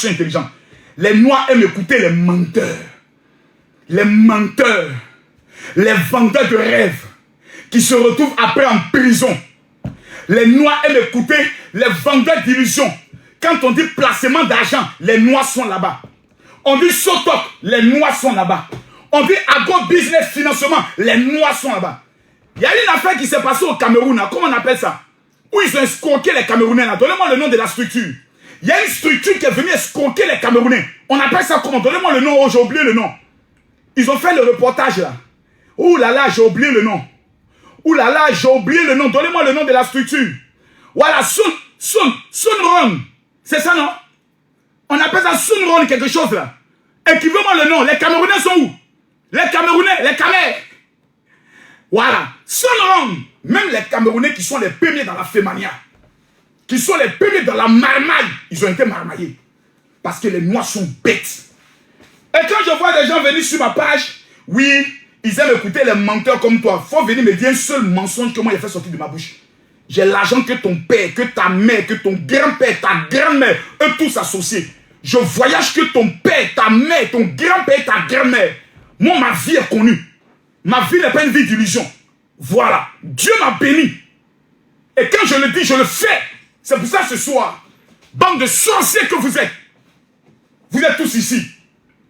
intelligents. Les Noirs aiment écouter les menteurs. Les menteurs. Les vendeurs de rêves. Qui se retrouvent après en prison. Les Noirs aiment écouter les vendeurs d'illusions. Quand on dit placement d'argent, les Noirs sont là-bas. On dit Sotok, les Noirs sont là-bas. On dit Agro Business Financement, les Noirs sont là-bas. Il y a une affaire qui s'est passée au Cameroun, là. Comment on appelle ça? Où ils ont escroqué les Camerounais. Donnez-moi le nom de la structure. Il y a une structure qui est venue escroquer les Camerounais. On appelle ça comment? Donnez-moi le nom, oh, j'ai oublié le nom. Ils ont fait le reportage là. Ouh là là, j'ai oublié le nom. Ouh là là, j'ai oublié le nom. Donnez-moi le nom de la structure. Voilà, Sunron. C'est ça, non? On appelle ça Sunron quelque chose là. Écrivez-moi le nom. Les Camerounais sont où? Les Camerounais, les Camers. Voilà. Sunron. Même les Camerounais qui sont les premiers dans la fémania, qui sont les premiers dans la marmaille, ils ont été marmaillés. Parce que les Noirs sont bêtes. Et quand je vois des gens venir sur ma page, oui, ils aiment écouter les menteurs comme toi. Il faut venir me dire un seul mensonge que moi j'ai fait sortir de ma bouche. J'ai l'argent que ton père, que ta mère, que ton grand-père, ta grand-mère, eux tous associés. Je voyage que ton père, ta mère, ton grand-père, ta grand-mère. Moi, ma vie est connue. Ma vie n'est pas une vie d'illusion. Voilà. Dieu m'a béni. Et quand je le dis, je le fais. C'est pour ça ce soir, bande de sorciers que vous êtes tous ici.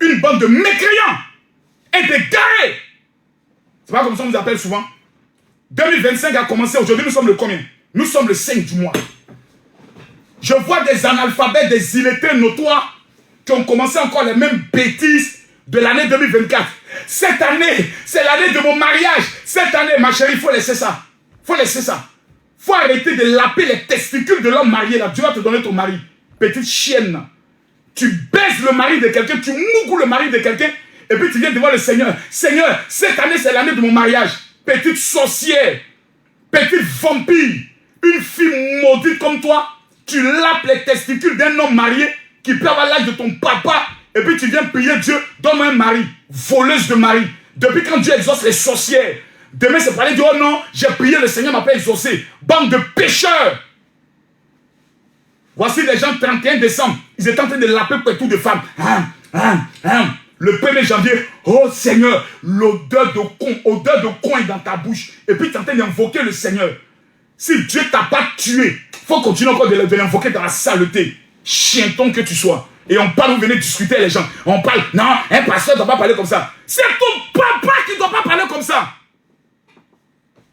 Une bande de mécréants et de garés. C'est pas comme ça qu'on nous appelle souvent. 2025 a commencé. Aujourd'hui, nous sommes le combien? Nous sommes le 5 du mois. Je vois des analphabètes, des illettrés notoires qui ont commencé encore les mêmes bêtises de l'année 2024. Cette année, c'est l'année de mon mariage. Cette année, ma chérie, il faut laisser ça. Il faut laisser ça. Il faut arrêter de laper les testicules de l'homme marié. Là. Dieu va te donner ton mari. Petite chienne. Tu baises le mari de quelqu'un, tu mougoues le mari de quelqu'un, et puis tu viens devant le Seigneur. Seigneur, cette année, c'est l'année de mon mariage. Petite sorcière, petite vampire, une fille maudite comme toi, tu lapes les testicules d'un homme marié qui peut avoir l'âge de ton papa, et puis tu viens prier Dieu, donne-moi un mari, voleuse de mari. Depuis quand Dieu exauce les sorcières, demain c'est parler de oh non, j'ai prié, le Seigneur m'a pas exaucé. Bande de pécheurs. Voici les gens 31 décembre, ils étaient en train de laper partout de femmes. Le 1er janvier, oh Seigneur, l'odeur de con est dans ta bouche. Et puis tu es en train d'invoquer le Seigneur. Si Dieu t'a pas tué, il faut continuer encore de l'invoquer dans la saleté. Chienton que tu sois. Et on parle, vous venez discuter les gens. On parle, non, un pasteur ne doit pas parler comme ça. C'est ton papa qui ne doit pas parler comme ça.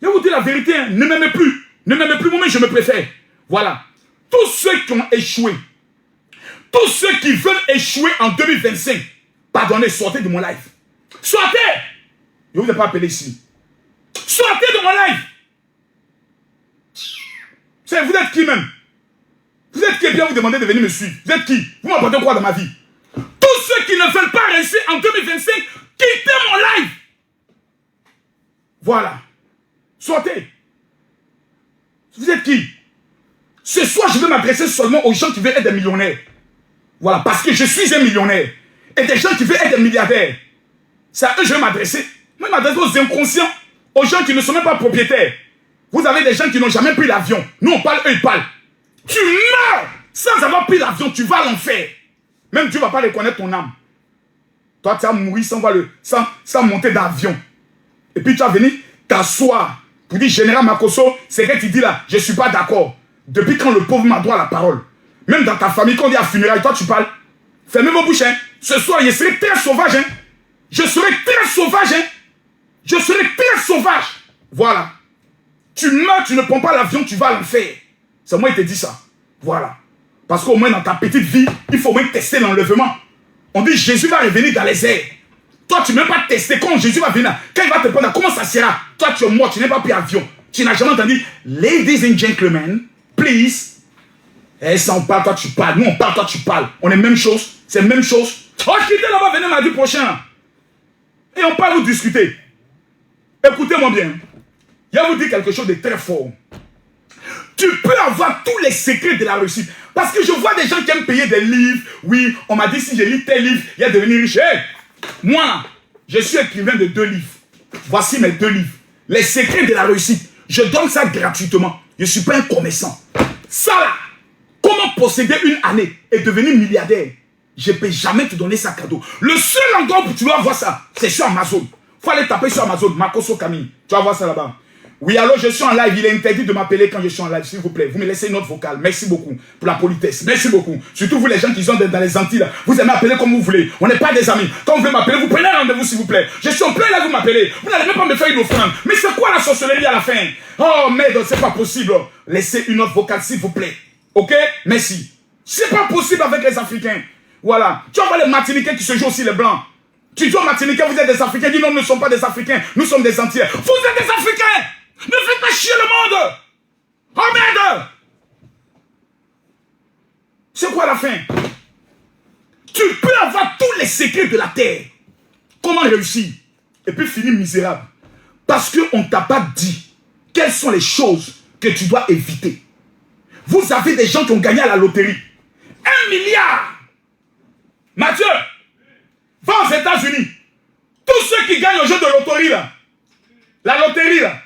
Je vais vous dire la vérité, hein. Ne m'aimez plus. Ne m'aimez plus, moi-même je me préfère. Voilà. Tous ceux qui ont échoué, tous ceux qui veulent échouer en 2025, pardonnez, sortez de mon live. Sortez! Je ne vous ai pas appelé ici. Sortez de mon live! Vous êtes qui même? Vous êtes qui? Et bien vous demandez de venir me suivre. Vous êtes qui? Vous m'apportez quoi dans ma vie? Tous ceux qui ne veulent pas réussir en 2025, quittez mon live! Voilà. Sortez. Vous êtes qui? Ce soir, je vais m'adresser seulement aux gens qui veulent être des millionnaires. Voilà, parce que je suis un millionnaire. Et des gens qui veulent être des milliardaires. C'est à eux que je vais m'adresser. Moi, je m'adresse aux inconscients, aux gens qui ne sont même pas propriétaires. Vous avez des gens qui n'ont jamais pris l'avion. Nous, on parle, eux, ils parlent. Tu meurs sans avoir pris l'avion, tu vas à l'enfer. Même Dieu ne va pas reconnaître ton âme. Toi, tu vas mourir sans monter d'avion. Et puis, tu vas venir t'asseoir pour dire, Général Makosso, c'est que tu dis là, je ne suis pas d'accord. Depuis quand le pauvre m'a droit à la parole? Même dans ta famille, quand on dit à funérailles, toi, tu parles. Fermez vos bouches, hein. Ce soir, je serai très sauvage, hein. Je serai très sauvage, hein. Je serai très sauvage. Voilà. Tu meurs, tu ne prends pas l'avion, tu vas à l'enfer. C'est moi qui te dis ça. Voilà. Parce qu'au moins dans ta petite vie, il faut au moins tester l'enlèvement. On dit Jésus va revenir dans les airs. Toi, tu ne peux même pas tester quand Jésus va venir. Quand il va te prendre, comment ça sera? Toi, tu es mort, tu n'as pas pris l'avion. Tu n'as jamais entendu Ladies and gentlemen, please. Et ça, on parle, toi, tu parles. Nous, on parle, toi, tu parles. On est même chose. C'est la même chose. Oh, quittez là-bas, venez mardi prochain. Et on parle, vous discutez. Écoutez-moi bien. Je vais vous dire quelque chose de très fort. Tu peux avoir tous les secrets de la réussite. Parce que je vois des gens qui aiment payer des livres. Oui, on m'a dit si je lis tel livre, il y a devenir riche. Hey, moi, je suis écrivain de 2 livres. Voici mes 2 livres. Les secrets de la réussite. Je donne ça gratuitement. Je ne suis pas un commerçant. Ça là, comment posséder une année et devenir milliardaire? je ne peux jamais te donner ça cadeau. Le seul endroit où tu dois voir ça, c'est sur Amazon. Il faut aller taper sur Amazon, Makoso Camille. Tu vas voir ça là-bas. Oui, alors je suis en live. Il est interdit de m'appeler quand je suis en live, s'il vous plaît. Vous me laissez une note vocale. Merci beaucoup pour la politesse. Merci beaucoup. Surtout vous, les gens qui sont dans les Antilles. Là. Vous aimez appeler comme vous voulez. On n'est pas des amis. Quand vous voulez m'appeler, vous prenez un rendez-vous, s'il vous plaît. Je suis en plein là, vous m'appelez. Vous n'allez même pas me faire une offrande. Mais c'est quoi la sorcellerie à la fin? Oh, merde, c'est pas possible. Laissez une note vocale, s'il vous plaît. Ok? Merci. C'est pas possible avec les Africains. Voilà. Tu vas voir les Martiniquais qui se jouent aussi les Blancs. Tu dis aux Martiniquais, vous êtes des Africains. Dis non, nous ne sommes pas des Africains. Nous sommes des Antillais. Vous êtes des Africains. Ne faites pas chier le monde. Oh merde. C'est quoi la fin? Tu peux avoir tous les secrets de la terre. Comment réussir? Et puis finir misérable. Parce qu'on ne t'a pas dit quelles sont les choses que tu dois éviter. Vous avez des gens qui ont gagné à la loterie. 1 milliard. Mathieu, va aux États-Unis. Tous ceux qui gagnent au jeu de loterie là. La loterie là.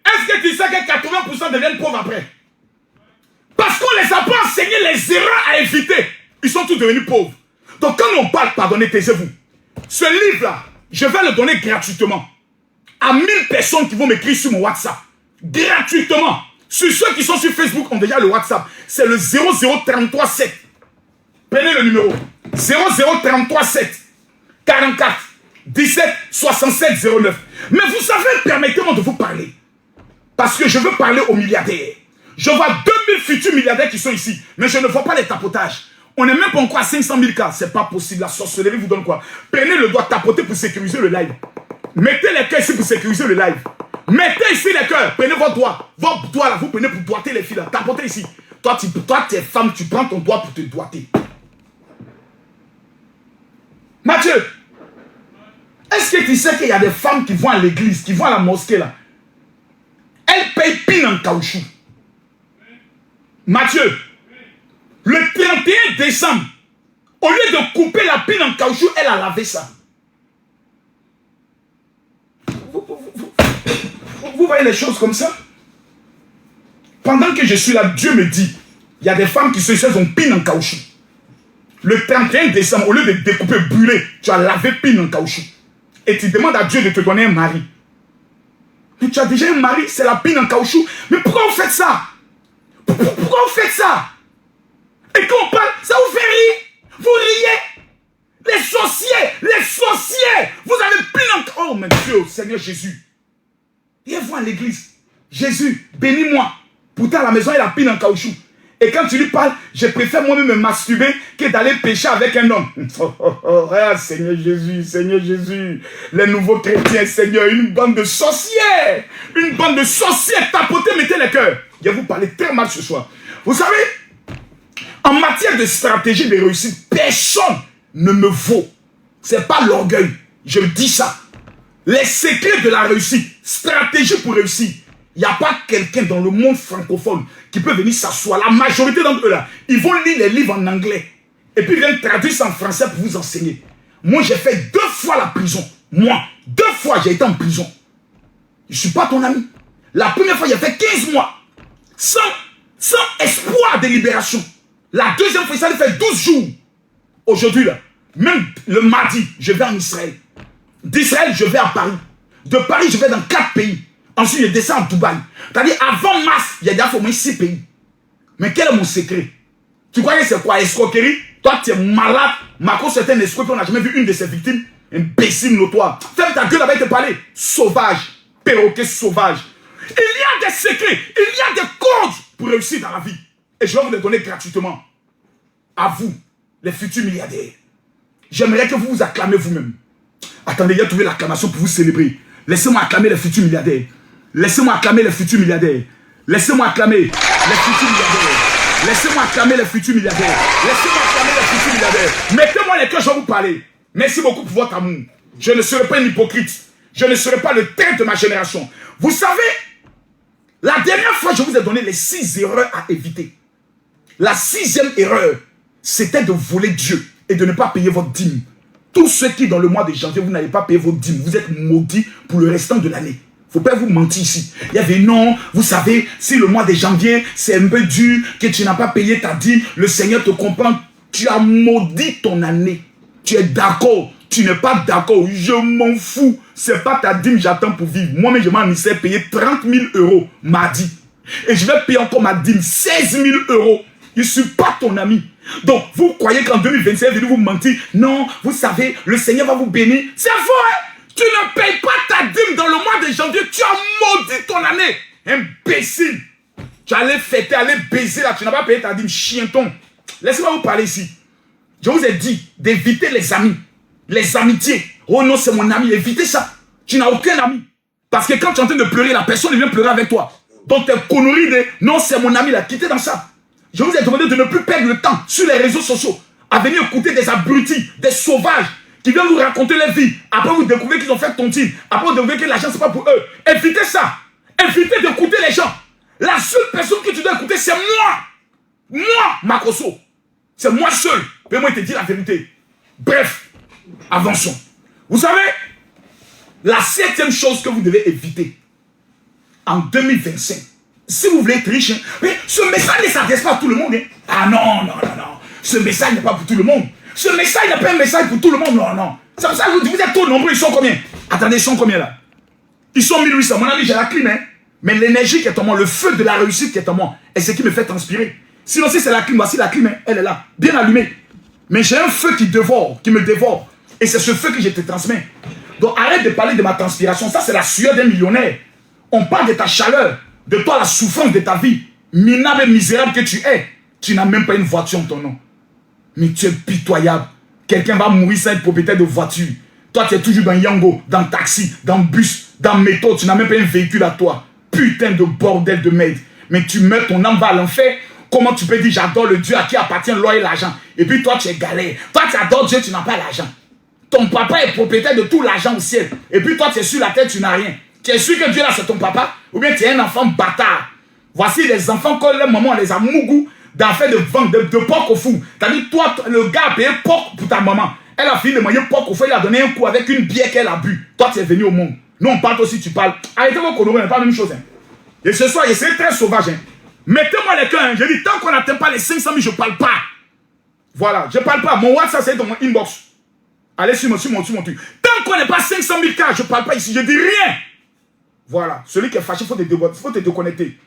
Est-ce que tu sais que 80% deviennent pauvres après? Parce qu'on les a pas enseigné les erreurs à éviter. Ils sont tous devenus pauvres. Donc quand on parle, pardonnez, taisez-vous. Ce livre-là, je vais le donner gratuitement à 1000 personnes qui vont m'écrire sur mon WhatsApp. Gratuitement. Sur ceux qui sont sur Facebook ont déjà le WhatsApp. C'est le 00337. Prenez le numéro. 00337 44 17 67 09. Mais vous savez, permettez-moi de vous parler. Parce que je veux parler aux milliardaires. Je vois 2000 futurs milliardaires qui sont ici. Mais je ne vois pas les tapotages. On n'est même pas encore à 500 000 cas. C'est pas possible. La sorcellerie vous donne quoi? Prenez le doigt, tapoter pour sécuriser le live. Mettez les cœurs ici pour sécuriser le live. Mettez ici les cœurs. Prenez votre doigt. Votre doigt là, vous prenez pour doigter les filles là. Tapotez ici. Toi, tu es femme, tu prends ton doigt pour te doigter. Mathieu, est-ce que tu sais qu'il y a des femmes qui vont à l'église, qui vont à la mosquée là? Elles payent pile en caoutchouc. Mathieu, le 31 décembre, au lieu de couper la pile en caoutchouc, elle a lavé ça. Vous voyez les choses comme ça? Pendant que je suis là, Dieu me dit, il y a des femmes qui se sont en pile en caoutchouc. Le 31 décembre, au lieu de découper, brûler, tu as lavé pile en caoutchouc. Et tu demandes à Dieu de te donner un mari. Mais tu as déjà un mari, c'est la pile en caoutchouc. Mais pourquoi vous faites ça? Pourquoi vous faites ça? Et quand on parle, ça vous fait rire? Vous riez? Les sorciers, vous avez pile en caoutchouc. Oh mon Dieu, Seigneur Jésus. Viens-vous à l'église. Jésus, bénis-moi. Pourtant, à la maison, il a pile en caoutchouc. Et quand tu lui parles, je préfère moi-même me masturber que d'aller pécher avec un homme. Ah, Seigneur Jésus, les nouveaux chrétiens, Seigneur, une bande de sorcières. Une bande de sorcières. Tapotez, mettez les cœurs. Je vais vous parler très mal ce soir. Vous savez, en matière de stratégie de réussite, personne ne me vaut. Ce n'est pas l'orgueil. Je dis ça. Les secrets de la réussite, stratégie pour réussir. Il n'y a pas quelqu'un dans le monde francophone qui peut venir s'asseoir. La majorité d'entre eux là, ils vont lire les livres en anglais. Et puis ils viennent traduire ça en français pour vous enseigner. Moi, j'ai fait 2 fois la prison. Moi, 2 fois, j'ai été en prison. Je ne suis pas ton ami. La première fois, j'ai fait 15 mois. Sans espoir de libération. La deuxième fois, ça a fait 12 jours. Aujourd'hui, là, même le mardi, je vais en Israël. D'Israël, je vais à Paris. De Paris, je vais dans 4 pays. Ensuite, je descends à Dubaï. C'est-à-dire, avant mars, il y a déjà au moins 6 pays. Mais quel est mon secret? Tu crois que c'est quoi? Escroquerie? Toi, tu es malade. Marco, c'est un escroc, on n'a jamais vu une de ses victimes. Imbécile notoire. Ferme ta gueule, là-bas, il te parlait. Sauvage. Perroquet sauvage. Il y a des secrets. Il y a des codes pour réussir dans la vie. Et je vais vous les donner gratuitement. À vous, les futurs milliardaires. J'aimerais que vous vous acclamez vous-même. Attendez, il y a trouvé l'acclamation pour vous célébrer. Laissez-moi acclamer les futurs milliardaires. Laissez-moi acclamer les futurs milliardaires. Laissez-moi acclamer les futurs milliardaires. Laissez-moi acclamer les futurs milliardaires. Laissez-moi acclamer les futurs milliardaires. Mettez-moi les cœurs, je vais vous parler. Merci beaucoup pour votre amour. Je ne serai pas un hypocrite. Je ne serai pas le tête de ma génération. Vous savez, la dernière fois, je vous ai donné les 6 erreurs à éviter. La 6e erreur, c'était de voler Dieu et de ne pas payer votre dîme. Tous ceux qui, dans le mois de janvier, vous n'allez pas payer vos dîmes, vous êtes maudits pour le restant de l'année. Il ne faut pas vous mentir ici. Il y avait non, vous savez, si le mois de janvier, c'est un peu dur, que tu n'as pas payé ta dîme, le Seigneur te comprend. Tu as maudit ton année. Tu es d'accord. Tu n'es pas d'accord. Je m'en fous. C'est pas ta dîme, j'attends pour vivre. Moi-même, je m'en essaie payer 30 000 € mardi. Et je vais payer encore ma dîme 16 000 €. Je ne suis pas ton ami. Donc, vous croyez qu'en 2025, il va vous mentir. Non, vous savez, le Seigneur va vous bénir. C'est faux, hein? Tu ne payes pas ta dîme dans le mois de janvier. Tu as maudit ton année. Imbécile. Tu allais fêter, aller baiser là. Tu n'as pas payé ta dîme, chienton. Laissez-moi vous parler ici. Je vous ai dit d'éviter les amis. Les amitiés. Oh non, c'est mon ami. Évitez ça. Tu n'as aucun ami. Parce que quand tu es en train de pleurer, la personne vient pleurer avec toi. Donc tes conneries de non, c'est mon ami là. Quittez dans ça. Je vous ai demandé de ne plus perdre le temps sur les réseaux sociaux à venir écouter des abrutis, des sauvages qui viennent vous raconter leur vie. Après, vous découvrez qu'ils ont fait tontine. Après, vous découvrez que l'argent, ce n'est pas pour eux. Évitez ça. Évitez d'écouter les gens. La seule personne que tu dois écouter, c'est moi. Moi, Makosso. C'est moi seul. Fais-moi te dire la vérité. Bref, avançons. Vous savez, la 7e chose que vous devez éviter en 2025, si vous voulez être riche, hein, mais ce message ne s'adresse pas à tout le monde. Hein. Ah non, non, non, non. Ce message n'est pas pour tout le monde. Ce message n'est pas un message pour tout le monde. Non, non. C'est pour ça que vous êtes trop nombreux. Ils sont combien? Attendez, ils sont combien là? Ils sont 1800. Mon ami, j'ai la clim. Hein. Mais l'énergie qui est en moi, le feu de la réussite qui est en moi, est ce qui me fait transpirer. Sinon, si c'est la clim, voici la clim. Hein, elle est là, bien allumée. Mais j'ai un feu qui dévore, qui me dévore. Et c'est ce feu que je te transmets. Donc arrête de parler de ma transpiration. Ça, c'est la sueur d'un millionnaire. On parle de ta chaleur, de toi, la souffrance de ta vie. Minable et misérable que tu es. Tu n'as même pas une voiture en ton nom. Mais tu es pitoyable. Quelqu'un va mourir sans être propriétaire de voiture. Toi, tu es toujours dans Yango, dans taxi, dans bus, dans métro. Tu n'as même pas un véhicule à toi. Putain de bordel de merde. Mais tu meurs, ton âme va à l'enfer. Comment tu peux dire j'adore le Dieu à qui appartient l'or et l'argent? Et puis toi, tu es galère. Toi, tu adores Dieu, tu n'as pas l'argent. Ton papa est propriétaire de tout l'argent au ciel. Et puis toi, tu es sur la terre, tu n'as rien. Tu es sûr que Dieu là, c'est ton papa? Ou bien tu es un enfant bâtard? Voici les enfants, quand leur maman les a mougou d'en faire de vente, de porc au fou. C'est-à-dire, toi, le gars a payé porc pour ta maman. Elle a fini de manger porc au fou, il a donné un coup avec une bière qu'elle a bu. Toi, tu es venu au monde. Nous, on parle aussi, tu parles. Arrêtez vos conneries, on n'est pas la même chose. Hein. Et ce soir, c'est très sauvage. Hein. Mettez-moi les cœurs. Hein. Je dis, tant qu'on n'atteint pas les 500 000, je ne parle pas. Voilà, je ne parle pas. Mon WhatsApp, c'est dans mon inbox. Allez sur mon truc. Tant qu'on n'est pas 500 000 cas, je ne parle pas ici. Je dis rien. Voilà. Celui qui est fâché, il faut te déconnecter.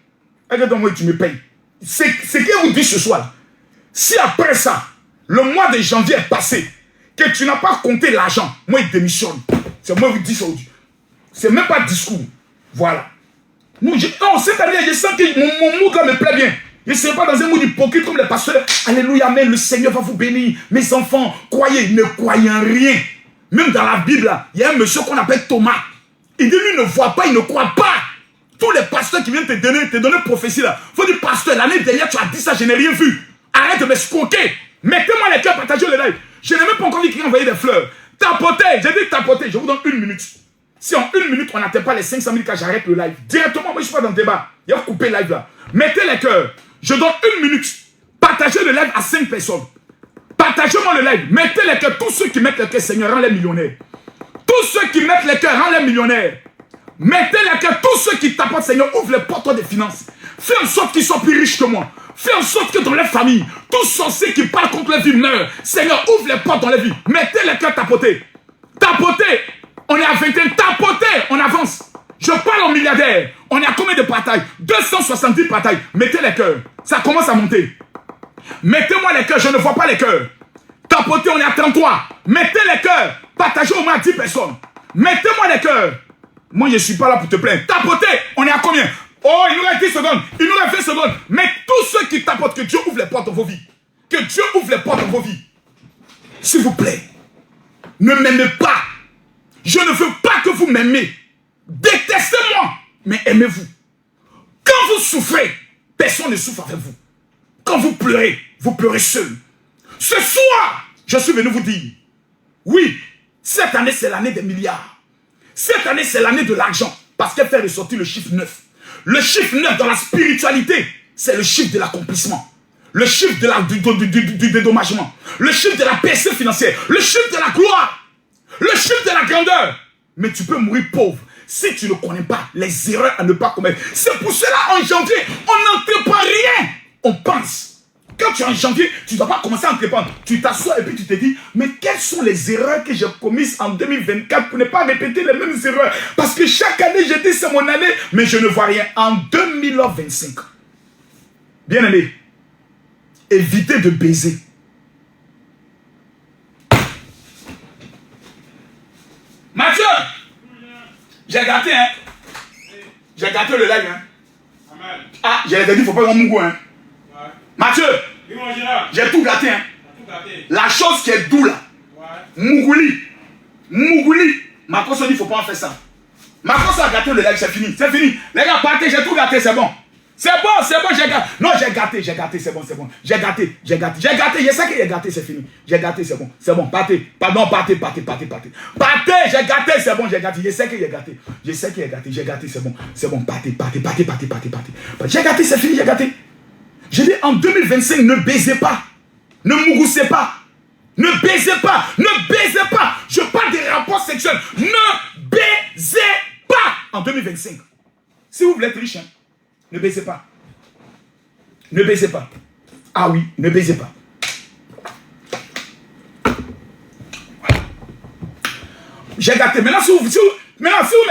Regarde-moi et tu me payes. C'est ce que vous dites ce soir. Si après ça, le mois de janvier est passé, que tu n'as pas compté l'argent, moi, il démissionne. C'est moi qui vous dis ça aujourd'hui. C'est même pas discours. Voilà. Non, cette année, je sens que mon mood là me plaît bien. Je ne serai pas dans un mood hypocrite comme les pasteurs. Alléluia, mais le Seigneur va vous bénir. Mes enfants, croyez, ne croyez en rien. Même dans la Bible, il y a un monsieur qu'on appelle Thomas. Il dit, lui ne voit pas, il ne croit pas. Tous les pasteurs qui viennent te donner prophétie là. Il faut dire, pasteur, l'année dernière, tu as dit ça, je n'ai rien vu. Arrête de me squoquer. Mettez-moi les cœurs, partagez le live. Je n'ai même pas encore dit qu'il a envoyé des fleurs. Tapotez, j'ai dit tapotez. Je vous donne 1 minute. Si en 1 minute, on n'atteint pas les 500 000 cas, j'arrête le live. Directement, moi, je ne suis pas dans le débat. Il y a coupé le live là. Mettez les cœurs. Je donne 1 minute. Partagez le live à 5 personnes. Partagez-moi le live. Mettez les cœurs. Tous ceux qui mettent les cœurs, Seigneur, rends-les millionnaires. Tous ceux qui mettent les cœurs, rends-les millionnaires. Mettez les cœurs. Tous ceux qui tapotent, Seigneur, ouvre les portes des finances. Fais en sorte qu'ils soient plus riches que moi. Fais en sorte que dans les familles, tous sorciers qui parlent contre les vies meurent. Seigneur, ouvre les portes dans les vies. Mettez les cœurs tapotés. Tapotez. On est à 21. Tapotez. On avance. Je parle aux milliardaires. On est à combien de batailles? 270 batailles. Mettez les cœurs. Ça commence à monter. Mettez-moi les cœurs. Je ne vois pas les cœurs. Tapotez, on est à 33. Mettez les cœurs. Partagez au moins à 10 personnes. Mettez-moi les cœurs. Moi, je ne suis pas là pour te plaindre. Tapotez. On est à combien? Oh, il nous reste 10 secondes. Il nous reste 20 secondes. Mais tous ceux qui tapotent, que Dieu ouvre les portes dans vos vies. Que Dieu ouvre les portes dans vos vies. S'il vous plaît. Ne m'aimez pas. Je ne veux pas que vous m'aimez. Détestez-moi, mais aimez-vous. Quand vous souffrez, personne ne souffre avec vous. Quand vous pleurez seul. Ce soir, je suis venu vous dire, oui, cette année, c'est l'année des milliards. Cette année, c'est l'année de l'argent. Parce qu'elle fait ressortir le chiffre 9. Le chiffre 9 dans la spiritualité, c'est le chiffre de l'accomplissement. Le chiffre du dédommagement. Le chiffre de la percée financière. Le chiffre de la gloire. Le chiffre de la grandeur. Mais tu peux mourir pauvre si tu ne connais pas les erreurs à ne pas commettre. C'est pour cela, en janvier, on n'entreprend rien. On pense. Quand tu es en janvier, tu ne dois pas commencer à entreprendre. Tu t'assois et puis tu te dis, mais quelles sont les erreurs que j'ai commises en 2024 pour ne pas répéter les mêmes erreurs? Parce que chaque année, je dis c'est mon année, mais je ne vois rien. En 2025, bien aimé, évitez de baiser. Mathieu, j'ai gâté, hein. J'ai gâté le live, hein. Ah, j'ai dit, il ne faut pas avoir mon goût, hein. Mathieu, j'ai tout gâté, hein. La chose qui est doux là, Mougouli, Makoso dit, il ne faut pas en faire ça. Makoso a gâté le live, c'est fini, c'est fini. Les gars, partez, j'ai tout gâté, c'est bon. C'est bon, j'ai gâté. Non, j'ai gâté, c'est bon. J'ai gâté, je sais que j'ai gâté, c'est fini. J'ai gâté, c'est bon, partez. Pardon, partez. Partez, j'ai gâté, c'est bon, j'ai gâté. Je sais que j'ai gâté. J'ai gâté, c'est bon, partez. J'ai gâté, c'est fini, j'ai gâté. Je dis en 2025, ne baisez pas. Ne mougoussez pas. Ne baisez pas. Je parle des rapports sexuels. Ne baisez pas en 2025. Si vous voulez être riche, hein, ne baisez pas. Ah oui, ne baisez pas. J'ai gâté. Maintenant, si vous me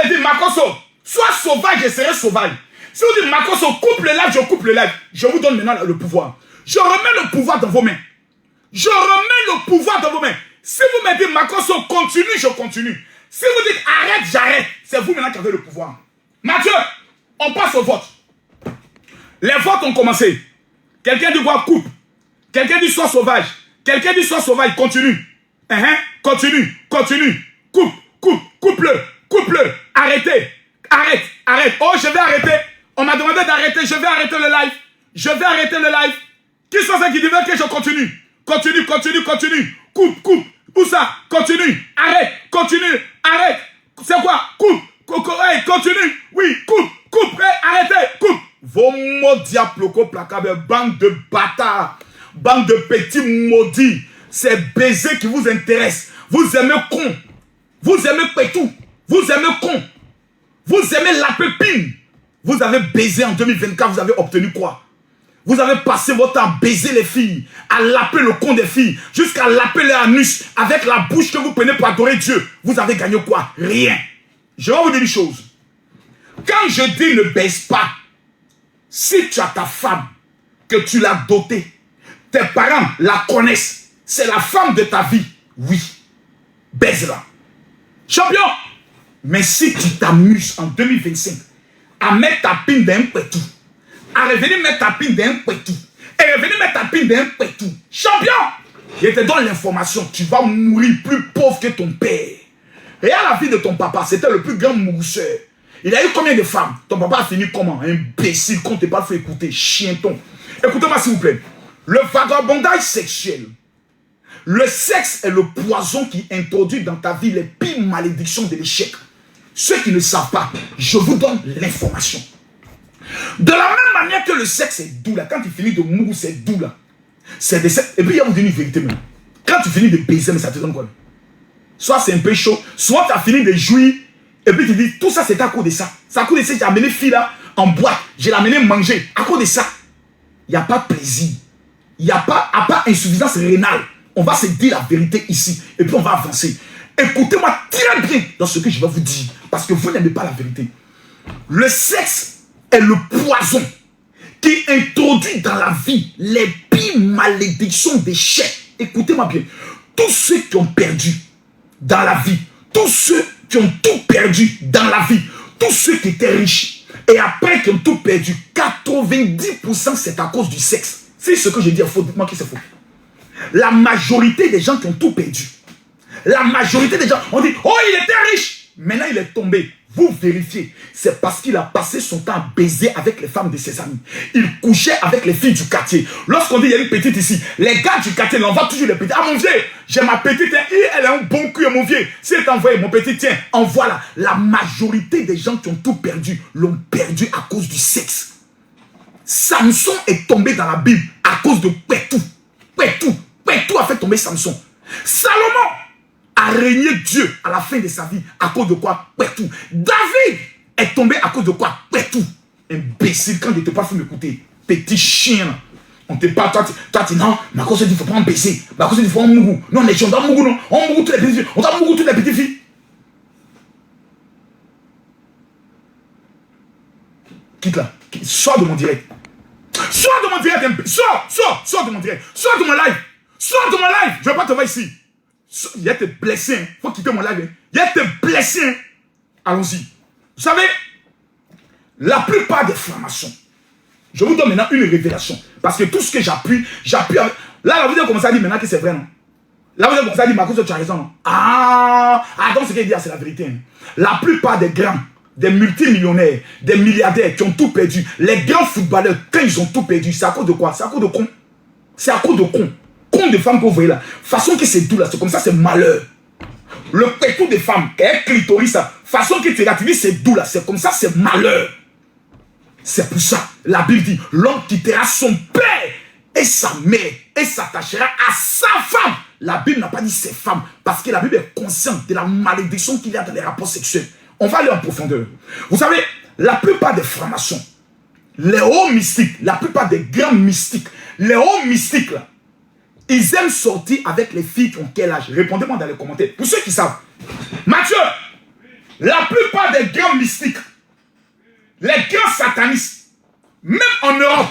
dites, Makoso, sois sauvage, je serai sauvage. Si vous dites, Makoso, coupe le live, je coupe le live. Je vous donne maintenant le pouvoir. Je remets le pouvoir dans vos mains. Si vous me dites, Makoso, continue, je continue. Si vous dites, arrête, j'arrête. C'est vous maintenant qui avez le pouvoir. Mathieu, on passe au vote. Les votes ont commencé. Quelqu'un dit quoi? Coupe. Quelqu'un dit sois sauvage. Quelqu'un dit sois sauvage. Continue. Continue. Coupe-le. Arrêtez. Arrête. Oh, je vais arrêter. On m'a demandé d'arrêter. Je vais arrêter le live. Qui sont ceux qui disent que je continue? Continue. Coupe. Où ça? Continue. Arrête. C'est quoi? Coupe. Continue. Oui, coupe. Arrêtez. Coupe. Vos mots diaploko placables, bande de bâtards, bande de petits maudits, c'est baiser qui vous intéresse. Vous aimez con, vous aimez pétou, vous aimez con, vous aimez la pépine. Vous avez baisé en 2024, vous avez obtenu quoi? Vous avez passé votre temps à baiser les filles, à laper le con des filles, jusqu'à laper leur anus avec la bouche que vous prenez pour adorer Dieu. Vous avez gagné quoi? Rien. Je vais vous dire une chose. Quand je dis ne baisse pas, si tu as ta femme, que tu l'as dotée, tes parents la connaissent, c'est la femme de ta vie, oui, baise-la. Champion! Mais si tu t'amuses en 2025 à mettre ta pine d'un pétou, à revenir mettre ta pine d'un pétou, et revenir mettre ta pine d'un pétou, champion! Je te donne l'information, tu vas mourir plus pauvre que ton père. Et à la vie de ton papa, c'était le plus grand mousseur. Il a eu combien de femmes? Ton papa a fini comment? Imbécile, qu'on ne t'a pas fait écouter, chienton. Écoutez-moi s'il vous plaît. Le vagabondage sexuel, le sexe est le poison qui introduit dans ta vie les pires malédictions de l'échec. Ceux qui ne savent pas, je vous donne l'information. De la même manière que le sexe est doux là, quand tu finis de mourir, c'est doux là. C'est des sexe. Et puis il y a vous dire une vérité même. Quand tu finis de baiser, mais ça te donne quoi? Soit c'est un peu chaud, soit tu as fini de jouir. Et puis tu dis, tout ça c'est à cause de ça. C'est à cause de ça que j'ai amené fille là en boîte. J'ai l'amené manger. À cause de ça, il n'y a pas plaisir. Il n'y a pas, à part insuffisance rénale. On va se dire la vérité ici. Et puis on va avancer. Écoutez-moi très bien dans ce que je vais vous dire. Parce que vous n'aimez pas la vérité. Le sexe est le poison qui introduit dans la vie les pires malédictions d'échec. Écoutez-moi bien. Tous ceux qui ont perdu dans la vie, tous ceux qui ont tout perdu dans la vie, tous ceux qui étaient riches, et après qui ont tout perdu, 90% c'est à cause du sexe. C'est ce que je dis, faux, dites-moi que c'est faux. La majorité des gens qui ont tout perdu, la majorité des gens ont dit, oh il était riche, maintenant il est tombé. Vous vérifiez, c'est parce qu'il a passé son temps à baiser avec les femmes de ses amis. Il couchait avec les filles du quartier. Lorsqu'on dit il y a une petite ici, les gars du quartier l'envoient toujours les petites. Ah mon vieux, j'ai ma petite, elle a un bon cul mon vieux. Si elle t'a envoyé mon petit, tiens, envoie-la. La majorité des gens qui ont tout perdu, l'ont perdu à cause du sexe. Samson est tombé dans la Bible à cause de Pétou. Pétou a fait tomber Samson. Salomon a régné Dieu à la fin de sa vie à cause de quoi? Pétou. David est tombé à cause de quoi? Pétou. Imbécile, quand il ne te pas fait m'écouter. Petit chien. On te parle, toi, tu non, mais à cause il ne faut pas en baisser. Mais à cause il faut en mougou. Non, on doit mougou, non. On mougou toutes les petites filles. On doit mougou toutes les petites filles. Quitte là. Sors de mon direct. Sors de mon direct. Sors de mon direct. Sors de mon live. Sors de mon live. Je ne vais pas te voir ici. Il y a tes blessés. Il faut quitter mon live. Il y a tes blessés. Allons-y. Vous savez, la plupart des formations, je vous donne maintenant une révélation. Parce que tout ce que j'appuie avec... Là, vous avez commencé à dire maintenant que c'est vrai, non? Là, vous avez commencé à dire, Marcos, tu as raison, non? Donc ce qu'il dit, c'est la vérité. Hein. La plupart des grands, des multimillionnaires, des milliardaires qui ont tout perdu, les grands footballeurs, quand ils ont tout perdu, c'est à cause de quoi? C'est à cause de con. C'est à cause de con. Con de femmes que vous voyez là. Façon que c'est doux là, c'est comme ça, c'est malheur. Le pétou des femmes, qu'est clitoris, ça. Façon que tu relativises, c'est doux là, c'est comme ça, c'est malheur. C'est pour ça, la Bible dit, l'homme quittera son père et sa mère et s'attachera à sa femme. La Bible n'a pas dit ses femmes, parce que la Bible est consciente de la malédiction qu'il y a dans les rapports sexuels. On va aller en profondeur. Vous savez, la plupart des francs-maçons, les hauts mystiques, la plupart des grands mystiques, les hauts mystiques, là, ils aiment sortir avec les filles qui ont quel âge? Répondez-moi dans les commentaires. Pour ceux qui savent. Mathieu, la plupart des grands mystiques, les grands satanistes, même en Europe,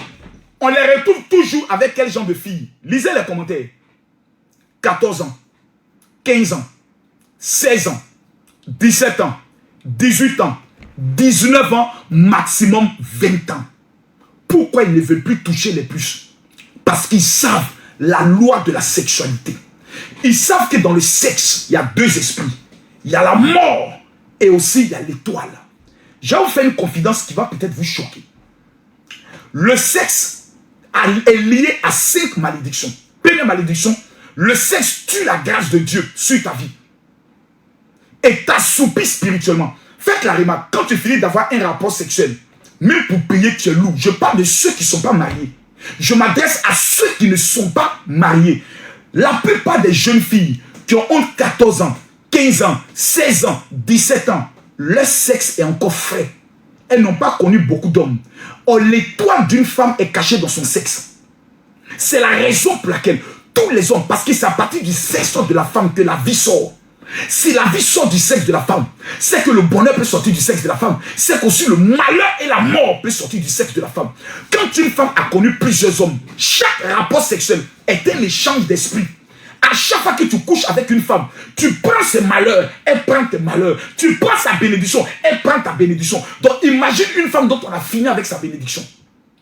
on les retrouve toujours avec quel genre de filles? Lisez les commentaires. 14 ans, 15 ans, 16 ans, 17 ans, 18 ans, 19 ans, maximum 20 ans. Pourquoi ils ne veulent plus toucher les puces? Parce qu'ils savent la loi de la sexualité. Ils savent que dans le sexe, il y a deux esprits. Il y a la mort et aussi il y a l'étoile. Je vais vous faire une confidence qui va peut-être vous choquer. Le sexe est lié à 5 malédictions. Première malédiction, le sexe tue la grâce de Dieu sur ta vie. Et t'assoupit spirituellement. Faites la remarque, quand tu finis d'avoir un rapport sexuel, même pour payer, tu es lourd. Je parle de ceux qui ne sont pas mariés. Je m'adresse à ceux qui ne sont pas mariés. La plupart des jeunes filles qui ont 14 ans, 15 ans, 16 ans, 17 ans, leur sexe est encore frais. Elles n'ont pas connu beaucoup d'hommes. Or, l'étoile d'une femme est cachée dans son sexe. C'est la raison pour laquelle tous les hommes, parce que c'est à partir du sexe de la femme que la vie sort. Si la vie sort du sexe de la femme, c'est que le bonheur peut sortir du sexe de la femme. C'est qu'aussi le malheur et la mort peut sortir du sexe de la femme. Quand une femme a connu plusieurs hommes, chaque rapport sexuel est un échange d'esprit. À chaque fois que tu couches avec une femme, tu prends ses malheurs, elle prend tes malheurs. Tu prends sa bénédiction, elle prend ta bénédiction. Donc imagine une femme dont on a fini avec sa bénédiction.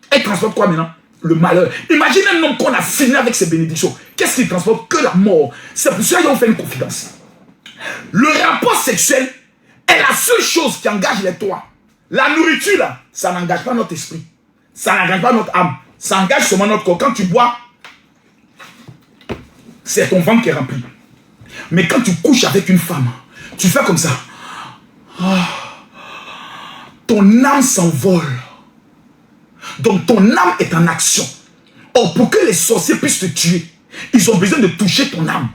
Elle transporte quoi maintenant? Le malheur. Imagine un homme qu'on a fini avec ses bénédictions. Qu'est-ce qu'il transporte? Que la mort. C'est pour ça qu'on fait une confidence. Le rapport sexuel est la seule chose qui engage les toits. La nourriture, là, ça n'engage pas notre esprit. Ça n'engage pas notre âme. Ça engage seulement notre corps. Quand tu bois, c'est ton ventre qui est rempli. Mais quand tu couches avec une femme, tu fais comme ça. Ton âme s'envole. Donc ton âme est en action. Or, pour que les sorciers puissent te tuer, ils ont besoin de toucher ton âme.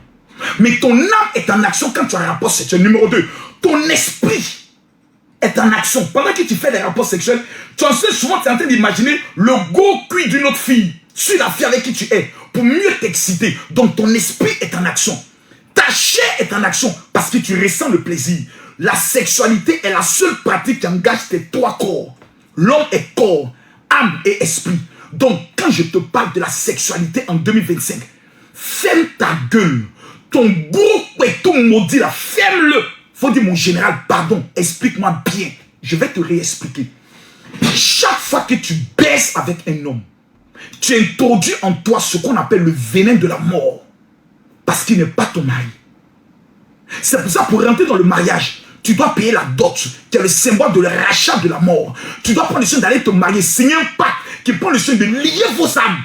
Mais ton âme est en action quand tu as un rapport sexuel. Numéro 2, ton esprit est en action. Pendant que tu fais des rapports sexuels, tu en sais souvent, tu es en train d'imaginer le gros cul d'une autre fille sur la fille avec qui tu es pour mieux t'exciter. Donc ton esprit est en action. Ta chair est en action parce que tu ressens le plaisir. La sexualité est la seule pratique qui engage tes 3 corps. L'homme est corps, âme et esprit. Donc quand je te parle de la sexualité en 2025, ferme ta gueule. Ton gros est tout maudit là, ferme-le. Faut dire mon général, pardon, explique-moi bien. Je vais te réexpliquer. Chaque fois que tu baisses avec un homme, tu introduis en toi ce qu'on appelle le venin de la mort. Parce qu'il n'est pas ton mari. C'est pour ça, pour rentrer dans le mariage, tu dois payer la dot, qui est le symbole de le rachat de la mort. Tu dois prendre le soin d'aller te marier, signer un pacte qui prend le soin de lier vos âmes.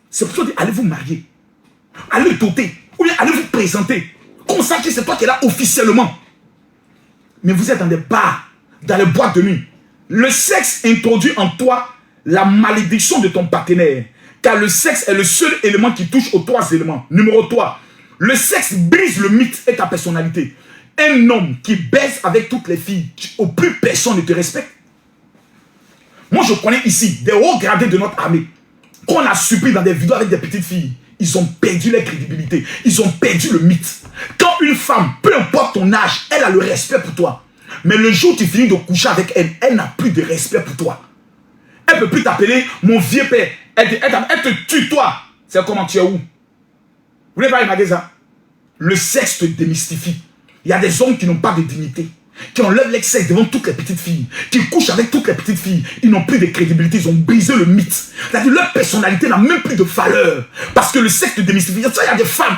C'est pour ça que allez vous marier. Allez doter. Ou bien allez vous présenter. Comme ça que c'est toi qui es là officiellement. Mais vous êtes dans des bars, dans les boîtes de nuit. Le sexe introduit en toi la malédiction de ton partenaire. Car le sexe est le seul élément qui touche aux 3 éléments. Numéro 3, le sexe brise le mythe et ta personnalité. Un homme qui baise avec toutes les filles, au plus personne ne te respecte. Moi je connais ici des hauts gradés de notre armée qu'on a surpris dans des vidéos avec des petites filles, ils ont perdu leur crédibilité. Ils ont perdu le mythe. Quand une femme, peu importe ton âge, elle a le respect pour toi. Mais le jour où tu finis de coucher avec elle, elle n'a plus de respect pour toi. Elle ne peut plus t'appeler mon vieux père. Elle te tutoie. C'est comment tu es où? Vous n'avez pas remarqué ça? Le sexe te démystifie. Il y a des hommes qui n'ont pas de dignité, qui enlèvent l'excès devant toutes les petites filles, qui couchent avec toutes les petites filles. Ils n'ont plus de crédibilité, ils ont brisé le mythe. C'est-à-dire leur personnalité n'a même plus de valeur. Parce que le sexe te démystifie. Il y a des femmes,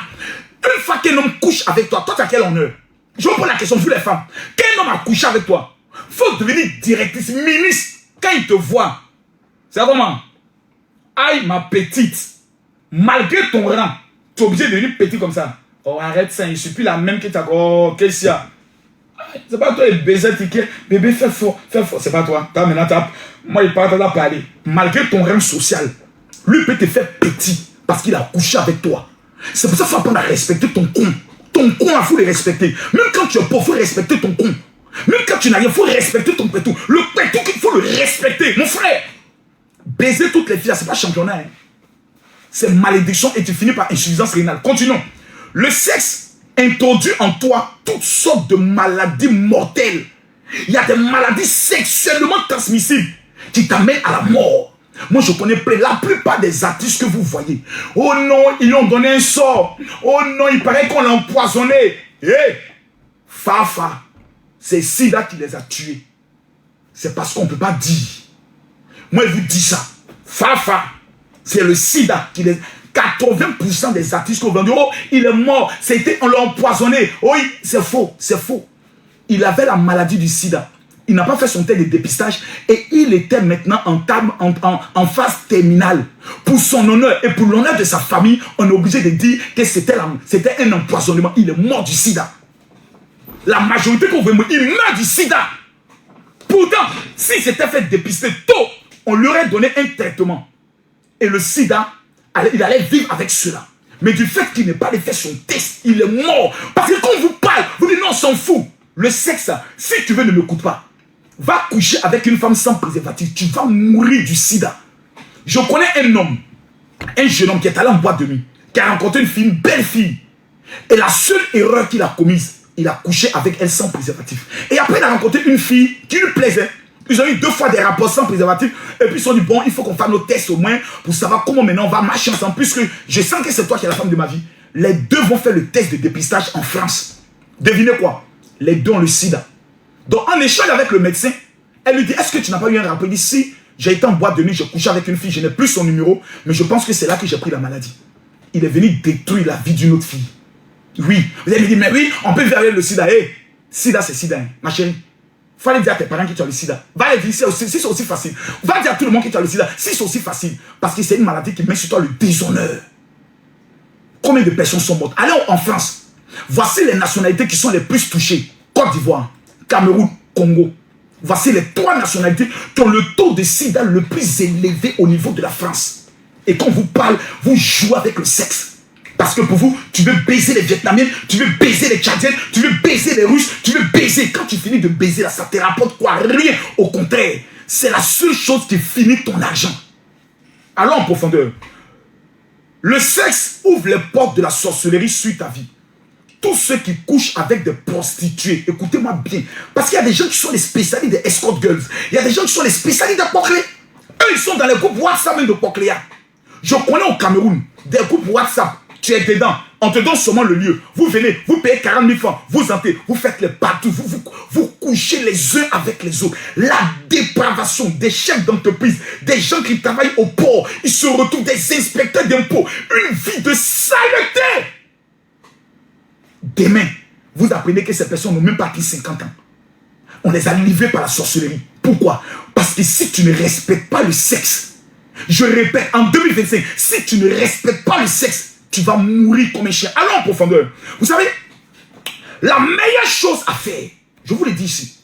une fois qu'un homme couche avec toi, toi tu as quel honneur? Je vous pose la question, vous les femmes. Qu'un homme a couché avec toi, il faut devenir directrice, ministre. Quand il te voit, c'est comment? Aïe ma petite, malgré ton rang, tu es obligé de devenir petit comme ça. Oh arrête ça, il suffit la même que tu as. Oh qu'est-ce qu'il y a? C'est pas toi, il baiser ticket. Bébé, fais fort, fais fort. C'est pas toi. Moi, il parle, t'as parlé. Malgré ton rang social, lui peut te faire petit parce qu'il a couché avec toi. C'est pour ça qu'il faut apprendre à respecter ton con. Ton con, il faut le respecter. Même quand tu es pauvre, il faut respecter ton con. Même quand tu n'as rien, il faut respecter ton pétou. Le pétou, il faut le respecter. Mon frère, baiser toutes les filles, c'est pas championnat. Hein. C'est malédiction et tu finis par insuffisance rénale. Continuons. Le sexe introduit en toi toutes sortes de maladies mortelles. Il y a des maladies sexuellement transmissibles qui t'amènent à la mort. Moi, je connais plein. La plupart des artistes que vous voyez. Oh non, ils lui ont donné un sort. Oh non, il paraît qu'on l'a empoisonné. Hé, Fafa, c'est Sida qui les a tués. C'est parce qu'on ne peut pas dire. Moi, je vous dis ça. Fafa, c'est le Sida qui les... 80% des artistes qu'on vient dire, oh, il est mort, on l'a empoisonné. Oh, c'est faux, c'est faux. Il avait la maladie du sida. Il n'a pas fait son test de dépistage et il était maintenant en phase terminale. Pour son honneur et pour l'honneur de sa famille, on est obligé de dire que c'était un empoisonnement. Il est mort du sida. La majorité qu'on veut mourir, il meurt du sida. Pourtant, s'il s'était fait dépister tôt, on lui aurait donné un traitement. Et le sida, il allait vivre avec cela. Mais du fait qu'il n'ait pas fait son test, il est mort. Parce que quand on vous parle, vous dites non, on s'en fout. Le sexe, si tu veux, ne m'écoute pas. Va coucher avec une femme sans préservatif. Tu vas mourir du sida. Je connais un homme, un jeune homme qui est allé en boîte de nuit, qui a rencontré une fille, une belle fille. Et la seule erreur qu'il a commise, il a couché avec elle sans préservatif. Et après, il a rencontré une fille qui lui plaisait. Ils ont eu 2 fois des rapports sans préservatif. Et puis ils se sont dit, bon, il faut qu'on fasse nos tests au moins pour savoir comment maintenant on va marcher ensemble. Puisque je sens que c'est toi qui es la femme de ma vie. Les deux vont faire le test de dépistage en France. Devinez quoi? Les deux ont le sida. Donc en échange avec le médecin, elle lui dit, est-ce que tu n'as pas eu un rapport? Il dit, si, j'ai été en boîte de nuit, j'ai couché avec une fille, je n'ai plus son numéro, mais je pense que c'est là que j'ai pris la maladie. Il est venu détruire la vie d'une autre fille. Oui. Vous allez me dire, mais oui, on peut vivre avec le sida. Hey, sida, c'est sida, hein, ma chérie. Il faut aller dire à tes parents que tu as le sida. Va les dire, si c'est aussi facile. Va dire à tout le monde que tu as le sida. Si c'est aussi facile. Parce que c'est une maladie qui met sur toi le déshonneur. Combien de personnes sont mortes? Allez en France. Voici les nationalités qui sont les plus touchées. Côte d'Ivoire, Cameroun, Congo. Voici les 3 nationalités qui ont le taux de sida le plus élevé au niveau de la France. Et quand on vous parle, vous jouez avec le sexe. Parce que pour vous, tu veux baiser les Vietnamiens, tu veux baiser les Tchadiens, tu veux baiser les Russes, tu veux baiser. Quand tu finis de baiser là, ça te rapporte quoi? Rien. Au contraire, c'est la seule chose qui finit ton argent. Allons en profondeur. Le sexe ouvre les portes de la sorcellerie sur ta vie. Tous ceux qui couchent avec des prostituées, écoutez-moi bien. Parce qu'il y a des gens qui sont les spécialistes des escort girls. Il y a des gens qui sont les spécialistes de Poclé. Eux, ils sont dans les groupes WhatsApp de Pocléa. Je connais au Cameroun des groupes WhatsApp. Tu es dedans, on te donne seulement le lieu. Vous venez, vous payez 40 000 francs, vous entrez, vous faites les partout, vous couchez les uns avec les autres. La dépravation des chefs d'entreprise, des gens qui travaillent au port, ils se retrouvent des inspecteurs d'impôts. Une vie de saleté. Demain, vous apprenez que ces personnes n'ont même pas pris 50 ans. On les a livrés par la sorcellerie. Pourquoi? Parce que si tu ne respectes pas le sexe, je répète, en 2025, si tu ne respectes pas le sexe, tu vas mourir comme un chien. Allons en profondeur. Vous savez, la meilleure chose à faire, je vous le dis ici,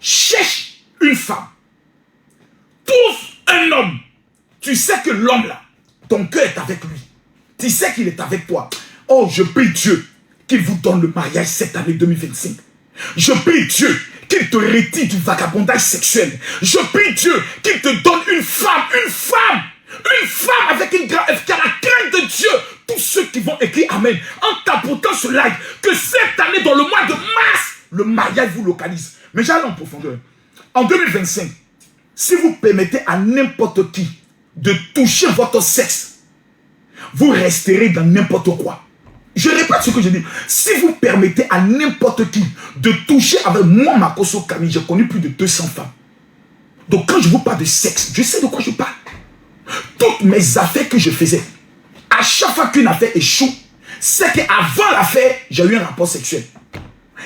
cherche une femme. Trouve un homme. Tu sais que l'homme là, ton cœur est avec lui. Tu sais qu'il est avec toi. Oh, je prie Dieu qu'il vous donne le mariage cette année 2025. Je prie Dieu qu'il te retire du vagabondage sexuel. Je prie Dieu qu'il te donne une femme, Une femme avec une grande F qui a la crainte de Dieu. Tous ceux qui vont écrire Amen en tapotant ce live, que cette année, dans le mois de mars, le mariage vous localise. Mais j'allais en profondeur. En 2025, si vous permettez à n'importe qui de toucher votre sexe, vous resterez dans n'importe quoi. Je répète ce que je dis. Si vous permettez à n'importe qui de toucher avec moi, Makosso Camille, j'ai connu plus de 200 femmes. Donc quand je vous parle de sexe, je sais de quoi je parle. Toutes mes affaires que je faisais, à chaque fois qu'une affaire échoue, c'est qu'avant l'affaire, j'ai eu un rapport sexuel.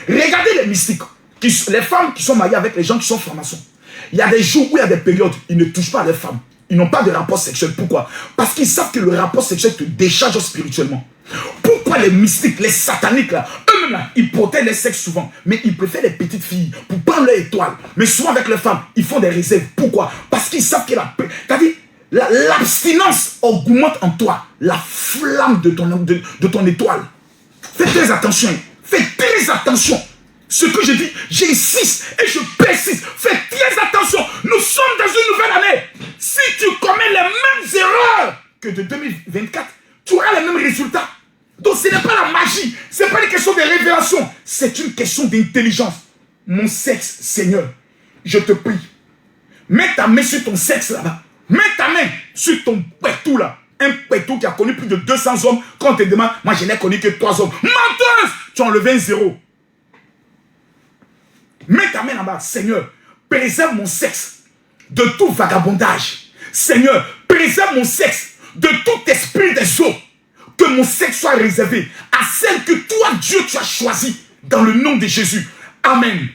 Regardez les mystiques, les femmes qui sont mariées avec les gens qui sont francs-maçons. Il y a des jours où il y a des périodes, ils ne touchent pas les femmes. Ils n'ont pas de rapport sexuel. Pourquoi? Parce qu'ils savent que le rapport sexuel te décharge spirituellement. Pourquoi les mystiques, les sataniques, là, eux-mêmes, là, ils protègent les sexes souvent, mais ils préfèrent les petites filles pour prendre leur étoile. Mais souvent avec les femmes, ils font des réserves. Pourquoi? Parce qu'ils savent que l'abstinence augmente en toi la flamme de ton étoile. Fais très attention. Fais très attention. Ce que je dis, j'insiste et je persiste. Fais très attention. Nous sommes dans une nouvelle année. Si tu commets les mêmes erreurs que de 2024, tu auras les mêmes résultats. Donc ce n'est pas la magie. Ce n'est pas une question de révélation. C'est une question d'intelligence. Mon sexe, Seigneur, je te prie. Mets ta main sur ton sexe là-bas. Mets ta main sur ton pétou là. Un pétou qui a connu plus de 200 hommes. Quand on te demande, moi je n'ai connu que 3 hommes. Menteuse! Tu as enlevé un 0. Mets ta main là-bas. Seigneur, préserve mon sexe de tout vagabondage. Seigneur, préserve mon sexe de tout esprit des eaux. Que mon sexe soit réservé à celle que toi, Dieu, tu as choisi dans le nom de Jésus. Amen.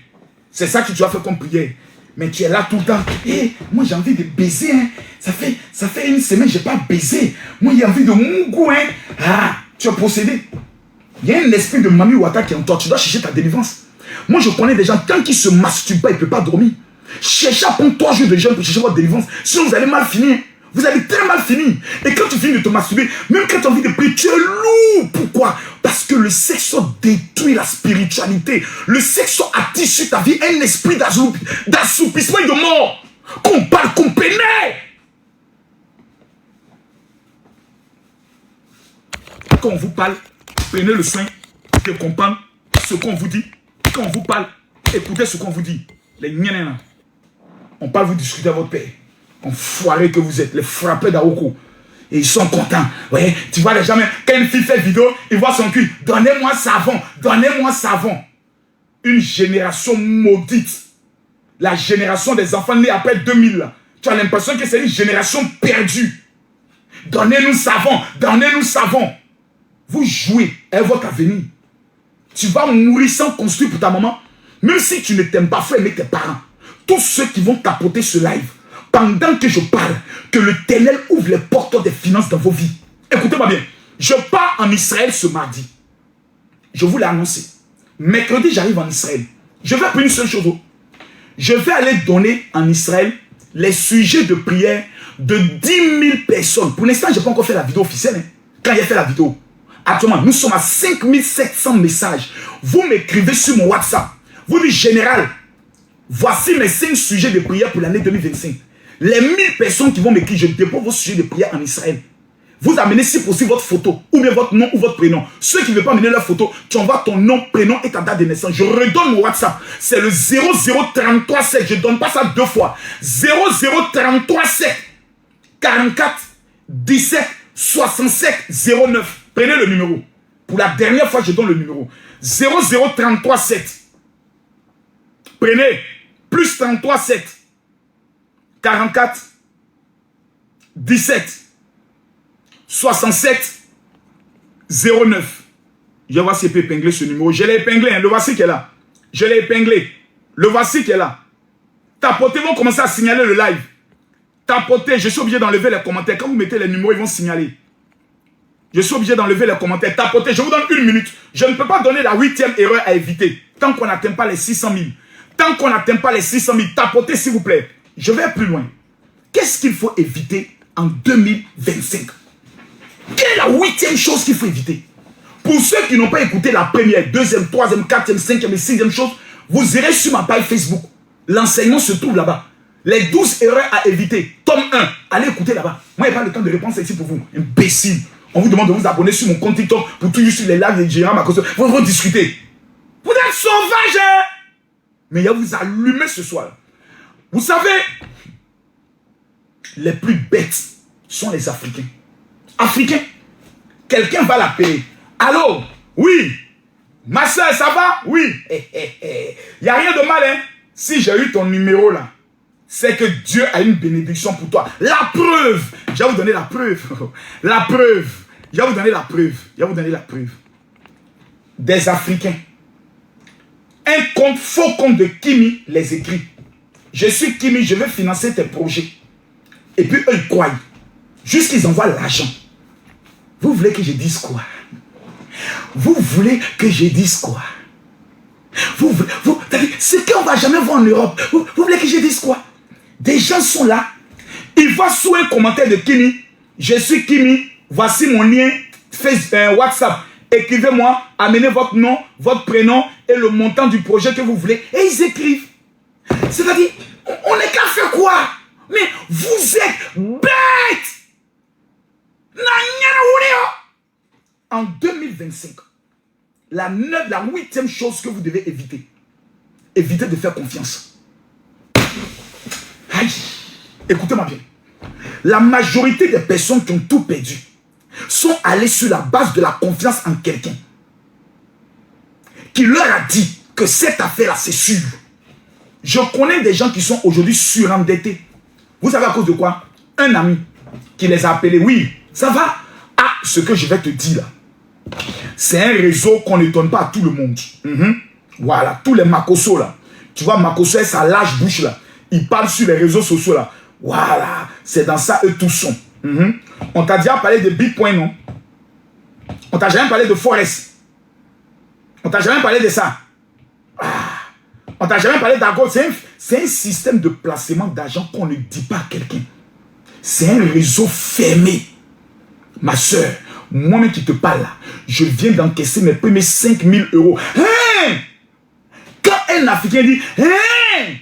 C'est ça que tu as fait comme prière. Mais tu es là tout le temps. Hey, moi j'ai envie de baiser. Hein. Ça fait une semaine, je n'ai pas baisé. Moi j'ai envie de mougou. Hein. Ah, tu as possédé. Il y a un esprit de Mami Wata qui est en toi. Tu dois chercher ta délivrance. Moi je connais des gens, tant qu'ils se masturbent pas, ils ne peuvent pas dormir. Cherchez à prendre 3 jours de jeûne pour chercher votre délivrance. Sinon vous allez mal finir. Vous allez très mal finir. Et quand tu finis de te masturber, même quand tu as envie de prier, tu es lourd. Pourquoi? Parce que le sexe détruit la spiritualité. Le sexe attire sur ta vie un esprit d'assoupissement et de mort. Qu'on parle, qu'on pénètre. Quand on vous parle, prenez le soin de comprendre ce qu'on vous dit. Quand on vous parle, écoutez ce qu'on vous dit. Les gnénins, on parle, vous discuter à votre père. Enfoirés que vous êtes, les frappés d'Aoko. Et ils sont contents. Ouais, tu vois les gens, quand une fille fait vidéo, ils voient son cul. Donnez-moi savon, donnez-moi savon. Une génération maudite. La génération des enfants nés après 2000. Là. Tu as l'impression que c'est une génération perdue. Donnez-nous savon, donnez-nous savon. Vous jouez avec votre avenir. Tu vas mourir sans construire pour ta maman. Même si tu ne t'aimes pas, faut aimer tes parents. Tous ceux qui vont tapoter ce live, pendant que je parle, que l'Éternel ouvre les portes des finances dans vos vies. Écoutez-moi bien. Je pars en Israël ce mardi. Je vous l'ai annoncé. Mercredi, j'arrive en Israël. Je vais faire une seule chose. Je vais aller donner en Israël les sujets de prière de 10 000 personnes. Pour l'instant, je n'ai pas encore fait la vidéo officielle. Hein. Quand j'ai fait la vidéo, actuellement, nous sommes à 5 700 messages. Vous m'écrivez sur mon WhatsApp. Vous dites, général, voici mes 5 sujets de prière pour l'année 2025. Les 1000 personnes qui vont m'écrire, je dépose vos sujets de prière en Israël. Vous amenez si possible votre photo, ou bien votre nom ou votre prénom. Ceux qui ne veulent pas amener leur photo, tu envoies ton nom, prénom et ta date de naissance. Je redonne mon WhatsApp. C'est le 00337. Je ne donne pas ça 2 fois. 00337 44 17 67 09. Prenez le numéro. Pour la dernière fois, je donne le numéro. 00337. Prenez. Plus 337. 44 17 67 09. Je vois si je peux épingler ce numéro. Je l'ai épinglé, hein. Le voici qui est là. Je l'ai épinglé. Le voici qui est là. Tapotez, vont commencer à signaler le live. Tapotez, je suis obligé d'enlever les commentaires. Quand vous mettez les numéros, ils vont signaler. Je suis obligé d'enlever les commentaires. Tapotez, je vous donne 1 minute. Je ne peux pas donner la 8e erreur à éviter. Tant qu'on n'atteint pas les 600 000. Tant qu'on n'atteint pas les 600 000. Tapotez, s'il vous plaît. Je vais plus loin. Qu'est-ce qu'il faut éviter en 2025? Quelle est la 8e chose qu'il faut éviter? Pour ceux qui n'ont pas écouté la première, 2e, 3e, 4e, 5e et 6e chose, vous irez sur ma page Facebook. L'enseignement se trouve là-bas. Les 12 erreurs à éviter. Tome 1. Allez écouter là-bas. Moi, il n'y a pas le temps de répondre ici pour vous. Imbécile. On vous demande de vous abonner sur mon compte TikTok pour toujours sur les lives de Jérôme Makosso. Vous allez discuter. Vous êtes sauvages, hein? Mais il va vous allumer ce soir. Vous savez, les plus bêtes sont les Africains. Africains. Quelqu'un va l'appeler. Allô? Oui. Ma soeur, ça va? Oui. Il n'y a rien de mal, hein? Si j'ai eu ton numéro là, c'est que Dieu a une bénédiction pour toi. La preuve. Je vais vous donner la preuve. La preuve. Je vais vous donner la preuve. Je vais vous donner la preuve. Des Africains. Un compte, faux compte de Kimi les écrit. Je suis Kimi, je vais financer tes projets. Et puis eux, ils croient. Jusqu'ils envoient l'argent. Vous voulez que je dise quoi? Vous voulez que je dise quoi? Ce qu'on ne va jamais voir en Europe. Vous voulez que je dise quoi? Des gens sont là. Ils voient sous un commentaire de Kimi. Je suis Kimi. Voici mon lien Facebook, WhatsApp. Écrivez-moi, amenez votre nom, votre prénom et le montant du projet que vous voulez. Et ils écrivent. C'est-à-dire, on n'est qu'à faire quoi? Mais vous êtes bêtes! En 2025, la 8e chose que vous devez éviter. Évitez de faire confiance. Aïe! Écoutez-moi bien. La majorité des personnes qui ont tout perdu sont allées sur la base de la confiance en quelqu'un qui leur a dit que cette affaire-là, c'est sûr. Je connais des gens qui sont aujourd'hui surendettés. Vous savez à cause de quoi? Un ami qui les a appelés. Oui, ça va. Ah, ce que je vais te dire là, c'est un réseau qu'on ne donne pas à tout le monde. Voilà, tous les Makosso là. Tu vois, Makosso et sa lâche bouche là. Ils parlent sur les réseaux sociaux là. Voilà, c'est dans ça eux tous sont. On t'a déjà parlé de Bitcoin, non? On t'a jamais parlé de Forex. On t'a jamais parlé de ça. On t'a jamais parlé d'argent. C'est un système de placement d'argent qu'on ne dit pas à quelqu'un. C'est un réseau fermé. Ma soeur, moi-même qui te parle là, je viens d'encaisser mes premiers 5 000 €. Hein? Quand un Africain dit, hein?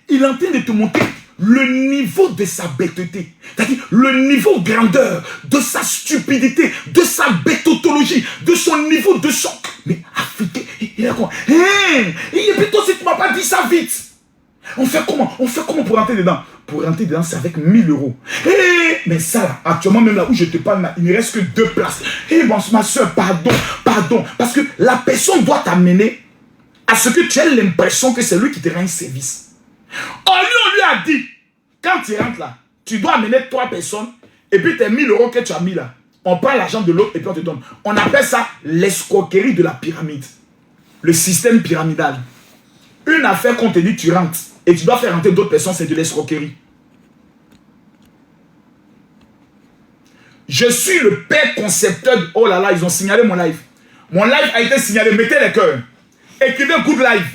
Il est en train de te montrer le niveau de sa bêteté, c'est-à-dire le niveau grandeur, de sa stupidité, de sa bêtotologie, de son niveau de son... Mais Africain, il est quoi? Hein? Et plutôt si tu ne m'as pas dit ça vite. On fait comment? On fait comment pour rentrer dedans? Pour rentrer dedans, c'est avec 1 000 €. Mais ça, là, actuellement, même là où je te parle, là, il ne reste que 2 places. Bon, ma soeur, pardon. Parce que la personne doit t'amener à ce que tu aies l'impression que c'est lui qui te rend un service. On lui a dit, quand tu rentres là, tu dois amener 3 personnes, et puis tes 1 000 € que tu as mis là, on prend l'argent de l'autre et puis on te donne. On appelle ça l'escroquerie de la pyramide. Le système pyramidal. Une affaire qu'on te dit, tu rentres, et tu dois faire rentrer d'autres personnes, c'est de l'escroquerie. Je suis le père concepteur. Oh là là, ils ont signalé mon live. Mon live a été signalé. Mettez les cœurs. Écrivez good live.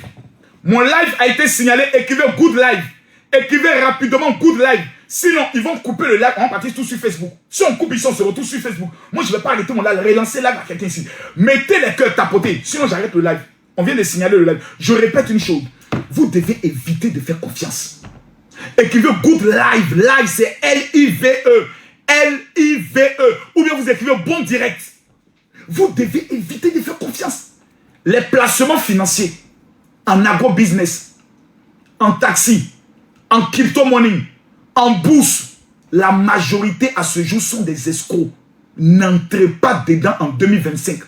Mon live a été signalé. Écrivez good live. Écrivez rapidement good live. Sinon, ils vont couper le live. On va partir tout sur Facebook. Si on coupe ici, on se retrouve sur Facebook. Moi, je ne vais pas arrêter mon live. Relancer live à quelqu'un ici. Mettez les cœurs, tapotez. Sinon, j'arrête le live. On vient de signaler le live. Je répète une chose. Vous devez éviter de faire confiance. Écrivez good live. Live, c'est L-I-V-E. L-I-V-E. Ou bien vous écrivez bon direct. Vous devez éviter de faire confiance. Les placements financiers en agro-business, en taxi, en crypto-money, en bourse, la majorité à ce jour sont des escrocs. N'entrez pas dedans en 2025.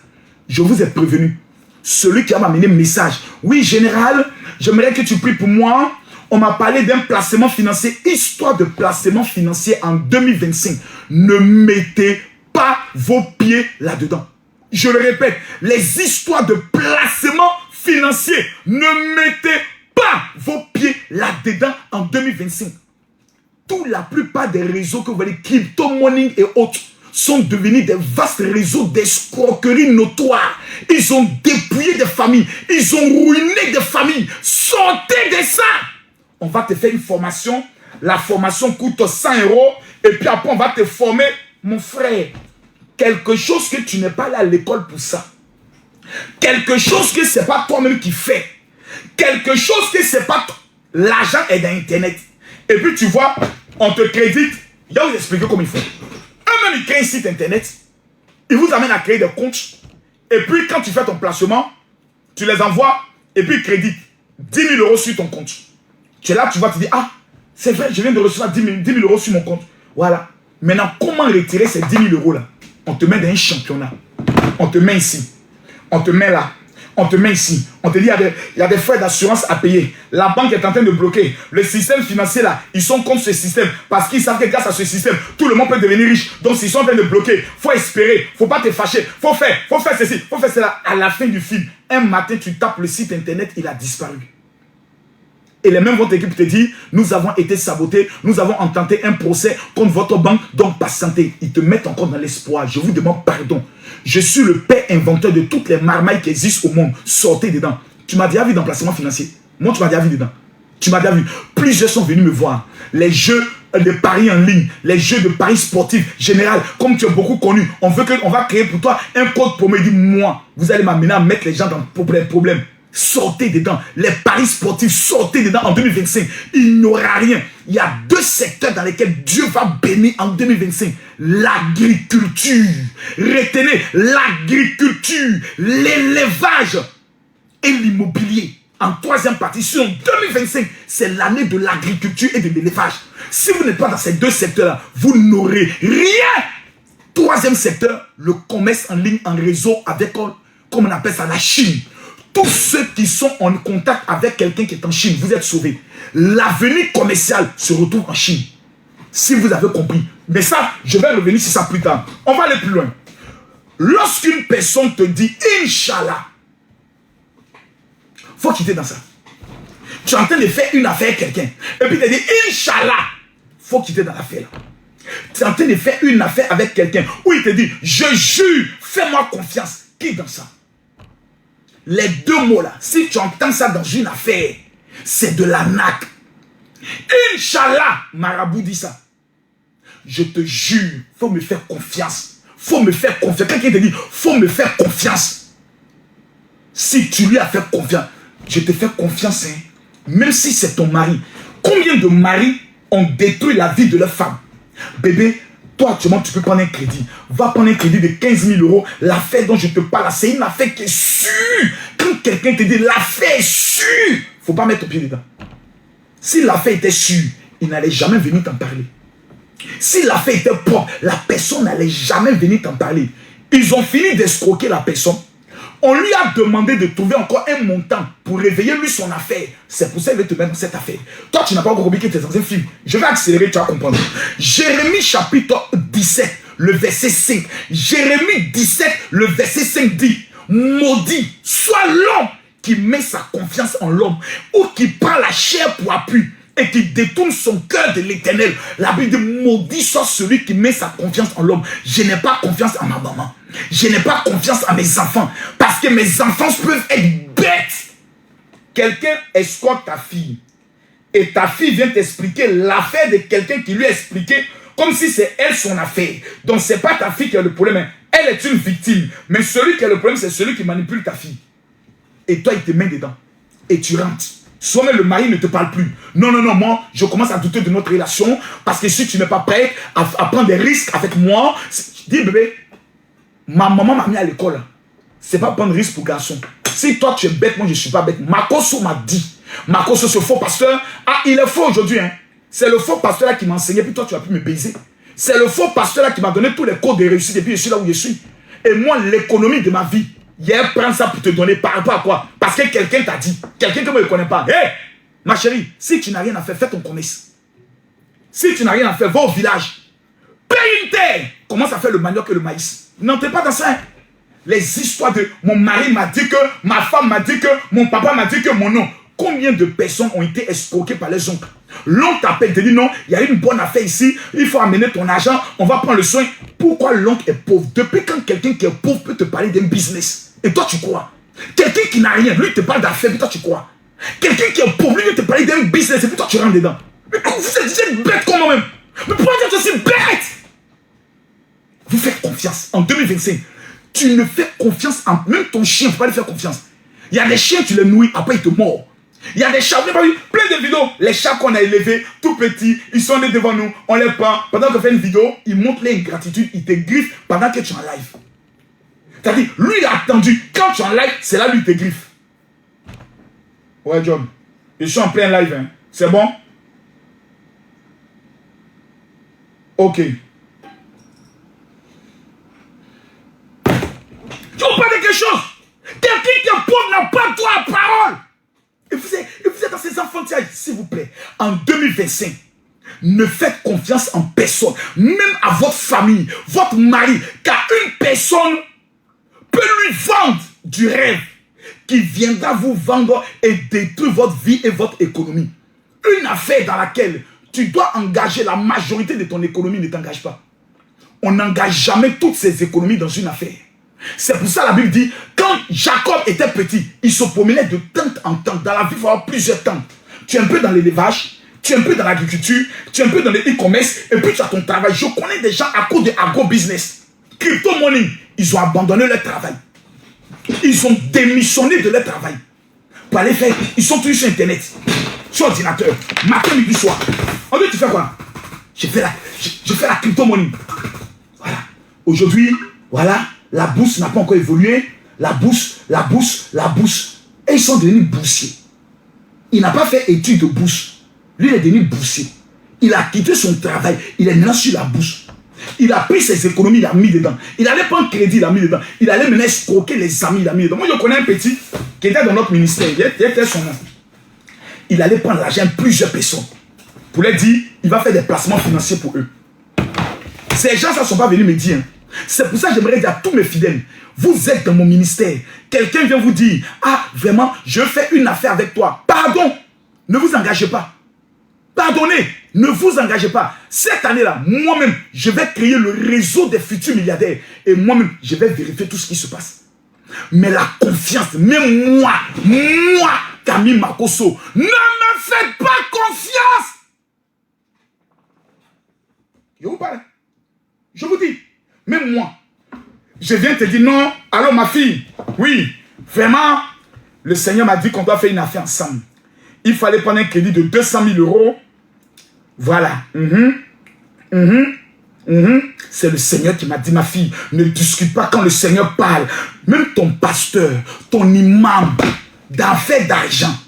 Je vous ai prévenu. Celui qui a m'amené un message. Oui, général, j'aimerais que tu pries pour moi. On m'a parlé d'un placement financier, histoire de placement financier en 2025. Ne mettez pas vos pieds là-dedans. Je le répète, les histoires de placement financier, ne mettez pas vos pieds là-dedans en 2025. La plupart des réseaux que vous voyez, crypto-money et autres, sont devenus des vastes réseaux d'escroquerie notoire. Ils ont dépouillé des familles, ils ont ruiné des familles. Sortez de ça! On va te faire une formation. La formation coûte 100 €. Et puis après, on va te former, mon frère. Quelque chose que tu n'es pas là à l'école pour ça. Quelque chose que ce n'est pas toi-même qui fais. Quelque chose que ce n'est pas... L'argent est dans Internet. Et puis tu vois, on te crédite. Il va vous expliquer comment ils font. Eux-mêmes, ils créent un site internet. Ils vous amènent à créer des comptes. Et puis quand tu fais ton placement, tu les envoies et puis ils créditent 10 000 euros sur ton compte. Tu es là, tu vas te dire, ah, c'est vrai, je viens de recevoir 10 000 euros sur mon compte. Voilà. Maintenant, comment retirer ces 10 000 euros là? On te met dans un championnat. On te met ici. On te met là. On te met ici. On te dit, il y a des frais d'assurance à payer. La banque est en train de bloquer. Le système financier là, ils sont contre ce système. Parce qu'ils savent que grâce à ce système, tout le monde peut devenir riche. Donc, s'ils sont en train de bloquer, il faut espérer. Il ne faut pas te fâcher. Il faut faire ceci. Il faut faire cela. À la fin du film, un matin, tu tapes le site internet, il a disparu. Et les mêmes votre équipe te dit, nous avons été sabotés, nous avons intenté un procès contre votre banque, donc patientez. Ils te mettent encore dans l'espoir. Je vous demande pardon. Je suis le père inventeur de toutes les marmailles qui existent au monde. Sortez dedans. Tu m'as déjà vu dans le placement financier. Moi, tu m'as déjà vu dedans. Tu m'as déjà vu. Plusieurs sont venus me voir. Les jeux de paris en ligne, les jeux de paris sportifs, général, comme tu es beaucoup connu, on va créer pour toi un code promo. Il dit, moi, vous allez m'amener à mettre les gens dans problème. Sortez dedans. Les paris sportifs, sortez dedans en 2025. Il n'y aura rien. Il y a 2 secteurs dans lesquels Dieu va bénir en 2025. L'agriculture. Retenez, l'agriculture, l'élevage et l'immobilier. En 3e partie, sur 2025, c'est l'année de l'agriculture et de l'élevage. Si vous n'êtes pas dans ces 2 secteurs-là, vous n'aurez rien. 3e secteur, le commerce en ligne, en réseau avec, comme on appelle ça, la Chine. Tous ceux qui sont en contact avec quelqu'un qui est en Chine, vous êtes sauvés. L'avenir commercial se retrouve en Chine. Si vous avez compris. Mais ça, je vais revenir sur ça plus tard. On va aller plus loin. Lorsqu'une personne te dit Inch'Allah, il faut quitter dans ça. Tu es en train de faire une affaire avec quelqu'un. Et puis tu te dis Inch'Allah, il faut quitter dans l'affaire là. Tu es en train de faire une affaire avec quelqu'un où il te dit je jure, fais-moi confiance. Quitte dans ça. Les 2 mots là, si tu entends ça dans une affaire, c'est de l'arnaque. Inch'Allah, Marabout dit ça. Je te jure, il faut me faire confiance. Il faut me faire confiance. Quelqu'un te dit, il faut me faire confiance. Si tu lui as fait confiance, je te fais confiance, hein. Même si c'est ton mari. Combien de maris ont détruit la vie de leur femme? Bébé, toi, actuellement, tu peux prendre un crédit. Va prendre un crédit de 15 000 euros. L'affaire dont je te parle, c'est une affaire qui est sûre. Quand quelqu'un te dit l'affaire est sûre, il ne faut pas mettre ton pied dedans. Si l'affaire était sûre, il n'allait jamais venir t'en parler. Si l'affaire était propre, la personne n'allait jamais venir t'en parler. Ils ont fini d'escroquer la personne. On lui a demandé de trouver encore un montant pour réveiller lui son affaire. C'est pour ça qu'il veut te mettre dans cette affaire. Toi, tu n'as pas encore compris que tu es dans un film. Je vais accélérer, tu vas comprendre. Jérémie chapitre 17, le verset 5. Jérémie 17, le verset 5 dit, maudit soit l'homme qui met sa confiance en l'homme ou qui prend la chair pour appui et qui détourne son cœur de l'éternel. La Bible dit, maudit soit celui qui met sa confiance en l'homme. Je n'ai pas confiance en ma maman. Je n'ai pas confiance en mes enfants. Parce que mes enfants peuvent être bêtes. Quelqu'un escorte ta fille. Et ta fille vient t'expliquer l'affaire de quelqu'un qui lui a expliqué comme si c'est elle son affaire. Donc ce n'est pas ta fille qui a le problème. Elle est une victime. Mais celui qui a le problème, c'est celui qui manipule ta fille. Et toi, il te met dedans. Et tu rentres. Soit le mari ne te parle plus. Non, moi, je commence à douter de notre relation parce que si tu n'es pas prêt à prendre des risques avec moi, dis bébé, ma maman m'a mis à l'école. C'est pas prendre risque pour garçon. Si toi tu es bête, moi je ne suis pas bête. Makoso m'a dit. Makoso, ce faux pasteur, ah, il est faux aujourd'hui. Hein. C'est le faux pasteur là qui m'a enseigné, puis toi tu vas plus me baiser. C'est le faux pasteur là qui m'a donné tous les codes de réussite et puis je suis là où je suis. Et moi, l'économie de ma vie, hier, prends ça pour te donner par rapport à quoi? Parce que quelqu'un t'a dit, quelqu'un que moi je ne connais pas. Hé, hey, ma chérie, si tu n'as rien à faire, fais ton commerce. Si tu n'as rien à faire, va au village. Paye une terre. Commence à faire le manioc et le maïs. N'entrez pas dans ça. Les histoires de mon mari m'a dit que, ma femme m'a dit que, mon papa m'a dit que, mon nom. Combien de personnes ont été escroquées par les oncles? L'oncle t'appelle, te dit non, il y a une bonne affaire ici, il faut amener ton argent, on va prendre le soin. Pourquoi l'oncle est pauvre? Depuis quand quelqu'un qui est pauvre peut te parler d'un business? Et toi tu crois? Quelqu'un qui n'a rien, lui te parle d'affaires, et toi tu crois? Quelqu'un qui est pauvre, lui te parle d'un business, et puis toi tu rentres dedans. Mais vous êtes bête comme moi-même. Mais pourquoi tu es aussi bête? Vous faites confiance en 2025. Tu ne fais confiance en même ton chien, il ne faut pas lui faire confiance. Il y a des chiens, tu les nourris, après ils te mordent. Il y a des chats, vous n'avez pas vu plein de vidéos. Les chats qu'on a élevés, tout petits, ils sont nés devant nous, on les prend. Pendant qu'on fait une vidéo, ils montrent l'ingratitude, ils te griffent pendant que tu es en live. C'est-à-dire, lui, il a attendu. Quand tu es en live, c'est là lui, il te griffe. Ouais, John, je suis en plein live. Hein. C'est bon? Ok. Tu veux parler de quelque chose? Quelqu'un qui est pauvre n'a pas droit à parole. Et vous êtes dans ces enfantillages, s'il vous plaît. En 2025, ne faites confiance en personne. Même à votre famille, votre mari. Car une personne peut lui vendre du rêve qui viendra vous vendre et détruire votre vie et votre économie. Une affaire dans laquelle tu dois engager la majorité de ton économie ne t'engage pas. On n'engage jamais toutes ses économies dans une affaire. C'est pour ça la Bible dit, quand Jacob était petit, il se promenait de tente en tente. Dans la vie, il faut avoir plusieurs tentes. Tu es un peu dans l'élevage, tu es un peu dans l'agriculture, tu es un peu dans le e-commerce, et puis tu as ton travail. Je connais des gens à cause de agro-business, crypto-money, ils ont abandonné leur travail. Ils ont démissionné de leur travail. Pour aller faire, ils sont tous sur Internet, sur ordinateur, matin, midi, soir. En fait, tu fais quoi? Je fais la crypto-money. Voilà. Aujourd'hui, voilà. La bourse n'a pas encore évolué. La bourse. Et ils sont devenus boursiers. Il n'a pas fait étude de bourse. Lui, il est devenu boursier. Il a quitté son travail. Il est maintenant sur la bourse. Il a pris ses économies, il a mis dedans. Il allait prendre crédit, il a mis dedans. Il allait maintenant escroquer les amis, il a mis dedans. Moi, je connais un petit qui était dans notre ministère. Il était son nom. Il allait prendre l'argent de plusieurs personnes. Pour leur dire, il va faire des placements financiers pour eux. Ces gens, ça ne sont pas venus me dire. C'est pour ça que j'aimerais dire à tous mes fidèles, vous êtes dans mon ministère. Quelqu'un vient vous dire, ah, vraiment, je fais une affaire avec toi. Pardon, ne vous engagez pas. Pardonnez, ne vous engagez pas. Cette année-là, moi-même, je vais créer le réseau des futurs milliardaires. Et moi-même, je vais vérifier tout ce qui se passe. Mais la confiance, même moi, Camille Makosso, ne me faites pas confiance. Je vous parle. Je vous dis. Même moi, je viens te dire non. Alors ma fille, oui, vraiment, le Seigneur m'a dit qu'on doit faire une affaire ensemble. Il fallait prendre un crédit de 200 000 euros. Voilà. C'est le Seigneur qui m'a dit, ma fille, ne discute pas quand le Seigneur parle. Même ton pasteur, ton imam, d'affaires d'argent,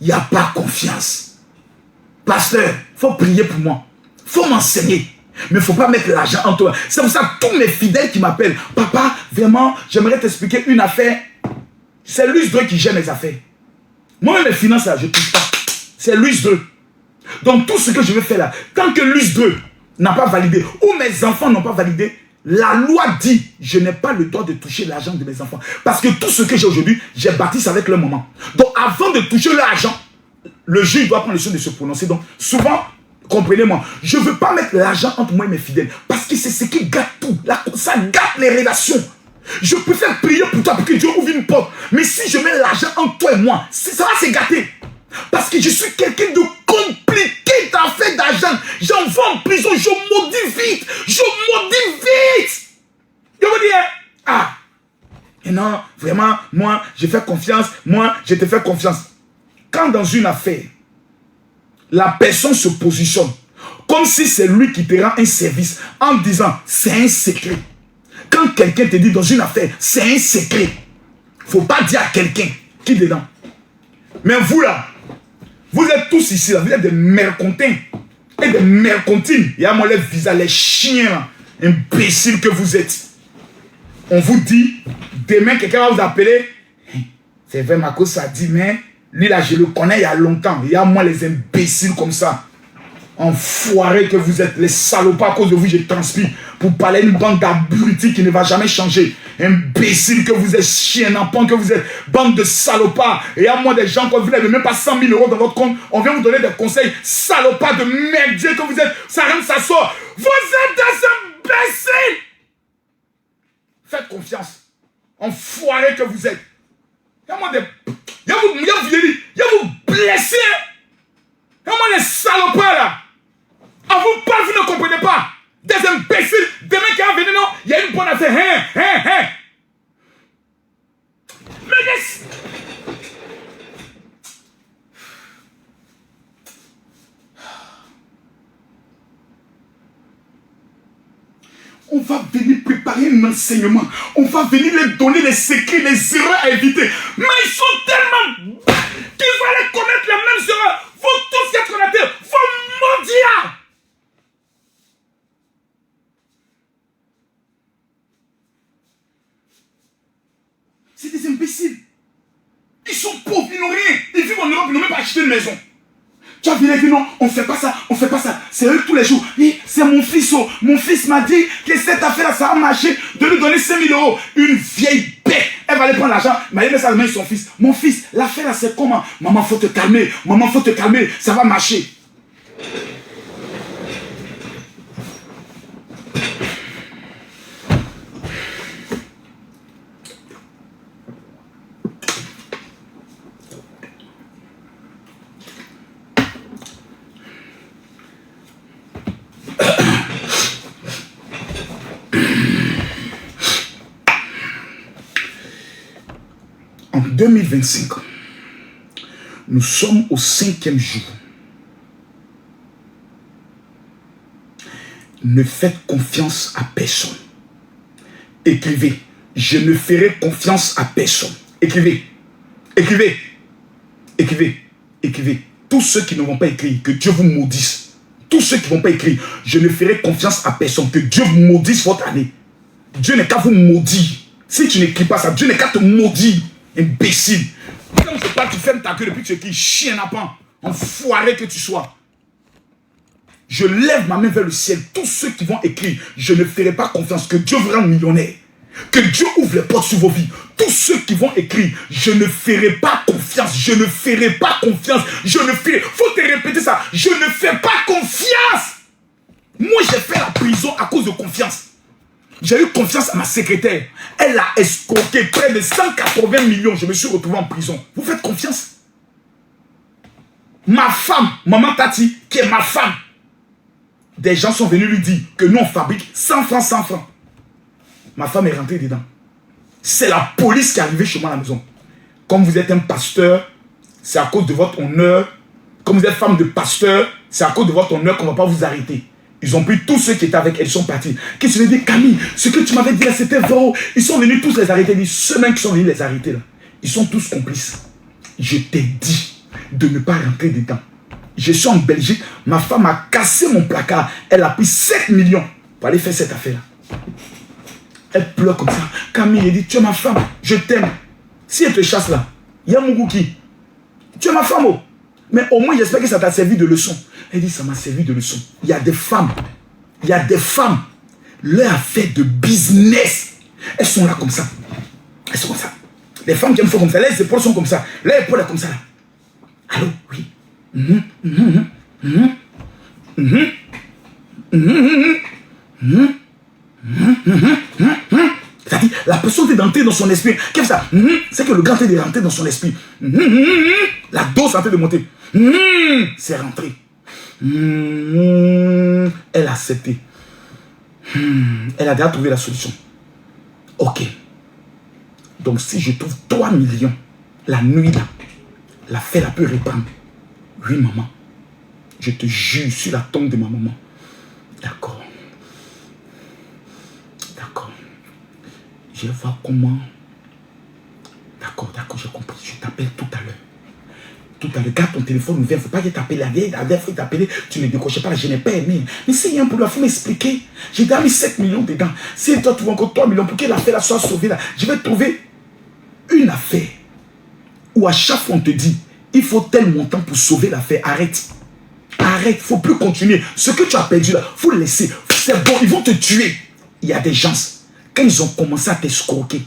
il n'y a pas confiance. Pasteur, il faut prier pour moi. Il faut m'enseigner. Mais il ne faut pas mettre l'argent en toi. C'est pour ça que tous mes fidèles qui m'appellent, papa, vraiment, j'aimerais t'expliquer une affaire. C'est Louis II qui gère mes affaires. Moi, mes finances, là, je ne touche pas. C'est Louis II. Donc, tout ce que je veux faire là, tant que Louis II n'a pas validé, ou mes enfants n'ont pas validé, la loi dit, je n'ai pas le droit de toucher l'argent de mes enfants. Parce que tout ce que j'ai aujourd'hui, j'ai bâti ça avec leur maman. Donc, avant de toucher l'argent, le juge doit prendre le soin de se prononcer. Donc, souvent, comprenez-moi, je ne veux pas mettre l'argent entre moi et mes fidèles. Parce que c'est ce qui gâte tout. Ça gâte les relations. Je préfère prier pour toi pour que Dieu ouvre une porte. Mais si je mets l'argent entre toi et moi, ça va se gâter. Parce que je suis quelqu'un de compliqué d'affaires d'argent. J'envoie en prison, je maudis vite. Je maudis vite. Je vous dis, ah. Et non, vraiment, moi, je fais confiance. Moi, je te fais confiance. Quand dans une affaire, la personne se positionne comme si c'est lui qui te rend un service en disant c'est un secret. Quand quelqu'un te dit dans une affaire c'est un secret, il ne faut pas dire à quelqu'un qui est dedans. Mais vous là, vous êtes tous ici là, vous êtes des mercontins et des mercontines. Il y a moi les visas, les chiens là, imbéciles que vous êtes. On vous dit, demain quelqu'un va vous appeler. C'est vrai Marco ça dit, mais lui là je le connais il y a longtemps. Il y a moi les imbéciles comme ça. Enfoirés que vous êtes, les salopards, à cause de vous je transpire pour parler d'une bande d'abrutis qui ne va jamais changer. Imbéciles que vous êtes, chiens d'enfants que vous êtes, bande de salopards. Et à moi des gens quand vous n'avez même pas 100 000 € dans votre compte, on vient vous donner des conseils, salopards de merdier que vous êtes, ça rentre, ça sort. Vous êtes des imbéciles. Faites confiance. Enfoirés que vous êtes. Il y a moi des... Il y a vous blessés. Il y a moi les salopards là. On vous parle, vous ne comprenez pas. Des imbéciles. Demain qui va venir, non, il y a une bonne affaire. Mais On va venir préparer un enseignement. On va venir leur donner les secrets, les erreurs à éviter. Mais ils sont tellement bas qu'ils vont aller commettre les mêmes erreurs. Il faut tous être en terre. Il faut mendier. C'est des imbéciles. Ils sont pauvres, ils n'ont rien. Ils vivent en Europe, ils n'ont même pas acheté une maison. Tu as vu, dit non, on ne fait pas ça, on ne fait pas ça. C'est eux tous les jours. C'est mon fils. Oh. Mon fils m'a dit que cette affaire-là, ça a marché, de lui donner 5 000 €. Une vieille bête. Elle va aller prendre l'argent. Mais elle met ça dans son fils. Mon fils, l'affaire-là, c'est comment? Maman, faut te calmer. Maman, faut te calmer. Ça va marcher. En 2025, nous sommes au 5e jour. Ne faites confiance à personne. Écrivez. Je ne ferai confiance à personne. Écrivez. Écrivez. Écrivez. Écrivez. Tous ceux qui ne vont pas écrire, que Dieu vous maudisse. Tous ceux qui ne vont pas écrire, je ne ferai confiance à personne. Que Dieu vous maudisse votre année. Dieu n'est qu'à vous maudire. Si tu n'écris pas ça, Dieu n'est qu'à te maudire. Imbécile. Comme c'est pas, tu fermes ta queue depuis que tu écris, chien à pan, enfoiré que tu sois. Je lève ma main vers le ciel. Tous ceux qui vont écrire, je ne ferai pas confiance. Que Dieu vous rende millionnaire. Que Dieu ouvre les portes sur vos vies. Tous ceux qui vont écrire, je ne ferai pas confiance. Je ne ferai pas confiance. Je ne ferai. Faut te répéter ça. Je ne fais pas confiance. Moi, j'ai fait la prison à cause de confiance. J'ai eu confiance à ma secrétaire. Elle a escroqué près de 180 millions. Je me suis retrouvé en prison. Vous faites confiance? Ma femme, Maman Tati, qui est ma femme, des gens sont venus lui dire que nous on fabrique 100 francs, 100 francs. Ma femme est rentrée dedans. C'est la police qui est arrivée chez moi à la maison. Comme vous êtes un pasteur, c'est à cause de votre honneur. Comme vous êtes femme de pasteur, c'est à cause de votre honneur qu'on ne va pas vous arrêter. Ils ont pris tous ceux qui étaient avec elle, ils sont partis. Qui se dit, Camille, ce que tu m'avais dit là, c'était vrai. Ils sont venus tous les arrêter. Ceux mêmes qui sont venus les arrêter là, ils sont tous complices. Je t'ai dit de ne pas rentrer dedans. Je suis en Belgique, ma femme a cassé mon placard. Elle a pris 7 millions pour aller faire cette affaire-là. Elle pleure comme ça. Camille, elle dit, tu es ma femme, je t'aime. Si elle te chasse là, il y a mon goût qui. Tu es ma femme, oh. Mais au moins, j'espère que ça t'a servi de leçon. Elle dit, ça m'a servi de leçon. Il y a des femmes, leur affaire de business, elles sont là comme ça. Elles sont comme ça. Les femmes qui aiment faire comme ça, les épaules sont comme ça. Les épaules sont comme ça. Là. Allô, oui. C'est-à-dire, la personne est rentrée dans son esprit. Qu'est-ce que ça? C'est que le gars est rentré dans son esprit. La dose est en train de monter. C'est rentré. Elle a accepté. Elle a déjà trouvé la solution. Ok. Donc si je trouve 3 millions la nuit là, l'affaire la peut reprendre. Oui maman. Je te jure sur la tombe de ma maman. D'accord. D'accord. Je vais voir comment. D'accord, j'ai compris. Je t'appelle tout à l'heure. Tout à l'heure, garde ton téléphone ouvert. Il ne faut pas que t'appelles la vieille. La vieille, il faut t'appeler. Tu ne décroches pas. Je n'ai pas aimé. Mais s'il y a un problème, il faut m'expliquer. J'ai déjà mis 7 millions dedans. Si toi, tu vois encore 3 millions pour que l'affaire là soit sauvée là, je vais trouver une affaire où à chaque fois on te dit il faut tel montant pour sauver l'affaire. Arrête. Arrête. Il ne faut plus continuer. Ce que tu as perdu là, il faut le laisser. C'est bon, ils vont te tuer. Il y a des gens, quand ils ont commencé à t'escroquer,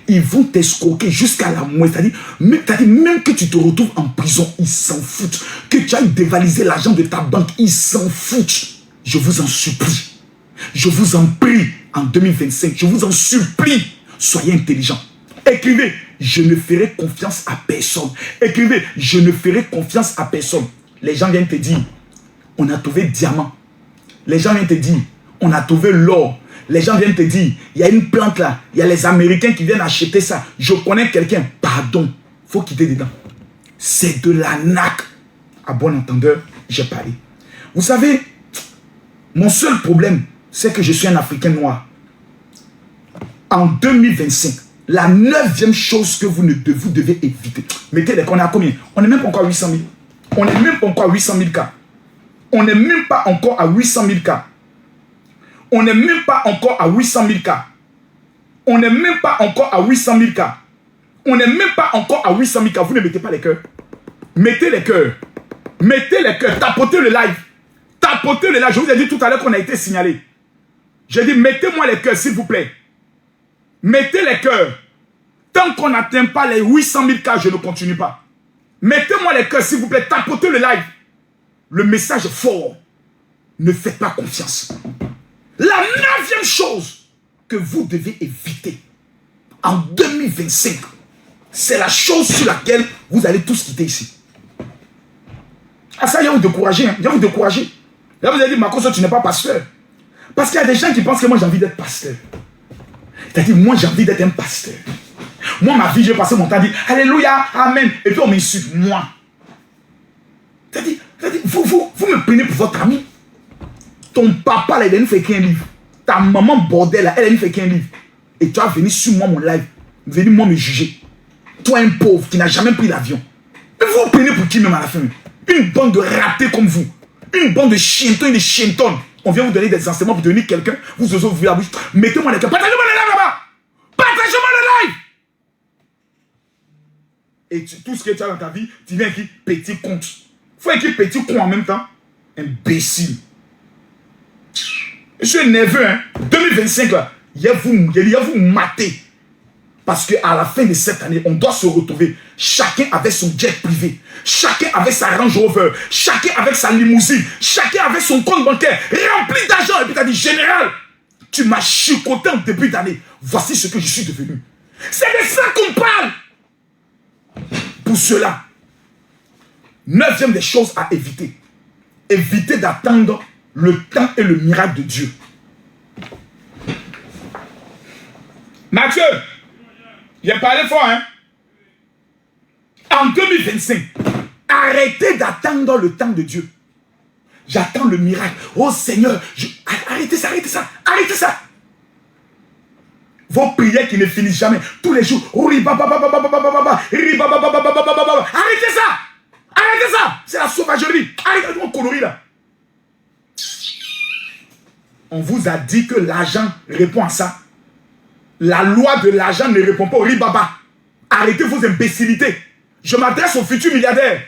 ils vont t'escroquer jusqu'à la moitié. C'est-à-dire, même que tu te retrouves en prison, ils s'en foutent. Que tu ailles dévaliser l'argent de ta banque, ils s'en foutent. Je vous en supplie. Je vous en prie, en 2025, je vous en supplie, soyez intelligents. Écrivez, je ne ferai confiance à personne. Écrivez, je ne ferai confiance à personne. Les gens viennent te dire, on a trouvé diamant. Les gens viennent te dire, on a trouvé l'or. Les gens viennent te dire, il y a une plante là, il y a les Américains qui viennent acheter ça. Je connais quelqu'un, pardon, il faut quitter dedans. C'est de l'arnaque. À bon entendeur, j'ai parlé. Vous savez, mon seul problème, c'est que je suis un Africain noir. En 2025, la 9e chose que vous devez éviter. Mettez les, on est à combien? On n'est même pas encore à 800 000. On n'est même pas encore à 800 000 cas. On n'est même pas encore à 800 000 cas. On n'est même pas encore à 800 000 cas. On n'est même pas encore à 800 000 cas. On n'est même pas encore à 800 000 cas. Vous ne mettez pas les cœurs. Mettez les cœurs. Mettez les cœurs. Tapotez le live. Tapotez le live. Je vous ai dit tout à l'heure qu'on a été signalé. J'ai dit, mettez-moi les cœurs, s'il vous plaît. Mettez les cœurs. Tant qu'on n'atteint pas les 800 000 cas, je ne continue pas. Mettez-moi les cœurs, s'il vous plaît. Tapotez le live. Le message est fort. Ne faites pas confiance. La 9e chose que vous devez éviter en 2025, c'est la chose sur laquelle vous allez tous quitter ici. Ah ça, il va vous décourager. Hein. Il va vous décourager. Là, vous allez dire, Marcos, tu n'es pas pasteur. Parce qu'il y a des gens qui pensent que moi, j'ai envie d'être pasteur. C'est-à-dire, moi, j'ai envie d'être un pasteur. Moi, ma vie, j'ai passé mon temps à dire, Alléluia, Amen. Et puis, on m'insulte, moi. C'est-à-dire, vous me prenez pour votre ami. Ton papa, là, il ne fait qu'un livre. Ta maman, bordel, là, elle ne fait qu'un livre. Et tu vas venir sur moi, mon live. Venir, moi, me juger. Toi, un pauvre qui n'a jamais pris l'avion. Mais vous prenez pour qui, même à la fin? Une bande de ratés comme vous. Une bande de chientons et de chientonnes. On vient vous donner des enseignements pour devenir quelqu'un. Vous osez ouvrir la bouche. Mettez-moi les cœurs. Partagez-moi le live là-bas. Partagez-moi le live. Et tout ce que tu as dans ta vie, tu viens écrire petit compte. Il faut écrire petit con en même temps. Imbécile. Je suis nerveux, hein. 2025, là, il y a vous mater. Parce qu'à la fin de cette année, on doit se retrouver. Chacun avec son jet privé. Chacun avec sa Range Rover. Chacun avec sa limousine. Chacun avec son compte bancaire rempli d'argent. Et puis tu as dit, général, tu m'as chicoté en début d'année. Voici ce que je suis devenu. C'est de ça qu'on parle. Pour cela, 9e des choses à éviter. Éviter d'attendre le temps et le miracle de Dieu. Mathieu, il a parlé fort, hein? En 2025, arrêtez d'attendre le temps de Dieu. J'attends le miracle. Oh Seigneur, arrêtez ça, arrêtez ça, arrêtez ça. Vos prières qui ne finissent jamais, tous les jours. Arrêtez ça. Arrêtez ça. C'est la sauvagerie. Arrêtez mon coloris là. On vous a dit que l'argent répond à ça. La loi de l'argent ne répond pas au ribaba. Arrêtez vos imbécilités. Je m'adresse aux futurs milliardaires.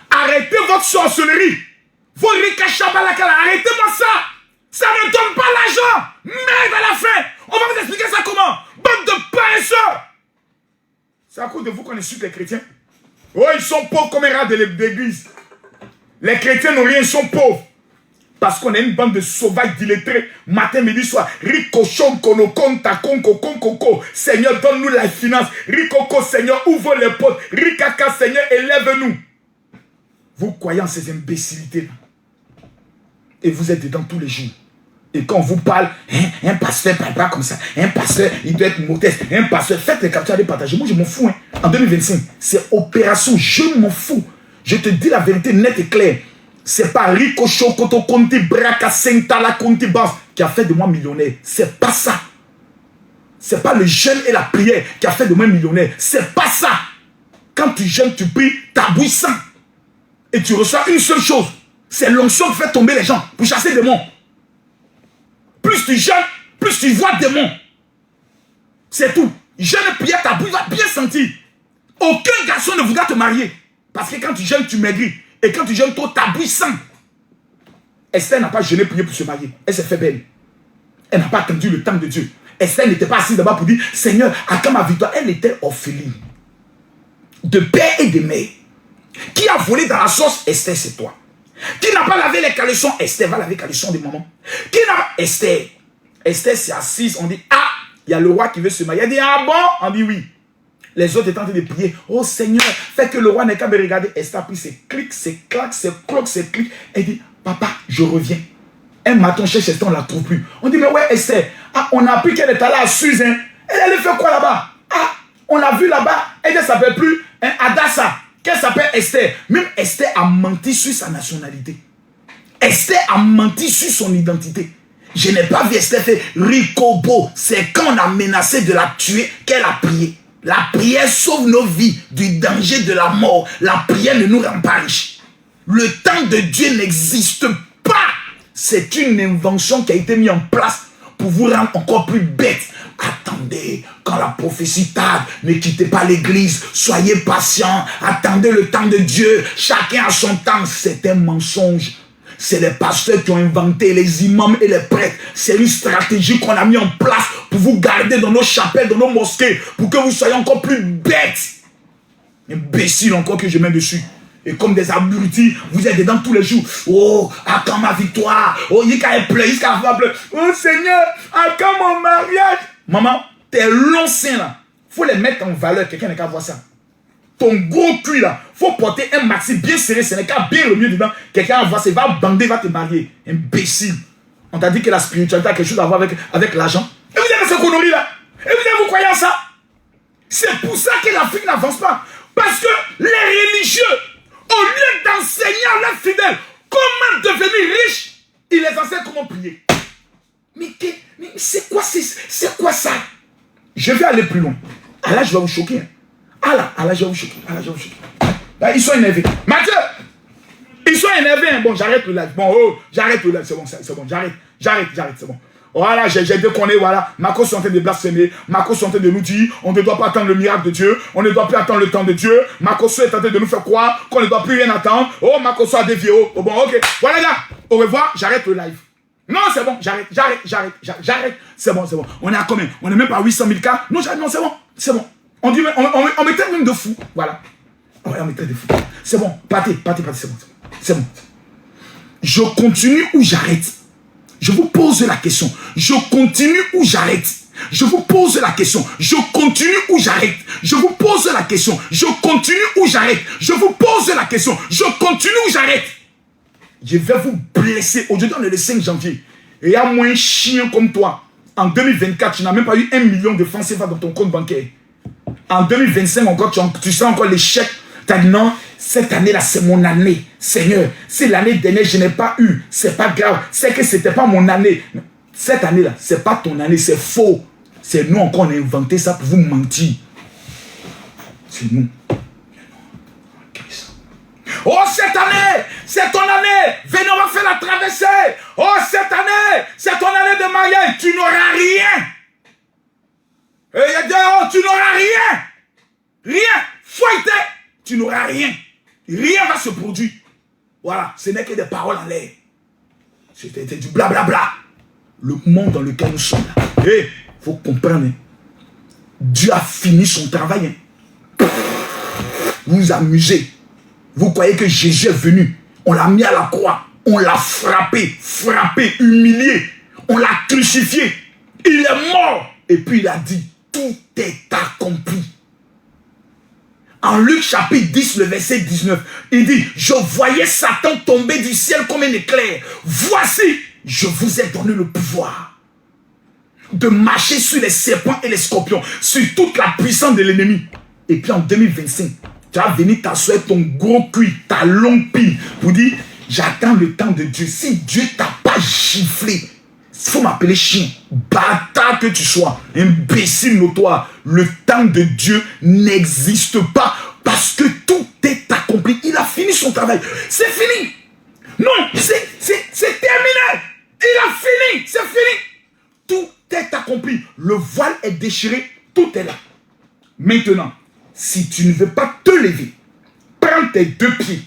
Arrêtez votre sorcellerie. Vos rikachabalakala. Arrêtez-moi ça. Ça ne donne pas l'argent. Merde à la fin. On va vous expliquer ça comment. Bande de paresseux. C'est à cause de vous qu'on insulte les chrétiens. Oh, ils sont pauvres comme un rat d'église. Les chrétiens n'ont rien, ils sont pauvres. Parce qu'on est une bande de sauvages dilettrés. Matin, midi, soir. Ricochon, konokon, takon, kokon, koko. Seigneur, donne-nous la finance. Rikoko, Seigneur, ouvre les portes. Rikaka, Seigneur, élève-nous. Vous croyez en ces imbécilités-là. Et vous êtes dedans tous les jours. Et quand on vous parle, un pasteur ne parle pas comme ça. Un pasteur, il doit être modeste. Un pasteur, faites les captures et partagez. Moi, je m'en fous. Hein. En 2025, c'est opération. Je m'en fous. Je te dis la vérité nette et claire. C'est pas Rico Chocoto Conti Braka Sentala Conti Bas qui a fait de moi millionnaire. C'est pas ça. C'est pas le jeûne et la prière qui a fait de moi millionnaire. C'est pas ça. Quand tu jeûnes, tu pries, t'abouilles sang. Et tu reçois une seule chose. C'est l'onction qui fait tomber les gens pour chasser les démons. Plus tu jeûnes, plus tu vois démons. C'est tout. Jeûne et prière, ta bouille va bien sentir. Aucun garçon ne voudra te marier. Parce que quand tu jeûnes, tu maigris. Et quand tu jeûnes trop, ta bouille sang. Esther n'a pas jeûné, prié pour se marier. Elle s'est fait belle. Elle n'a pas attendu le temps de Dieu. Esther n'était pas assise là-bas pour dire, Seigneur, à quand ma victoire? Elle était orpheline. De père et de mère. Qui a volé dans la sauce? Esther, c'est toi. Qui n'a pas lavé les caleçons? Esther va laver les caleçons de maman. Qui n'a pas... Esther. Esther s'est assise, on dit, ah, il y a le roi qui veut se marier. Elle dit, ah bon? On dit oui. Les autres étaient en train de prier. Oh Seigneur, fais que le roi n'ait qu'à me regarder. Esther a pris ses clics, ses claques, ses cloques, ses clics. Elle dit, papa, je reviens. Un matin, cherche Esther, on ne la trouve plus. On dit, mais ouais, Esther, ah, on a appris qu'elle est allée à Suse. Hein. Elle allait faire quoi là-bas? Ah, on l'a vu là-bas. Elle ne s'appelle plus Adassa. Qu'elle s'appelle Esther. Même Esther a menti sur sa nationalité. Esther a menti sur son identité. Je n'ai pas vu Esther faire ricobo. C'est quand on a menacé de la tuer qu'elle a prié. La prière sauve nos vies du danger de la mort. La prière ne nous rend pas riches. Le temps de Dieu n'existe pas. C'est une invention qui a été mise en place pour vous rendre encore plus bête. Attendez, quand la prophétie tarde, ne quittez pas l'église. Soyez patient. Attendez le temps de Dieu. Chacun a son temps. C'est un mensonge. C'est les pasteurs qui ont inventé, les imams et les prêtres. C'est une stratégie qu'on a mis en place pour vous garder dans nos chapelles, dans nos mosquées, pour que vous soyez encore plus bêtes. Imbécile encore que je mets dessus. Et comme des abrutis, vous êtes dedans tous les jours. Oh, à quand ma victoire? Oh, il y a pleure, il y a pleure. Oh Seigneur, à quand mon mariage? Maman, tes longs seins là, faut les mettre en valeur. Quelqu'un n'a qu'à voir ça. Ton gros cul là, faut porter un maxi bien serré, ce n'est qu'à bien le mieux dedans. Quelqu'un va voir ça, il va bander, il va te marier. Imbécile. On t'a dit que la spiritualité a quelque chose à voir avec l'argent. Et vous avez ces conneries là. Et vous croyez en ça? C'est pour ça que l'Afrique n'avance pas. Parce que les religieux, au lieu d'enseigner à leurs fidèles comment devenir riches, ils les enseignent comment prier. Mais c'est quoi ça? Je vais aller plus loin. Ah là, je vais vous choquer. Hein. Ah là, je vais vous choquer. Là, ils sont énervés. Mathieu, ils sont énervés. Hein. Bon, j'arrête le live. Bon, j'arrête le live. C'est bon, j'arrête, c'est bon. Voilà, j'ai déconné, voilà. Marcos sont en train de blasphémer. Marcos sont en train de nous dire, on ne doit pas attendre le miracle de Dieu. On ne doit plus attendre le temps de Dieu. Marcos est en train de nous faire croire qu'on ne doit plus rien attendre. Oh, Marcos a dévié. Oh, bon, ok. Voilà, les gars. Au revoir, j'arrête le live. Non, c'est bon, j'arrête. C'est bon. On est à combien? On est même pas à 800 000 cas. Non, c'est bon. On me traite même de fou. Voilà. Ouais, on me traite de fou. C'est bon. Partez, c'est bon. Je continue ou j'arrête? Je vous pose la question. Je continue ou j'arrête? Je vous pose la question. Je continue ou j'arrête? Je vous pose la question. Je continue ou j'arrête? Je vous pose la question. Je continue ou j'arrête? Je vais vous blesser. Aujourd'hui, on est le 5 janvier. Et il y a moins chien comme toi. En 2024, tu n'as même pas eu 1 million de francs CFA dans ton compte bancaire. En 2025, encore, tu sens encore l'échec. Tu as dit non, cette année-là, c'est mon année. Seigneur, si l'année dernière, je n'ai pas eu, c'est pas grave. C'est que ce n'était pas mon année. Cette année-là, ce n'est pas ton année, c'est faux. C'est nous encore, on a inventé ça pour vous mentir. C'est nous. Oh, cette année, c'est ton année. Venez, on va faire la traversée. Oh, cette année, c'est ton année de mariage. Tu n'auras rien. Et il dit, oh, tu n'auras rien. Rien. Fouetté. Tu n'auras rien. Rien va se produire. Voilà, ce n'est que des paroles en l'air. C'était du blablabla. Le monde dans lequel nous sommes là. Il faut comprendre. Hein. Dieu a fini son travail. Hein. Vous vous amusez. Vous croyez que Jésus est venu. On l'a mis à la croix. On l'a frappé, humilié. On l'a crucifié. Il est mort. Et puis il a dit, tout est accompli. En Luc chapitre 10, le verset 19, il dit, je voyais Satan tomber du ciel comme un éclair. Voici, je vous ai donné le pouvoir de marcher sur les serpents et les scorpions, sur toute la puissance de l'ennemi. Et puis en 2025, tu vas venir t'asseoir ton gros cul, ta longue pile, pour dire, j'attends le temps de Dieu. Si Dieu t'a pas giflé, il faut m'appeler chien, bâtard que tu sois, imbécile notoire. Le temps de Dieu n'existe pas parce que tout est accompli. Il a fini son travail. C'est fini. Non, c'est terminé. Il a fini. C'est fini. Tout est accompli. Le voile est déchiré. Tout est là. Maintenant, si tu ne veux pas te lever, prends tes 2 pieds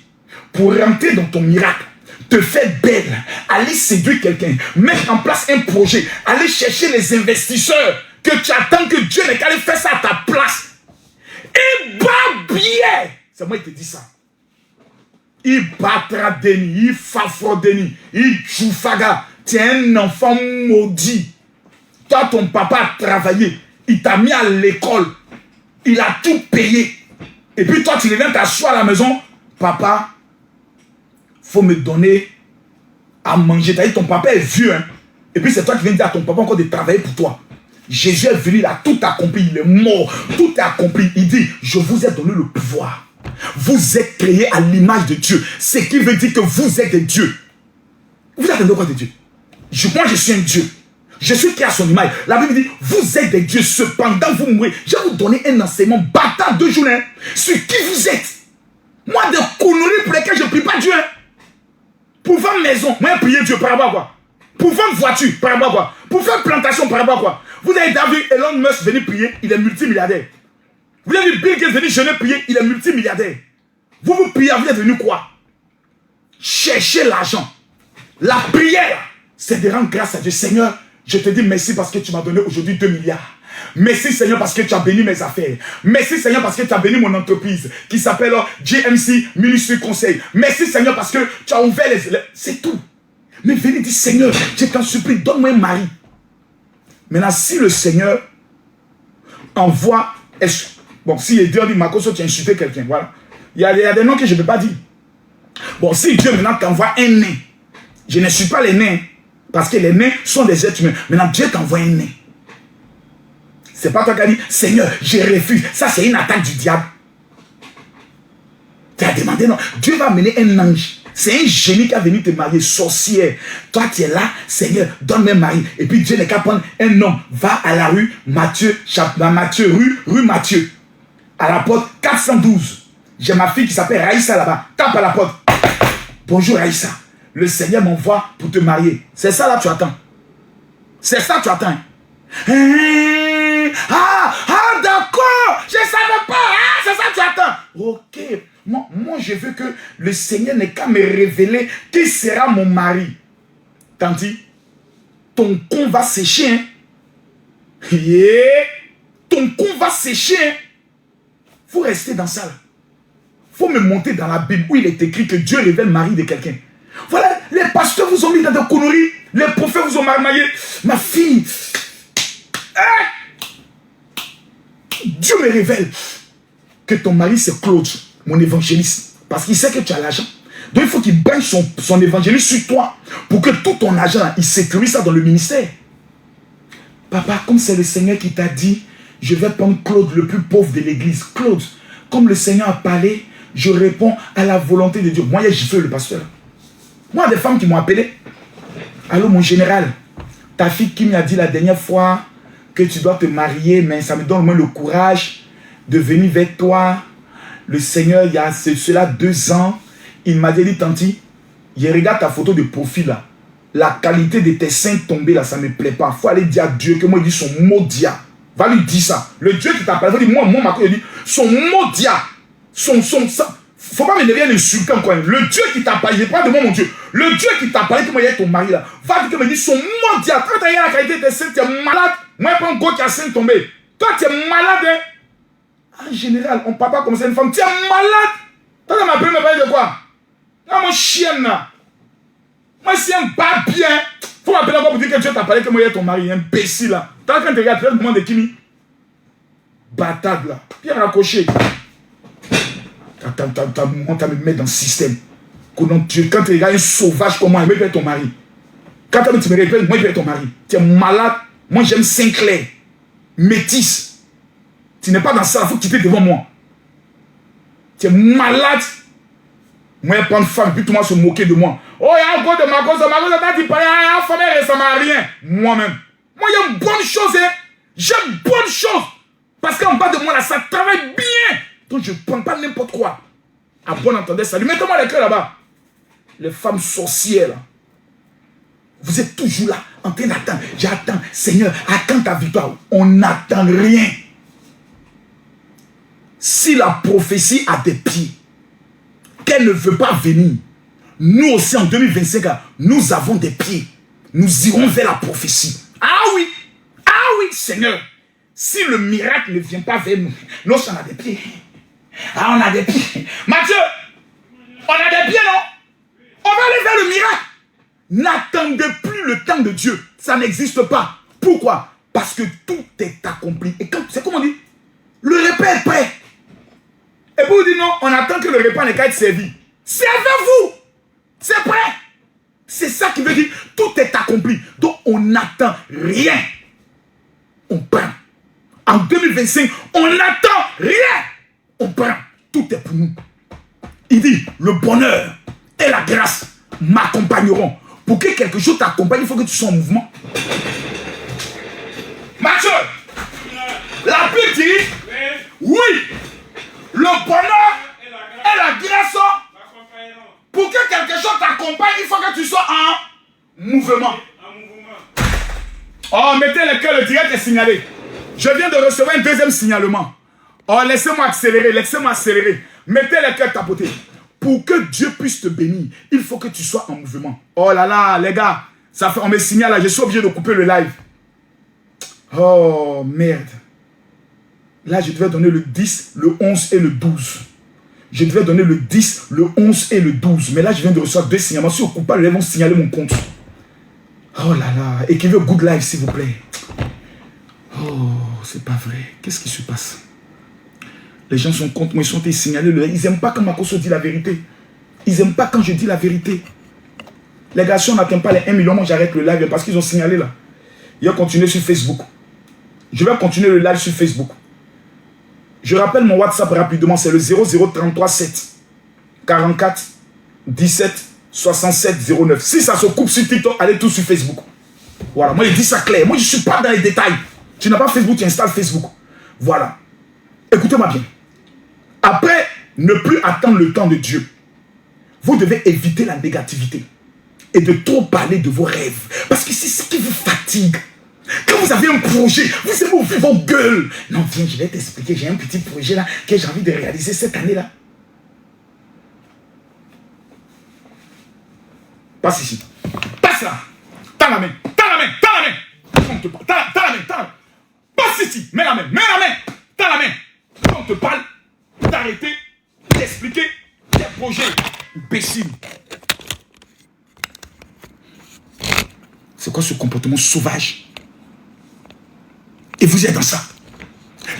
pour rentrer dans ton miracle. Te faire belle, aller séduire quelqu'un, mettre en place un projet, aller chercher les investisseurs que tu attends que Dieu n'est qu'à aller faire ça à ta place. Il bat bien. C'est moi qui te dis ça. Il battra Denis, il fafro Denis, il choufaga. Tu es un enfant maudit. Toi, ton papa a travaillé, il t'a mis à l'école, il a tout payé. Et puis toi, tu viens t'asseoir à la maison, papa, faut me donner à manger. T'as dit, ton papa est vieux. Hein? Et puis c'est toi qui viens dire à ton papa encore de travailler pour toi. Jésus est venu, il a tout accompli. Il est mort. Tout est accompli. Il dit, je vous ai donné le pouvoir. Vous êtes créés à l'image de Dieu. Ce qui veut dire que vous êtes des dieux. Vous attendez quoi de Dieu? Moi, je suis un Dieu. Je suis qui à son image. La Bible dit, vous êtes des dieux, cependant vous mourrez. Je vais vous donner un enseignement battant de journée sur qui vous êtes. Moi, des conneries pour lesquelles je ne prie pas Dieu. Pour vendre maison, moi, je prie Dieu par rapport à quoi? Pour vendre voiture, par rapport à quoi? Pour faire plantation, par rapport à quoi? Vous avez vu Elon Musk venir prier, il est multimilliardaire. Vous avez vu Bill Gates venir jeûner prier, il est multimilliardaire. Vous priez, vous êtes venu quoi? Chercher l'argent. La prière, c'est de rendre grâce à Dieu. Seigneur, je te dis merci parce que tu m'as donné aujourd'hui 2 milliards. Merci Seigneur parce que tu as béni mes affaires. Merci Seigneur parce que tu as béni mon entreprise qui s'appelle JMC Ministry Conseil. Merci Seigneur parce que tu as ouvert les... C'est tout. Mais venez dire Seigneur, je t'en supplie, donne-moi un mari. Maintenant, si le Seigneur envoie... Bon, si Dieu dit Makoso, tu as insulté quelqu'un, voilà. Il y a des noms que je ne peux pas dire. Bon, si Dieu maintenant t'envoie un nain, je ne suis pas les nains, parce que les nains sont des êtres humains. Maintenant, Dieu t'envoie un nain. C'est pas toi qui as dit, Seigneur, je refuse. Ça, c'est une attaque du diable. Tu as demandé, non. Dieu va amener un ange. C'est un génie qui a venu te marier, sorcière. Toi, tu es là, Seigneur, donne-moi un mari. Et puis Dieu n'est qu'à prendre un homme. Va à la rue Matthieu, rue Matthieu. À la porte 412. J'ai ma fille qui s'appelle Raïssa là-bas. Tape à la porte. Bonjour Raïssa. Le Seigneur m'envoie pour te marier. C'est ça là tu attends. C'est ça tu attends. D'accord. Je ne savais pas. C'est ça tu attends. Ok. Moi je veux que le Seigneur n'ait qu'à me révéler qui sera mon mari. Tandis, ton con va sécher. Hein? Yeah. Ton con va sécher. Hein? Faut rester dans ça là. Faut me monter dans la Bible où il est écrit que Dieu révèle le mari de quelqu'un. Voilà, les pasteurs vous ont mis dans des conneries. Les prophètes vous ont marmaillé. Ma fille. Dieu me révèle que ton mari c'est Claude, mon évangéliste. Parce qu'il sait que tu as l'argent. Donc il faut qu'il branche son évangéliste sur toi. Pour que tout ton argent, il sécurise ça dans le ministère. Papa, comme c'est le Seigneur qui t'a dit, je vais prendre Claude, le plus pauvre de l'église. Claude, comme le Seigneur a parlé, je réponds à la volonté de Dieu. Moi, j'ai giflé le pasteur. Moi, des femmes qui m'ont appelé. Allô, mon général, ta fille qui m'a dit la dernière fois que tu dois te marier, mais ça me donne au moins le courage de venir vers toi. Le Seigneur, il y a cela 2 ans, il m'a dit, tanti, je regarde ta photo de profil là. La qualité de tes seins tombés là, ça ne me plaît pas. Il faut aller dire à Dieu que moi, il dit son maudit. Va lui dire ça. Le Dieu qui t'a parlé, il dit, moi, il dit, son maudit. Faut pas me devenir insultant quoi. Le Dieu qui t'a parlé, je parle de moi mon Dieu. Le Dieu qui t'a parlé, que moi il y a ton mari là. Va dire que me dit son maudit. Quand tu as la qualité de tes seins, tu es malade. Moi je prends un gars qui a seins tombés. Toi tu es malade. Hein? En général, on ne parle pas comme ça une femme. Tu es malade. Toi tu m'appelles me parler de quoi? Là mon chien là. Moi si un pas bien. Faut m'appeler encore pour dire que Dieu t'a parlé que moi il y a ton mari. Imbécile là. Toi quand tu regardes, tu te demandes de qui? Batade là. Pierre raccroché. On t'a me mettre dans le système. Quand tu regardes un sauvage comme moi, il me ton mari. Quand tu me répètes, moi, il me ton mari. Tu es malade. Moi, j'aime Sinclair. Métis. Tu n'es pas dans ça, il faut quitter devant moi. Tu es malade. Moi, je prends une femme, puis tout le monde se moquer de moi. Oh, il y a un gars de ma cause, t'as dit, il y a un femme, elle ressemble à rien. Moi-même. Moi, il y a une bonne chose, hein. J'aime bonne chose. Parce qu'en bas de moi, là, ça travaille bien. Donc je ne prends pas n'importe quoi. À bon entendeur, salut. Mettez-moi les cœurs là-bas. Les femmes sorcières là. Vous êtes toujours là, en train d'attendre. J'attends. Seigneur, à quand ta victoire? On n'attend rien. Si la prophétie a des pieds, qu'elle ne veut pas venir, nous aussi en 2025, nous avons des pieds. Nous irons vers la prophétie. Ah oui, Seigneur. Si le miracle ne vient pas vers nous, nous on a des pieds. Ah, on a des pieds. Mathieu, on a des pieds, non? On va aller vers le miracle. N'attendez plus le temps de Dieu. Ça n'existe pas. Pourquoi? Parce que tout est accompli. Et c'est comme on dit, le repas est prêt. Et vous dites non, on attend que le repas n'ait qu'à être servi. Servez-vous. C'est prêt. C'est ça qui veut dire, tout est accompli. Donc on n'attend rien. On prend. En 2025, on n'attend rien. On prend. Tout est pour nous. Il dit, le bonheur et la grâce m'accompagneront Pour que quelque chose t'accompagne, il faut que tu sois en mouvement. Mathieu, la Bible dit, oui, le bonheur et la grâce, pour que quelque chose t'accompagne, il faut que tu sois en mouvement. Oh, mettez le cœur, le direct est signalé. Je viens de recevoir un deuxième signalement. Oh, laissez-moi accélérer, laissez-moi accélérer. Mettez le cœur tapoté. Pour que Dieu puisse te bénir, il faut que tu sois en mouvement. Oh là là, les gars, ça fait, on me signale là, je suis obligé de couper le live. Oh, merde. Là, je devais donner le 10, le 11 et le 12. Je devais donner le 10, le 11 et le 12. Mais là, je viens de recevoir deux signalements. Si on ne coupe pas le live, ils vont signaler mon compte. Oh là là. Écrivez good live, s'il vous plaît. Oh, c'est pas vrai. Qu'est-ce qui se passe? Les gens sont contre moi, ils sont signalés. Ils n'aiment pas quand Makosso dit la vérité. Ils n'aiment pas quand je dis la vérité. Les gars, si on n'atteint pas les 1 million, moi j'arrête le live parce qu'ils ont signalé là. Ils vont continuer sur Facebook. Je vais continuer le live sur Facebook. Je rappelle mon WhatsApp rapidement, c'est le 0033 7 44 17 67 09. Si ça se coupe sur TikTok, allez tout sur Facebook. Voilà, moi je dis ça clair. Moi je ne suis pas dans les détails. Tu n'as pas Facebook, tu installes Facebook. Voilà. Écoutez-moi bien. Après, ne plus attendre le temps de Dieu. Vous devez éviter la négativité. Et de trop parler de vos rêves. Parce que c'est ce qui vous fatigue. Quand vous avez un projet, vous aimez ouvrir vos gueules. Non, viens, je vais t'expliquer. J'ai un petit projet là que j'ai envie de réaliser cette année-là. Passe ici. Passe là. Tends la main. Tends la main. Tends la main. On te parle. Tends la main. Tends la main. Passe ici. Mets la main. Mets la main. Tends la main. Quand on te parle, t'arrêter, t'expliquer tes projets. Imbécile. C'est quoi ce comportement sauvage? Et vous êtes dans ça.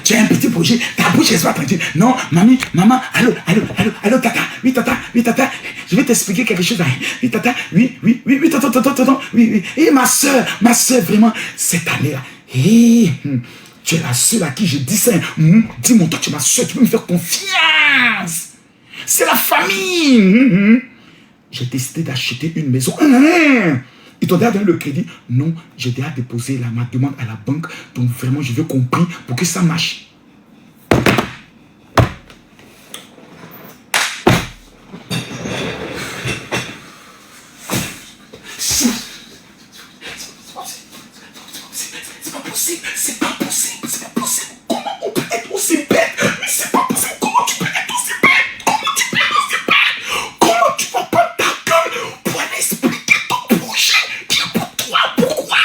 Tu as un petit projet, ta bouche est pas tranquille. Non, mamie, maman, allô, tata, oui, tata, je vais t'expliquer quelque chose. Oui, tata, oui, tata, oui. Et ma soeur, vraiment, cette année-là, tu es la seule à qui je dis ça. Dis-moi, toi, tu es ma soeur, tu peux me faire confiance. C'est la famille. J'ai décidé d'acheter une maison. Ils t'ont déjà donné le crédit. Non, j'ai déjà déposé ma demande à la banque. Donc vraiment, je veux qu'on prie pour que ça marche. C'est pas possible. C'est pas possible. C'est pas possible. Comment on peut être aussi bête? Mais c'est pas possible. Comment tu peux être aussi bête? Comment tu peux être aussi bête? Comment tu vas pas ta gueule pour aller expliquer ton projet? Pourquoi?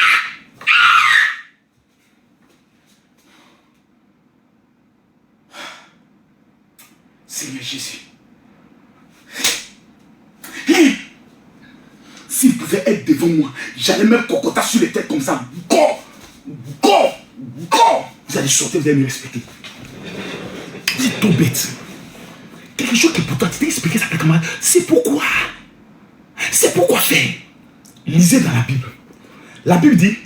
Seigneur Jésus. S'il pouvait être devant moi, j'allais mettre cocotta sur les têtes comme ça. Go! Vous allez sortir, vous allez me respecter. C'est tout bête. Quelque chose que pour toi, tu t'es expliqué ça à ta camarade. C'est pourquoi. C'est pourquoi faire. Lisez dans la Bible. La Bible dit,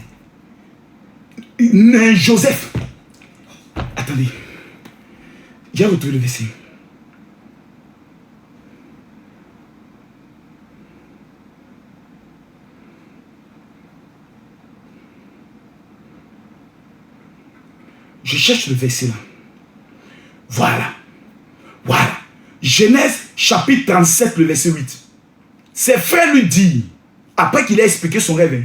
Joseph. Attendez. J'ai retrouvé le verset. Je cherche le verset là. Voilà. Genèse chapitre 37, le verset 8. Ses frères lui disent, après qu'il a expliqué son rêve,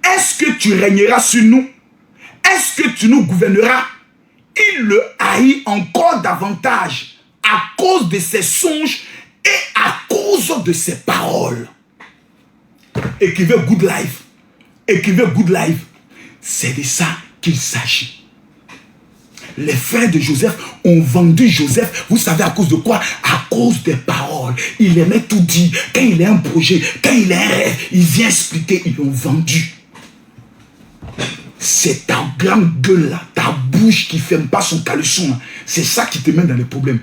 est-ce que tu régneras sur nous? Est-ce que tu nous gouverneras? Il le haït encore davantage à cause de ses songes et à cause de ses paroles. Écrivez good life. C'est de ça qu'il s'agit. Les frères de Joseph ont vendu Joseph, vous savez à cause de quoi? À cause des paroles. Il aimait tout dire. Quand il a un projet, quand il a un rêve, il vient expliquer, ils l'ont vendu. C'est ta grande gueule là, ta bouche qui ne ferme pas son caleçon. C'est ça qui te met dans les problèmes.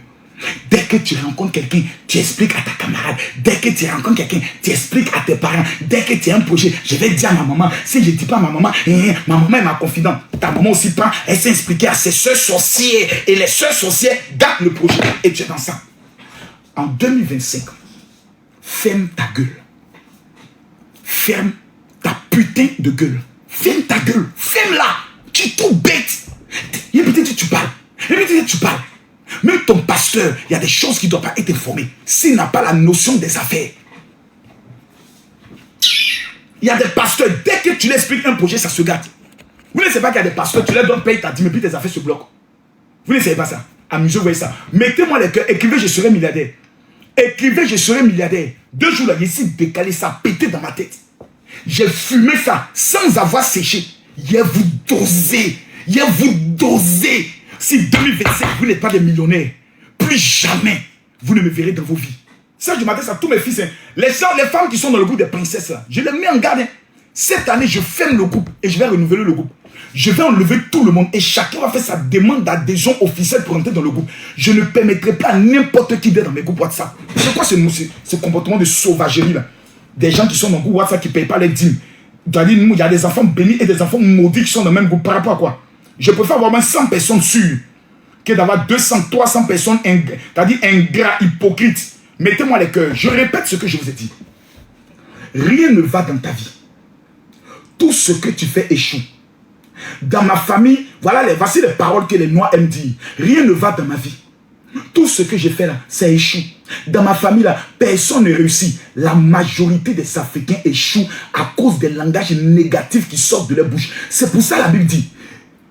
Dès que tu rencontres quelqu'un, tu expliques à ta camarade. Dès que tu rencontres quelqu'un, tu expliques à tes parents. Dès que tu as un projet, je vais dire à ma maman. Si je ne dis pas à ma maman est ma confidente. Ta maman aussi prend, elle s'est expliquée à ses soeurs sorcières. Et les soeurs sorcières gardent le projet. Et tu es dans ça. En 2025, ferme ta gueule. ferme ta putain de gueule. Ferme ta gueule. Ferme-la. Tu es tout bête. Il y a peut-être que tu parles. Il y a peut-être que tu parles. Même ton pasteur, il y a des choses qui ne doivent pas être informées. S'il n'a pas la notion des affaires. Il y a des pasteurs, dès que tu leur expliques un projet, ça se gâte. Vous ne savez pas qu'il y a des pasteurs, tu leur donnes paye ta dîme et puis tes affaires se bloquent. Vous ne savez pas ça. Amusez-vous, voyez ça. Mettez-moi les cœurs, écrivez, je serai milliardaire. Écrivez, je serai milliardaire. 2 jours là, j'ai essayé de décaler ça, pété dans ma tête. J'ai fumé ça sans avoir séché. Il vous dosez. Il vous dosez. Si 2025, vous n'êtes pas des millionnaires, plus jamais, vous ne me verrez dans vos vies. Ça, je m'adresse à tous mes fils. Hein. Les femmes qui sont dans le groupe des princesses, là, je les mets en garde. Hein. Cette année, je ferme le groupe et je vais renouveler le groupe. Je vais enlever tout le monde et chacun va faire sa demande d'adhésion officielle pour entrer dans le groupe. Je ne permettrai pas à n'importe qui d'être dans mes groupes WhatsApp. C'est quoi ce comportement de sauvagerie là? Des gens qui sont dans le groupe WhatsApp qui ne payent pas les dîmes. Il y a des enfants bénis et des enfants maudits qui sont dans le même groupe. Par rapport à quoi? Je préfère avoir 100 personnes sûres que d'avoir 200, 300 personnes, c'est-à-dire ingrats, hypocrites. Mettez-moi les cœurs. Je répète ce que je vous ai dit. Rien ne va dans ta vie. Tout ce que tu fais échoue. Dans ma famille, voici les paroles que les Noirs aiment dire. Rien ne va dans ma vie. Tout ce que j'ai fait là, ça échoue. Dans ma famille là, personne ne réussit. La majorité des Africains échouent à cause des langages négatifs qui sortent de leur bouche. C'est pour ça la Bible dit,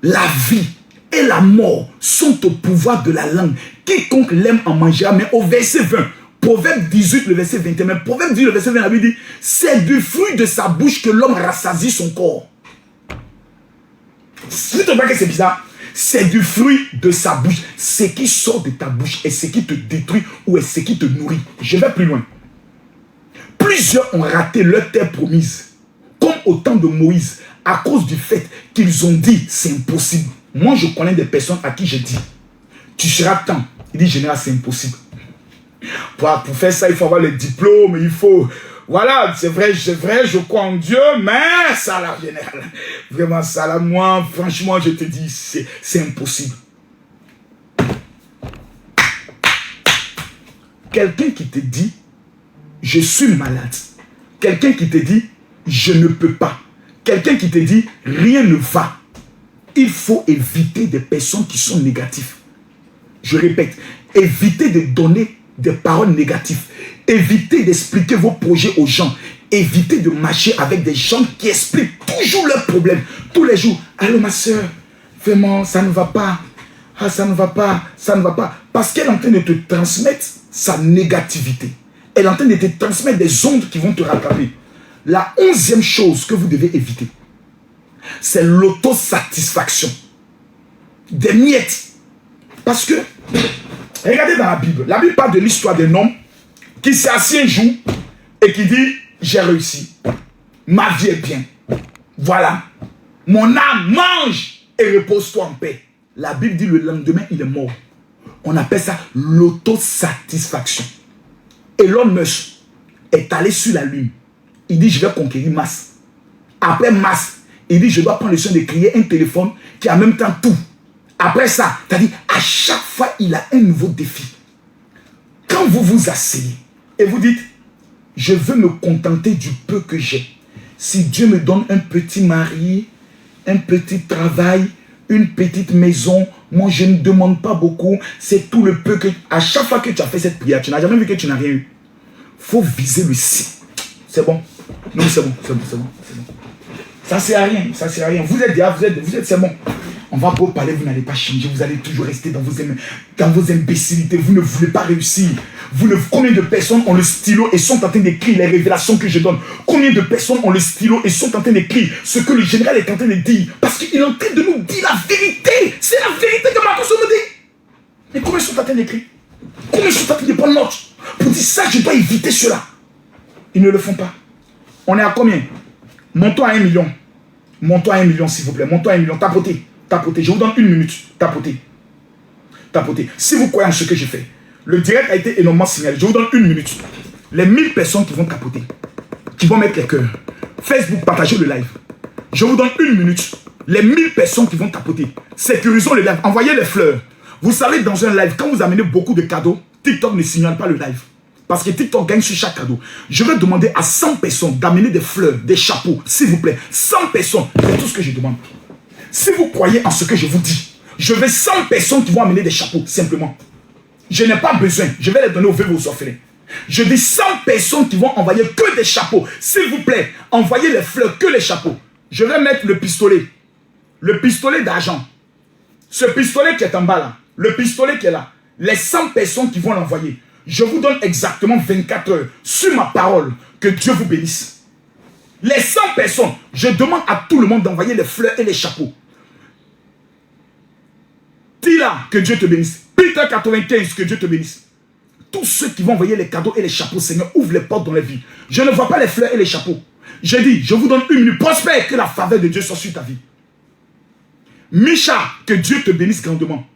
la vie et la mort sont au pouvoir de la langue. Quiconque l'aime en mangera. Mais au verset 20, Proverbe 18, le verset 21, mais Proverbe 18, le verset 20, la Bible dit, c'est du fruit de sa bouche que l'homme rassasie son corps. Si tu ne vois que c'est bizarre, c'est du fruit de sa bouche. Ce qui sort de ta bouche est ce qui te détruit ou est ce qui te nourrit. Je vais plus loin. Plusieurs ont raté leur terre promise, comme au temps de Moïse, à cause du fait qu'ils ont dit c'est impossible. Moi, je connais des personnes à qui j'ai dit tu seras temps. Il dit général, c'est impossible. Pour faire ça, il faut avoir le diplôme, il faut. Voilà, c'est vrai, je crois en Dieu, mais ça là, général. Vraiment, ça là, moi, franchement, je te dis, c'est impossible. Quelqu'un qui te dit, je suis malade. Quelqu'un qui te dit, je ne peux pas. Quelqu'un qui te dit, rien ne va. Il faut éviter des personnes qui sont négatives. Je répète, évitez de donner des paroles négatives. Évitez d'expliquer vos projets aux gens. Évitez de marcher avec des gens qui expliquent toujours leurs problèmes. Tous les jours. Allô ma soeur, vraiment, ça ne va pas. Ah, ça ne va pas, ça ne va pas. Parce qu'elle est en train de te transmettre sa négativité. Elle est en train de te transmettre des ondes qui vont te rattraper. La 11e chose que vous devez éviter, c'est l'autosatisfaction. Des miettes. Parce que, regardez dans la Bible parle de l'histoire d'un homme qui s'est assis un jour et qui dit, j'ai réussi. Ma vie est bien. Voilà. Mon âme mange et repose-toi en paix. La Bible dit le lendemain, il est mort. On appelle ça l'autosatisfaction. Elon Musk est allé sur la lune. Il dit, je vais conquérir Mars. Après Mars, il dit, je dois prendre le soin de créer un téléphone qui a en même temps tout. Après ça, c'est-à-dire, à chaque fois, il a un nouveau défi. Quand vous vous asseyez et vous dites, je veux me contenter du peu que j'ai. Si Dieu me donne un petit mari, un petit travail, une petite maison, moi je ne demande pas beaucoup, c'est tout le peu que... À chaque fois que tu as fait cette prière, tu n'as jamais vu que tu n'as rien eu. Il faut viser le si. C'est bon. Non, c'est bon, c'est bon, c'est bon, c'est bon. Ça ne sert à rien, ça ne sert à rien. Vous êtes là, vous êtes, c'est bon. On va pas parler, vous n'allez pas changer, vous allez toujours rester dans vos imbécilités, vous ne voulez pas réussir. Combien de personnes ont le stylo et sont en train d'écrire les révélations que je donne? Combien de personnes ont le stylo et sont en train d'écrire ce que le général est en train de dire? Parce qu'il est en train de nous dire la vérité. C'est la vérité que Marcos me dit. Mais combien sont en train d'écrire? Combien sont en train de prendre note pour dire ça, je dois éviter cela? Ils ne le font pas. On est à combien? Montons à 1 million. Montons à 1 million, s'il vous plaît. Montons à 1 million. Tapotez. Tapotez. Je vous donne 1 minute. Tapotez. Tapotez. Si vous croyez en ce que je fais, le direct a été énormément signalé. Je vous donne 1 minute. Les 1000 personnes qui vont tapoter, qui vont mettre les cœurs. Facebook, partagez le live. Je vous donne 1 minute. Les 1000 personnes qui vont tapoter, sécurisons le live. Envoyez les fleurs. Vous savez, dans un live, quand vous amenez beaucoup de cadeaux, TikTok ne signale pas le live. parce que TikTok gagne sur chaque cadeau. Je vais demander à 100 personnes d'amener des fleurs, des chapeaux, s'il vous plaît. 100 personnes, c'est tout ce que je demande. Si vous croyez en ce que je vous dis, je veux 100 personnes qui vont amener des chapeaux, simplement. Je n'ai pas besoin, je vais les donner aux veuves et aux orphelins. Je dis 100 personnes qui vont envoyer que des chapeaux. S'il vous plaît, envoyez les fleurs, que les chapeaux. Je vais mettre le pistolet d'argent. Ce pistolet qui est en bas là, le pistolet qui est là, les 100 personnes qui vont l'envoyer, je vous donne exactement 24 heures sur ma parole, que Dieu vous bénisse. Les 100 personnes, je demande à tout le monde d'envoyer les fleurs et les chapeaux. Tila, que Dieu te bénisse. Peter 95, que Dieu te bénisse. Tous ceux qui vont envoyer les cadeaux et les chapeaux, Seigneur, ouvre les portes dans les vies. Je ne vois pas les fleurs et les chapeaux. J'ai dit, je vous donne une minute. Prospère, que la faveur de Dieu soit sur ta vie. Micha, que Dieu te bénisse grandement.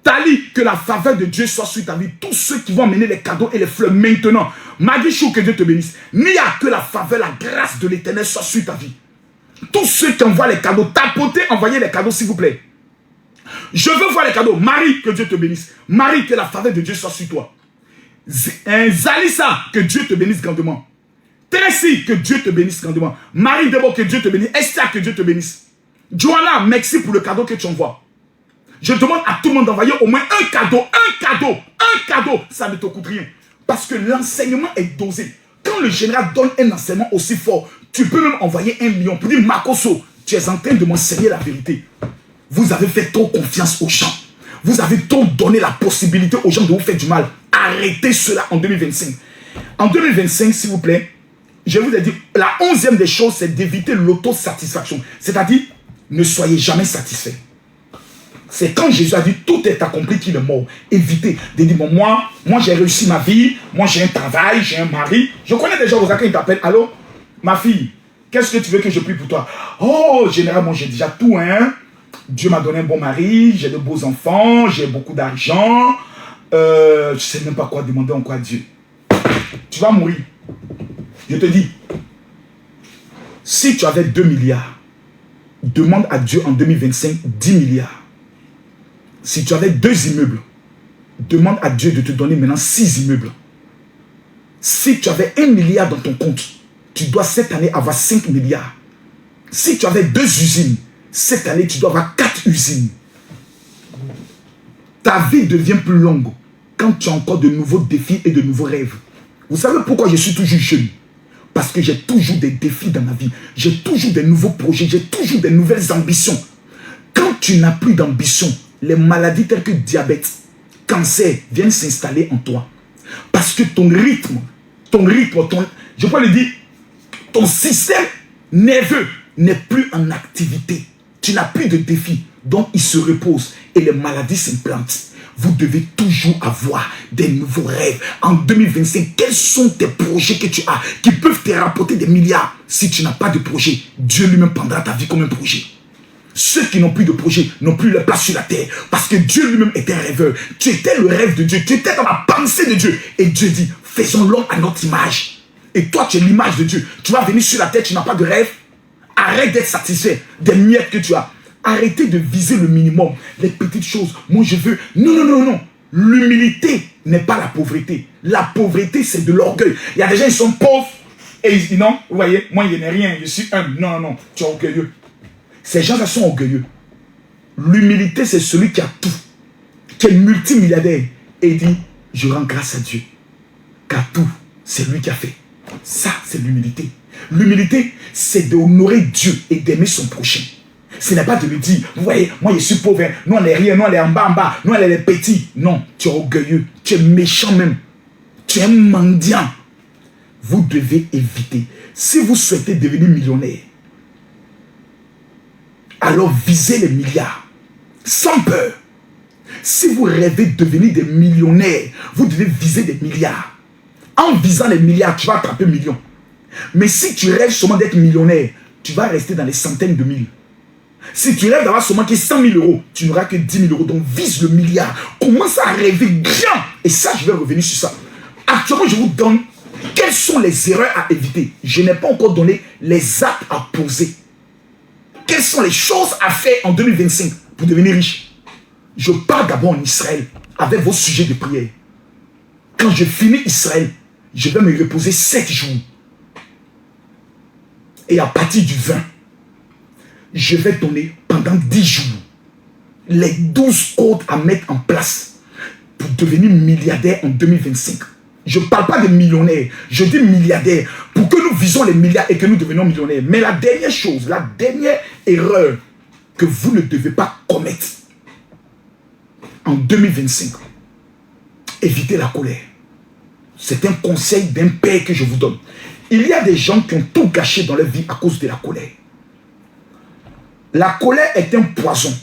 Tali, que la faveur de Dieu soit sur ta vie. Tous ceux qui vont amener les cadeaux et les fleurs maintenant. Magichou, que Dieu te bénisse. Nia, que la faveur, la grâce de l'Éternel soit sur ta vie. Tous ceux qui envoient les cadeaux, tapotez, envoyez les cadeaux s'il vous plaît. Je veux voir les cadeaux. Marie, que Dieu te bénisse. Marie, que la faveur de Dieu soit sur toi. Zalissa, que Dieu te bénisse grandement. Tracy, que Dieu te bénisse grandement. Marie Debo, que Dieu te bénisse. Esther, que Dieu te bénisse. Joanna, merci pour le cadeau que tu envoies. Je demande à tout le monde d'envoyer au moins un cadeau, ça ne te coûte rien. Parce que l'enseignement est dosé. Quand le général donne un enseignement aussi fort, tu peux même envoyer 1 million pour dire, Makoso, tu es en train de m'enseigner la vérité. Vous avez fait trop confiance aux gens. Vous avez trop donné la possibilité aux gens de vous faire du mal. Arrêtez cela en 2025. En 2025, s'il vous plaît, je vous ai dit, la 11e des choses, c'est d'éviter l'autosatisfaction. C'est-à-dire, ne soyez jamais satisfait. C'est quand Jésus a dit tout est accompli qu'il est mort. Évitez de dire bon, moi j'ai réussi ma vie, moi j'ai un travail, j'ai un mari. Je connais des gens aux qui t'appellent. Allô, ma fille, qu'est-ce que tu veux que je prie pour toi? Oh, généralement j'ai déjà tout, hein. Dieu m'a donné un bon mari, j'ai de beaux enfants, j'ai beaucoup d'argent. Je ne sais même pas quoi demander encore à Dieu. Tu vas mourir. Je te dis, si tu avais 2 milliards, demande à Dieu en 2025 10 milliards. Si tu avais 2 immeubles, demande à Dieu de te donner maintenant 6 immeubles. Si tu avais 1 milliard dans ton compte, tu dois cette année avoir 5 milliards. Si tu avais 2 usines, cette année tu dois avoir 4 usines. Ta vie devient plus longue quand tu as encore de nouveaux défis et de nouveaux rêves. Vous savez pourquoi je suis toujours jeune? Parce que j'ai toujours des défis dans ma vie. J'ai toujours des nouveaux projets. J'ai toujours des nouvelles ambitions. Quand tu n'as plus d'ambition, les maladies telles que diabète, cancer viennent s'installer en toi. Parce que ton rythme, je peux le dire, ton système nerveux n'est plus en activité. Tu n'as plus de défis. Donc il se repose et les maladies s'implantent. Vous devez toujours avoir des nouveaux rêves. En 2025, quels sont tes projets que tu as qui peuvent te rapporter des milliards? Si tu n'as pas de projet, Dieu lui-même prendra ta vie comme un projet. Ceux qui n'ont plus de projet n'ont plus leur place sur la terre. Parce que Dieu lui-même était un rêveur. Tu étais le rêve de Dieu. Tu étais dans la pensée de Dieu. Et Dieu dit, faisons l'homme à notre image. Et toi, tu es l'image de Dieu. Tu vas venir sur la terre, tu n'as pas de rêve. Arrête d'être satisfait des miettes que tu as. Arrêtez de viser le minimum, les petites choses. Moi, je veux... Non. L'humilité n'est pas la pauvreté. La pauvreté, c'est de l'orgueil. Il y a des gens qui sont pauvres et ils disent non, vous voyez, moi, il n'y a rien, je suis humble. Non, tu es orgueilleux. Ces gens-là sont orgueilleux. L'humilité, c'est celui qui a tout, qui est multimilliardaire et il dit, je rends grâce à Dieu, car tout, c'est lui qui a fait. Ça, c'est l'humilité. L'humilité, c'est d'honorer Dieu et d'aimer son prochain. Ce n'est pas de lui dire, vous voyez, moi je suis pauvre, nous on est rien, nous on est en bas, nous on est les petits. Non, tu es orgueilleux, tu es méchant même. Tu es un mendiant. Vous devez éviter. Si vous souhaitez devenir millionnaire, alors visez les milliards, sans peur. Si vous rêvez de devenir des millionnaires, vous devez viser des milliards. En visant les milliards, tu vas attraper millions. Mais si tu rêves seulement d'être millionnaire, tu vas rester dans les centaines de mille. Si tu rêves d'avoir seulement 100 000 euros, tu n'auras que 10 000 euros. Donc vise le milliard. Commence à rêver grand. Et ça, je vais revenir sur ça. Actuellement, je vous donne quelles sont les erreurs à éviter. Je n'ai pas encore donné les actes à poser. Quelles sont les choses à faire en 2025 pour devenir riche? Je pars d'abord en Israël avec vos sujets de prière. quand je finis Israël, je vais me reposer 7 jours. Et à partir du 20, je vais donner pendant 10 jours les 12 codes à mettre en place pour devenir milliardaire en 2025. Je ne parle pas de millionnaire, je dis milliardaire, pour que nous visons les milliards et que nous devenions millionnaires. Mais la dernière chose, la dernière erreur que vous ne devez pas commettre en 2025, évitez la colère. C'est un conseil d'un père que je vous donne. Il y a des gens qui ont tout gâché dans leur vie à cause de la colère. La colère est un poison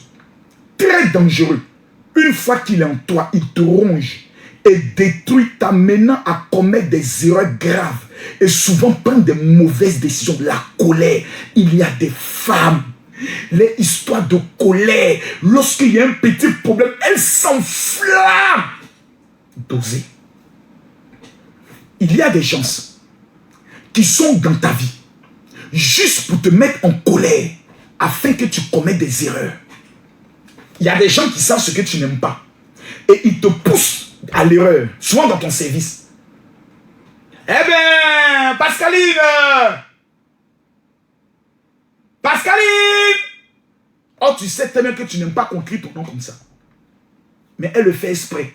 très dangereux. Une fois qu'il est en toi, il te ronge et détruit, t'amenant à commettre des erreurs graves et souvent prendre des mauvaises décisions. La colère, il y a des femmes, les histoires de colère, lorsqu'il y a un petit problème, elles s'enflamment. Dosez. Il y a des gens qui sont dans ta vie juste pour te mettre en colère afin que tu commettes des erreurs. Il y a des gens qui savent ce que tu n'aimes pas et ils te poussent à l'erreur, souvent dans ton service. Eh bien, Pascaline, oh, tu sais tellement que tu n'aimes pas qu'on crie ton nom comme ça. Mais elle le fait exprès.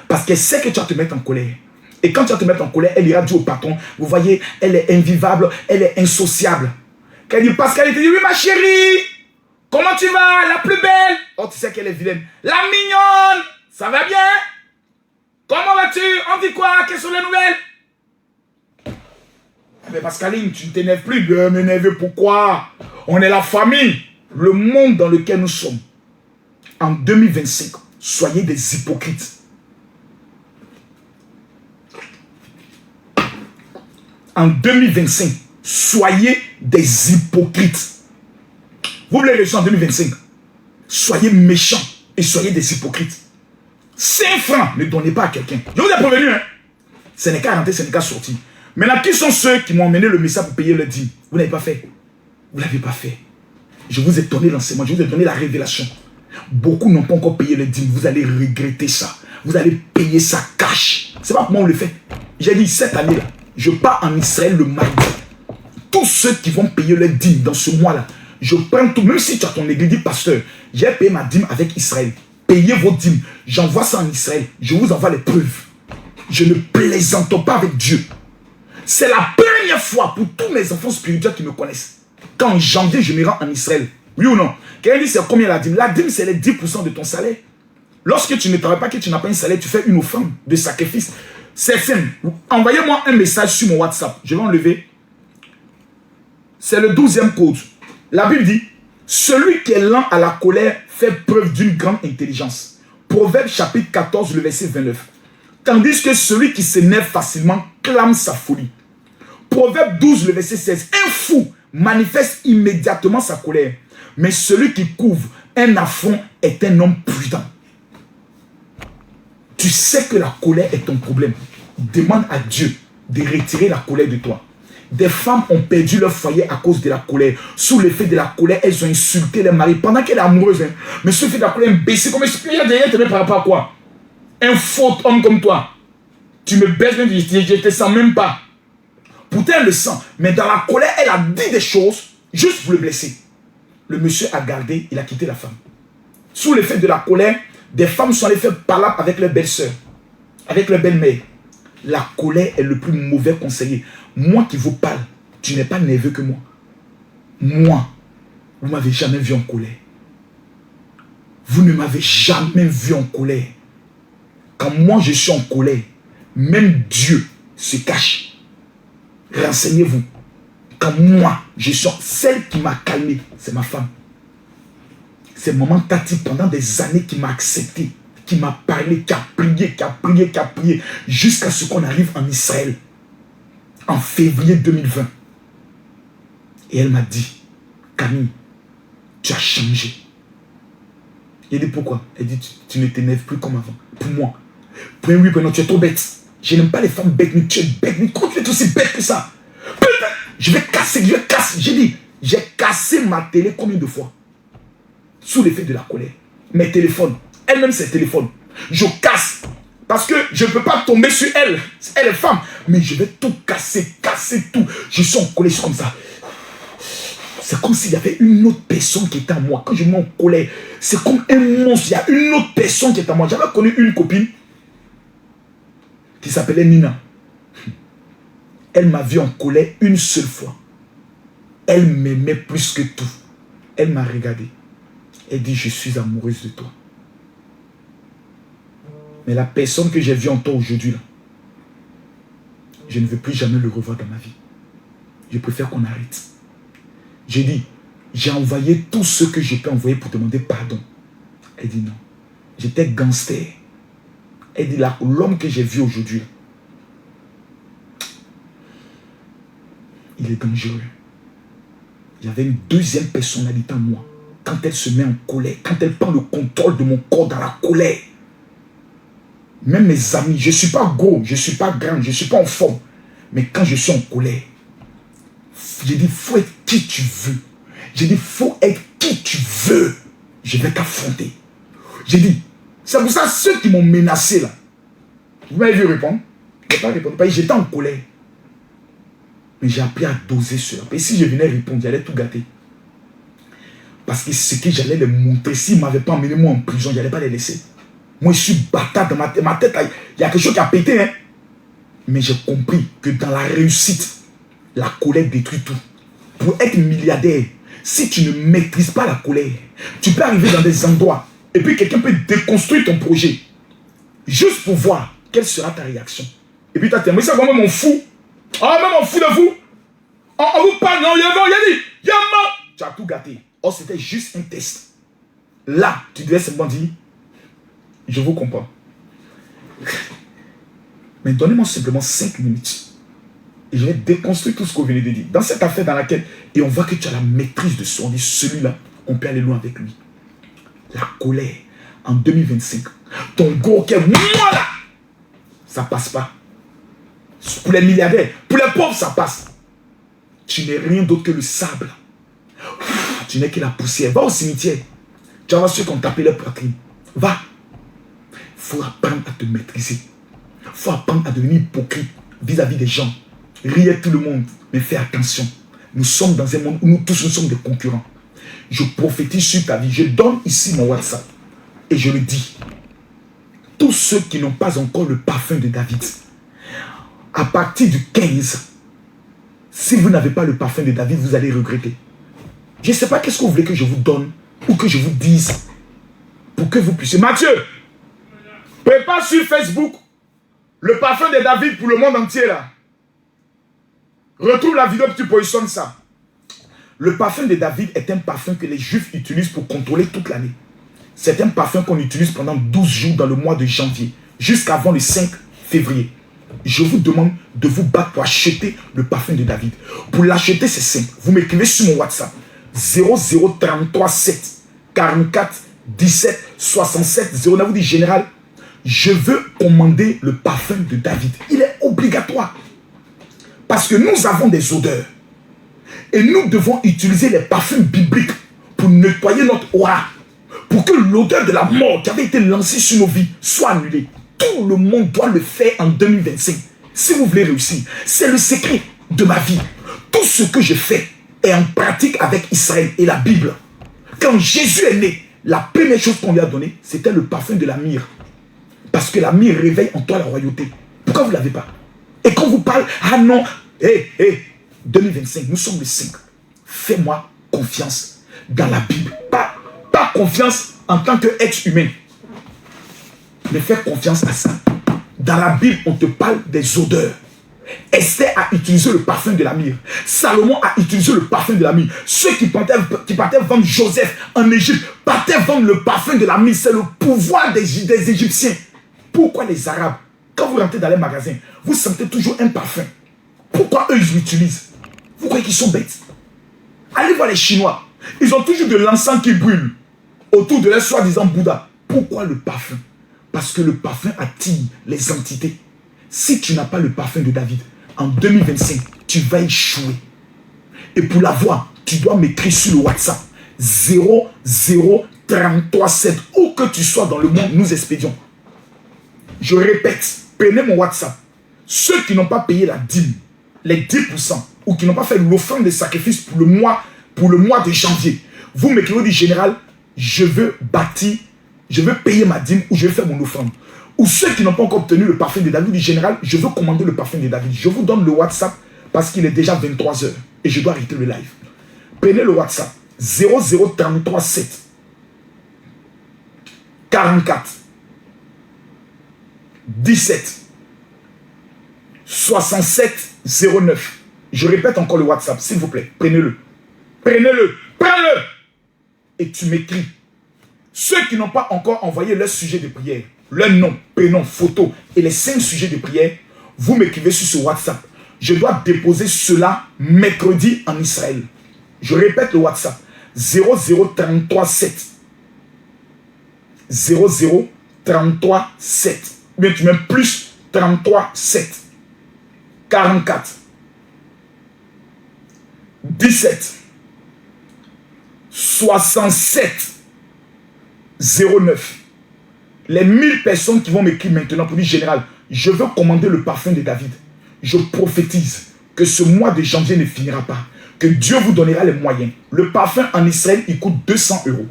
Parce qu'elle sait que tu vas te mettre en colère. Et quand tu vas te mettre en colère, elle ira dire au patron, vous voyez, elle est invivable, elle est insociable. Qu'elle dit, Pascaline, te dit, oui ma chérie, comment tu vas, la plus belle? Oh, tu sais qu'elle est vilaine. La mignonne, ça va bien? Comment vas-tu? On dit quoi? Quelles sont les nouvelles? Mais Pascaline, tu ne t'énerves plus. De m'énerver, pourquoi? On est la famille. Le monde dans lequel nous sommes, en 2025, soyez des hypocrites. En 2025, soyez des hypocrites. Vous voulez réussir en 2025? Soyez méchants et soyez des hypocrites. 5 francs, ne donnez pas à quelqu'un. Je vous ai prévenu, hein? Ce n'est qu'à rentrer, ce n'est qu'à sortir. Maintenant, qui sont ceux qui m'ont emmené le message pour payer le dîme? Vous n'avez pas fait. Vous ne l'avez pas fait. Je vous ai donné l'enseignement, je vous ai donné la révélation. Beaucoup n'ont pas encore payé le dîme. Vous allez regretter ça. Vous allez payer ça cash. C'est pas comment on le fait. J'ai dit cette année-là, je pars en Israël le mardi. Tous ceux qui vont payer le dîme dans ce mois-là, je prends tout. Même si tu as ton église, dis pasteur, j'ai payé ma dîme avec Israël. Payez vos dîmes. J'envoie ça en Israël. Je vous envoie les preuves. Je ne plaisante pas avec Dieu. C'est la première fois pour tous mes enfants spirituels qui me connaissent. Quand en janvier, je me rends en Israël. Oui ou non? Quelqu'un dit c'est combien la dîme? La dîme, c'est les 10% de ton salaire. Lorsque tu ne travailles pas, que tu n'as pas un salaire, tu fais une offrande de sacrifice. C'est simple. Envoyez-moi un message sur mon WhatsApp. Je vais enlever. C'est le 12e code. La Bible dit, celui qui est lent à la colère fait preuve d'une grande intelligence. Proverbe chapitre 14, le verset 29. Tandis que celui qui s'énerve facilement clame sa folie. Proverbe 12, le verset 16. Un fou manifeste immédiatement sa colère. Mais celui qui couvre un affront est un homme prudent. Tu sais que la colère est ton problème. Demande à Dieu de retirer la colère de toi. Des femmes ont perdu leur foyer à cause de la colère. Sous l'effet de la colère, elles ont insulté leur mari pendant qu'elle est amoureuse. Hein. Mais sous l'effet de la colère, imbécile, comme il y a derrière, tu ne par rapport à quoi? Un faux homme comme toi. Tu me baisses, je ne te sens même pas. Pourtant, elle le sent. Mais dans la colère, elle a dit des choses juste pour le blesser. Le monsieur a gardé, il a quitté la femme. Sous l'effet de la colère, des femmes sont allées faire palabre avec leur belle-sœur, avec leur belle-mère. La colère est le plus mauvais conseiller. Moi qui vous parle, tu n'es pas nerveux que moi. Moi, vous ne m'avez jamais vu en colère. Vous ne m'avez jamais vu en colère. Quand moi je suis en colère, même Dieu se cache. Renseignez-vous. Quand moi je suis celle qui m'a calmé, c'est ma femme. C'est maman Tati pendant des années qui m'a accepté, qui m'a parlé, qui a prié, jusqu'à ce qu'on arrive en Israël, en février 2020. Et elle m'a dit, Camille, tu as changé. Il dit pourquoi? Elle dit, tu ne t'énerves plus comme avant. Pour moi. Pour oui, non, tu es trop bête. Je n'aime pas les femmes bêtes, mais tu es bête. Mais comment tu es aussi bête que ça? Je vais casser. J'ai dit, j'ai cassé ma télé combien de fois? Sous l'effet de la colère. Mes téléphones, elle-même ses téléphones. Je casse. Parce que je ne peux pas tomber sur elle. Elle est femme. Mais je vais tout casser, casser tout. Je suis en colère, je suis comme ça. C'est comme s'il y avait une autre personne qui était en moi. Quand je me mets en colère, c'est comme un monstre. Il y a une autre personne qui est en moi. J'avais connu une copine qui s'appelait Nina. Elle m'a vu en colère une seule fois. Elle m'aimait plus que tout. Elle m'a regardé. Elle dit, je suis amoureuse de toi. Mais la personne que j'ai vue en toi aujourd'hui, là, je ne veux plus jamais le revoir dans ma vie. Je préfère qu'on arrête. J'ai dit, j'ai envoyé tout ce que je peux envoyer pour demander pardon. Elle dit non. J'étais gangster. Elle dit, l'homme que j'ai vu aujourd'hui, il est dangereux. Il y avait une deuxième personnalité en moi. Quand elle se met en colère, quand elle prend le contrôle de mon corps dans la colère, même mes amis, je ne suis pas gros, je ne suis pas grand, je ne suis pas en forme. Mais quand je suis en colère, j'ai dit, il faut être qui tu veux. J'ai dit, il faut être qui tu veux. Je vais t'affronter. J'ai dit, c'est pour ça ceux qui m'ont menacé là. Vous m'avez vu répondre? Je n'ai pas répondu. J'étais en colère. Mais j'ai appris à doser cela. Et si je venais répondre, j'allais tout gâter. Parce que ce que j'allais les montrer, s'ils ne m'avaient pas emmené moi en prison, je n'allais pas les laisser. Moi, je suis bâtard dans ma tête. Ma tête, il y a quelque chose qui a pété. Hein? Mais j'ai compris que dans la réussite, la colère détruit tout. Pour être milliardaire, si tu ne maîtrises pas la colère, tu peux arriver dans des endroits et puis quelqu'un peut déconstruire ton projet. Juste pour voir quelle sera ta réaction. Et puis tu as terminé ça, moi, mon fou. Ah, même on fout de vous. On vous parle, non, il y a dit, tu as tout gâté. Oh, c'était juste un test. Là, tu devais simplement dire, je vous comprends. Mais donnez-moi simplement 5 minutes. Et je vais déconstruire tout ce que vous venez de dire. Dans cette affaire dans laquelle, et on voit que tu as la maîtrise de son. On dit, celui-là, on peut aller loin avec lui. La colère, en 2025. Ton gros cœur, moi là, ça passe pas. Pour les milliardaires, pour les pauvres, ça passe. Tu n'es rien d'autre que le sable. Tu n'es que la poussière. Va au cimetière. Tu vas voir ceux qui ont tapé leur poitrine. Va. Il faut apprendre à te maîtriser. Il faut apprendre à devenir hypocrite vis-à-vis des gens. Riez tout le monde, mais fais attention. Nous sommes dans un monde où nous tous nous sommes des concurrents. Je prophétise sur ta vie. Je donne ici mon WhatsApp. Et je le dis. Tous ceux qui n'ont pas encore le parfum de David, à partir du 15, si vous n'avez pas le parfum de David, vous allez regretter. Je ne sais pas qu'est-ce que vous voulez que je vous donne ou que je vous dise pour que vous puissiez. Mathieu, prépare sur Facebook le parfum de David pour le monde entier là. Retrouve la vidéo et tu positionnes ça. Le parfum de David est un parfum que les Juifs utilisent pour contrôler toute l'année. C'est un parfum qu'on utilise pendant 12 jours dans le mois de janvier, jusqu'avant le 5 février. Je vous demande de vous battre pour acheter le parfum de David. Pour l'acheter, c'est simple. Vous m'écrivez sur mon WhatsApp 0033 7 44 17 67 09. Vous dites, général, je veux commander le parfum de David. Il est obligatoire. Parce que nous avons des odeurs. Et nous devons utiliser les parfums bibliques pour nettoyer notre aura. Pour que l'odeur de la mort qui avait été lancée sur nos vies soit annulée. Tout le monde doit le faire en 2025. Si vous voulez réussir, c'est le secret de ma vie. Tout ce que je fais est en pratique avec Israël et la Bible. Quand Jésus est né, la première chose qu'on lui a donnée, c'était le parfum de la myrrhe. Parce que la myrrhe réveille en toi la royauté. Pourquoi vous ne l'avez pas? Et quand vous parlez, ah non, 2025, nous sommes le 5. Fais-moi confiance dans la Bible. Pas confiance en tant qu'être humain. Mais fais confiance à ça. Dans la Bible, on te parle des odeurs. Esther a utilisé le parfum de la myrrhe. Salomon a utilisé le parfum de la myrrhe. Ceux qui partaient vendre Joseph en Égypte partaient vendre le parfum de la myrrhe. C'est le pouvoir des Égyptiens. Pourquoi les Arabes, quand vous rentrez dans les magasins, vous sentez toujours un parfum? Pourquoi eux, ils l'utilisent? Vous croyez qu'ils sont bêtes? Allez voir les Chinois. Ils ont toujours de l'encens qui brûle autour de leur soi-disant Bouddha. Pourquoi le parfum? Parce que le parfum attire les entités. Si tu n'as pas le parfum de David, en 2025, tu vas échouer. Et pour l'avoir, tu dois m'écrire sur le WhatsApp 00337. Où que tu sois dans le monde, nous expédions. Je répète, prenez mon WhatsApp. Ceux qui n'ont pas payé la dîme, les 10%, ou qui n'ont pas fait l'offrande de sacrifice pour le mois de janvier, vous m'écrivez du général, je veux bâtir, je veux payer ma dîme ou je veux faire mon offrande. Ou ceux qui n'ont pas encore obtenu le parfum de David du général, je veux commander le parfum de David. Je vous donne le WhatsApp parce qu'il est déjà 23 h et je dois arrêter le live. Prenez le WhatsApp 0033 7 44 17 67 09. Je répète encore le WhatsApp, s'il vous plaît. Prenez-le. Prenez-le. Prends-le. Et tu m'écris. Ceux qui n'ont pas encore envoyé leur sujet de prière, leur nom, prénom, photo et les 5 sujets de prière, vous m'écrivez sur ce WhatsApp. Je dois déposer cela mercredi en Israël. Je répète le WhatsApp. 0033 7 0033 7. Bien, tu mets plus 33 7 44 17 67 09. Les 1000 personnes qui vont m'écrire maintenant pour dire général, je veux commander le parfum de David. Je prophétise que ce mois de janvier ne finira pas. Que Dieu vous donnera les moyens. Le parfum en Israël, il coûte 200 €.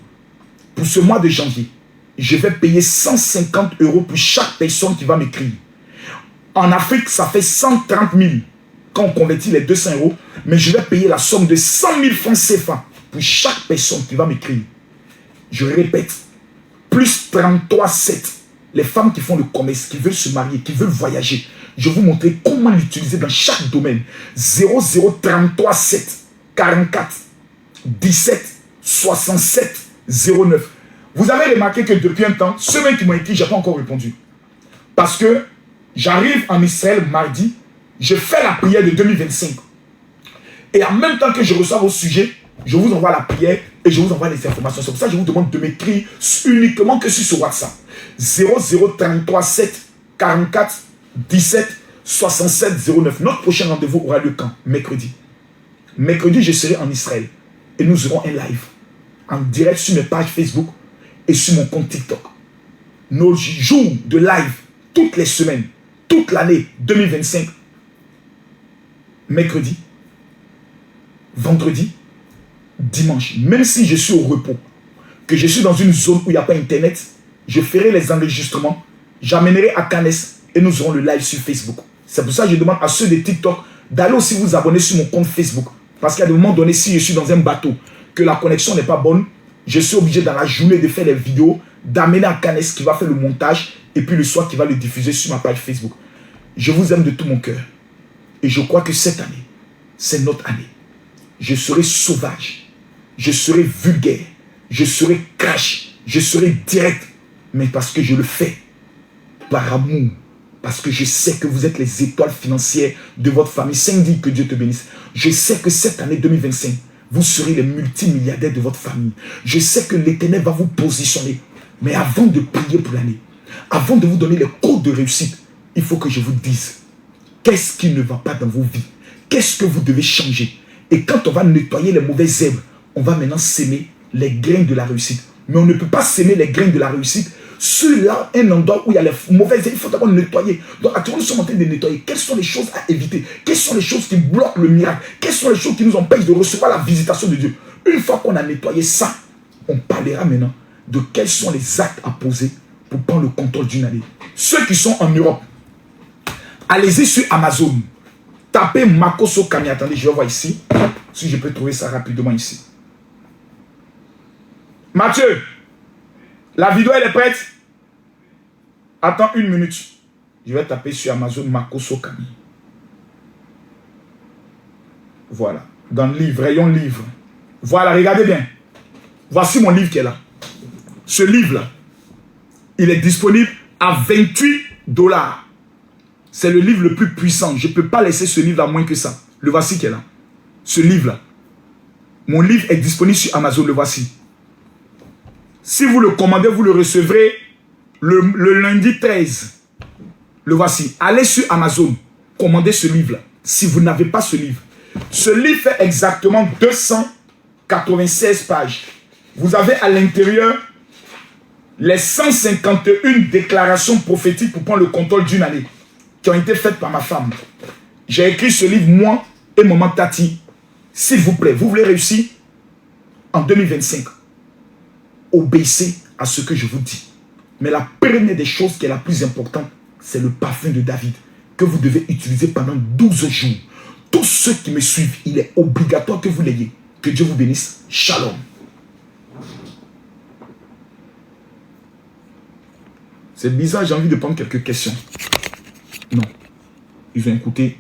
Pour ce mois de janvier, je vais payer 150 € pour chaque personne qui va m'écrire. En Afrique, ça fait 130 000 quand on convertit les 200 €. Mais je vais payer la somme de 100 000 francs CFA pour chaque personne qui va m'écrire. Je répète, plus 33 7. Les femmes qui font le commerce, qui veulent se marier, qui veulent voyager. Je vais vous montrer comment l'utiliser dans chaque domaine. 0033 7 44 17 67 09. Vous avez remarqué que depuis un temps, ceux qui m'ont écrit, je n'ai pas encore répondu. Parce que j'arrive en Israël mardi, je fais la prière de 2025. Et en même temps que je reçois vos sujets, je vous envoie la prière et je vous envoie les informations. C'est pour ça que je vous demande de m'écrire uniquement que sur ce WhatsApp. 0033 7 44 17 67 09. Notre prochain rendez-vous aura lieu quand? Mercredi. Mercredi, je serai en Israël. Et nous aurons un live en direct sur mes pages Facebook et sur mon compte TikTok. Nos jours de live, toutes les semaines, toute l'année 2025. Mercredi, vendredi, dimanche. Même si je suis au repos, que je suis dans une zone où il n'y a pas internet, je ferai les enregistrements, j'amènerai à Cannes et nous aurons le live sur Facebook. C'est pour ça que je demande à ceux de TikTok d'aller aussi vous abonner sur mon compte Facebook. Parce qu'à un moment donné, si je suis dans un bateau, que la connexion n'est pas bonne, je suis obligé dans la journée de faire les vidéos, d'amener à Cannes qui va faire le montage et puis le soir qui va le diffuser sur ma page Facebook. Je vous aime de tout mon cœur. Et je crois que cette année, c'est notre année. Je serai sauvage, je serai vulgaire, je serai crash, je serai direct, mais parce que je le fais par amour, parce que je sais que vous êtes les étoiles financières de votre famille. Cindy, que Dieu te bénisse. Je sais que cette année 2025, vous serez les multimilliardaires de votre famille. Je sais que l'Éternel va vous positionner. Mais avant de prier pour l'année, avant de vous donner les codes de réussite, il faut que je vous dise, qu'est-ce qui ne va pas dans vos vies? Qu'est-ce que vous devez changer? Et quand on va nettoyer les mauvaises herbes, on va maintenant s'aimer les graines de la réussite. Mais on ne peut pas s'aimer les graines de la réussite sur là, un endroit où il y a les mauvaises herbes. Il faut d'abord nettoyer. Donc actuellement, nous sommes en train de nettoyer. Quelles sont les choses à éviter? Quelles sont les choses qui bloquent le miracle? Quelles sont les choses qui nous empêchent de recevoir la visitation de Dieu? Une fois qu'on a nettoyé ça, on parlera maintenant de quels sont les actes à poser pour prendre le contrôle d'une année. Ceux qui sont en Europe, allez-y sur Amazon. Tapez Makoso Kami. Attendez, je vais voir ici. Si je peux trouver ça rapidement ici. Mathieu, la vidéo elle est prête? Attends une minute. Je vais taper sur Amazon Makoso Kami. Voilà. Dans le livre, rayon livre. Voilà, regardez bien. Voici mon livre qui est là. Ce livre-là, il est disponible à 28 $. C'est le livre le plus puissant. Je ne peux pas laisser ce livre à moins que ça. Le voici qui est là. Ce livre-là. Mon livre est disponible sur Amazon. Le voici. Si vous le commandez, vous le recevrez le lundi 13. Le voici. Allez sur Amazon. Commandez ce livre-là. Si vous n'avez pas ce livre. Ce livre fait exactement 296 pages. Vous avez à l'intérieur les 151 déclarations prophétiques pour prendre le contrôle d'une année qui ont été faites par ma femme. J'ai écrit ce livre, moi et maman Tati. S'il vous plaît, vous voulez réussir en 2025, obéissez à ce que je vous dis. Mais la première des choses qui est la plus importante, c'est le parfum de David que vous devez utiliser pendant 12 jours. Tous ceux qui me suivent, il est obligatoire que vous l'ayez. Que Dieu vous bénisse. Shalom. C'est bizarre, j'ai envie de prendre quelques questions. Non. Ils ont écouté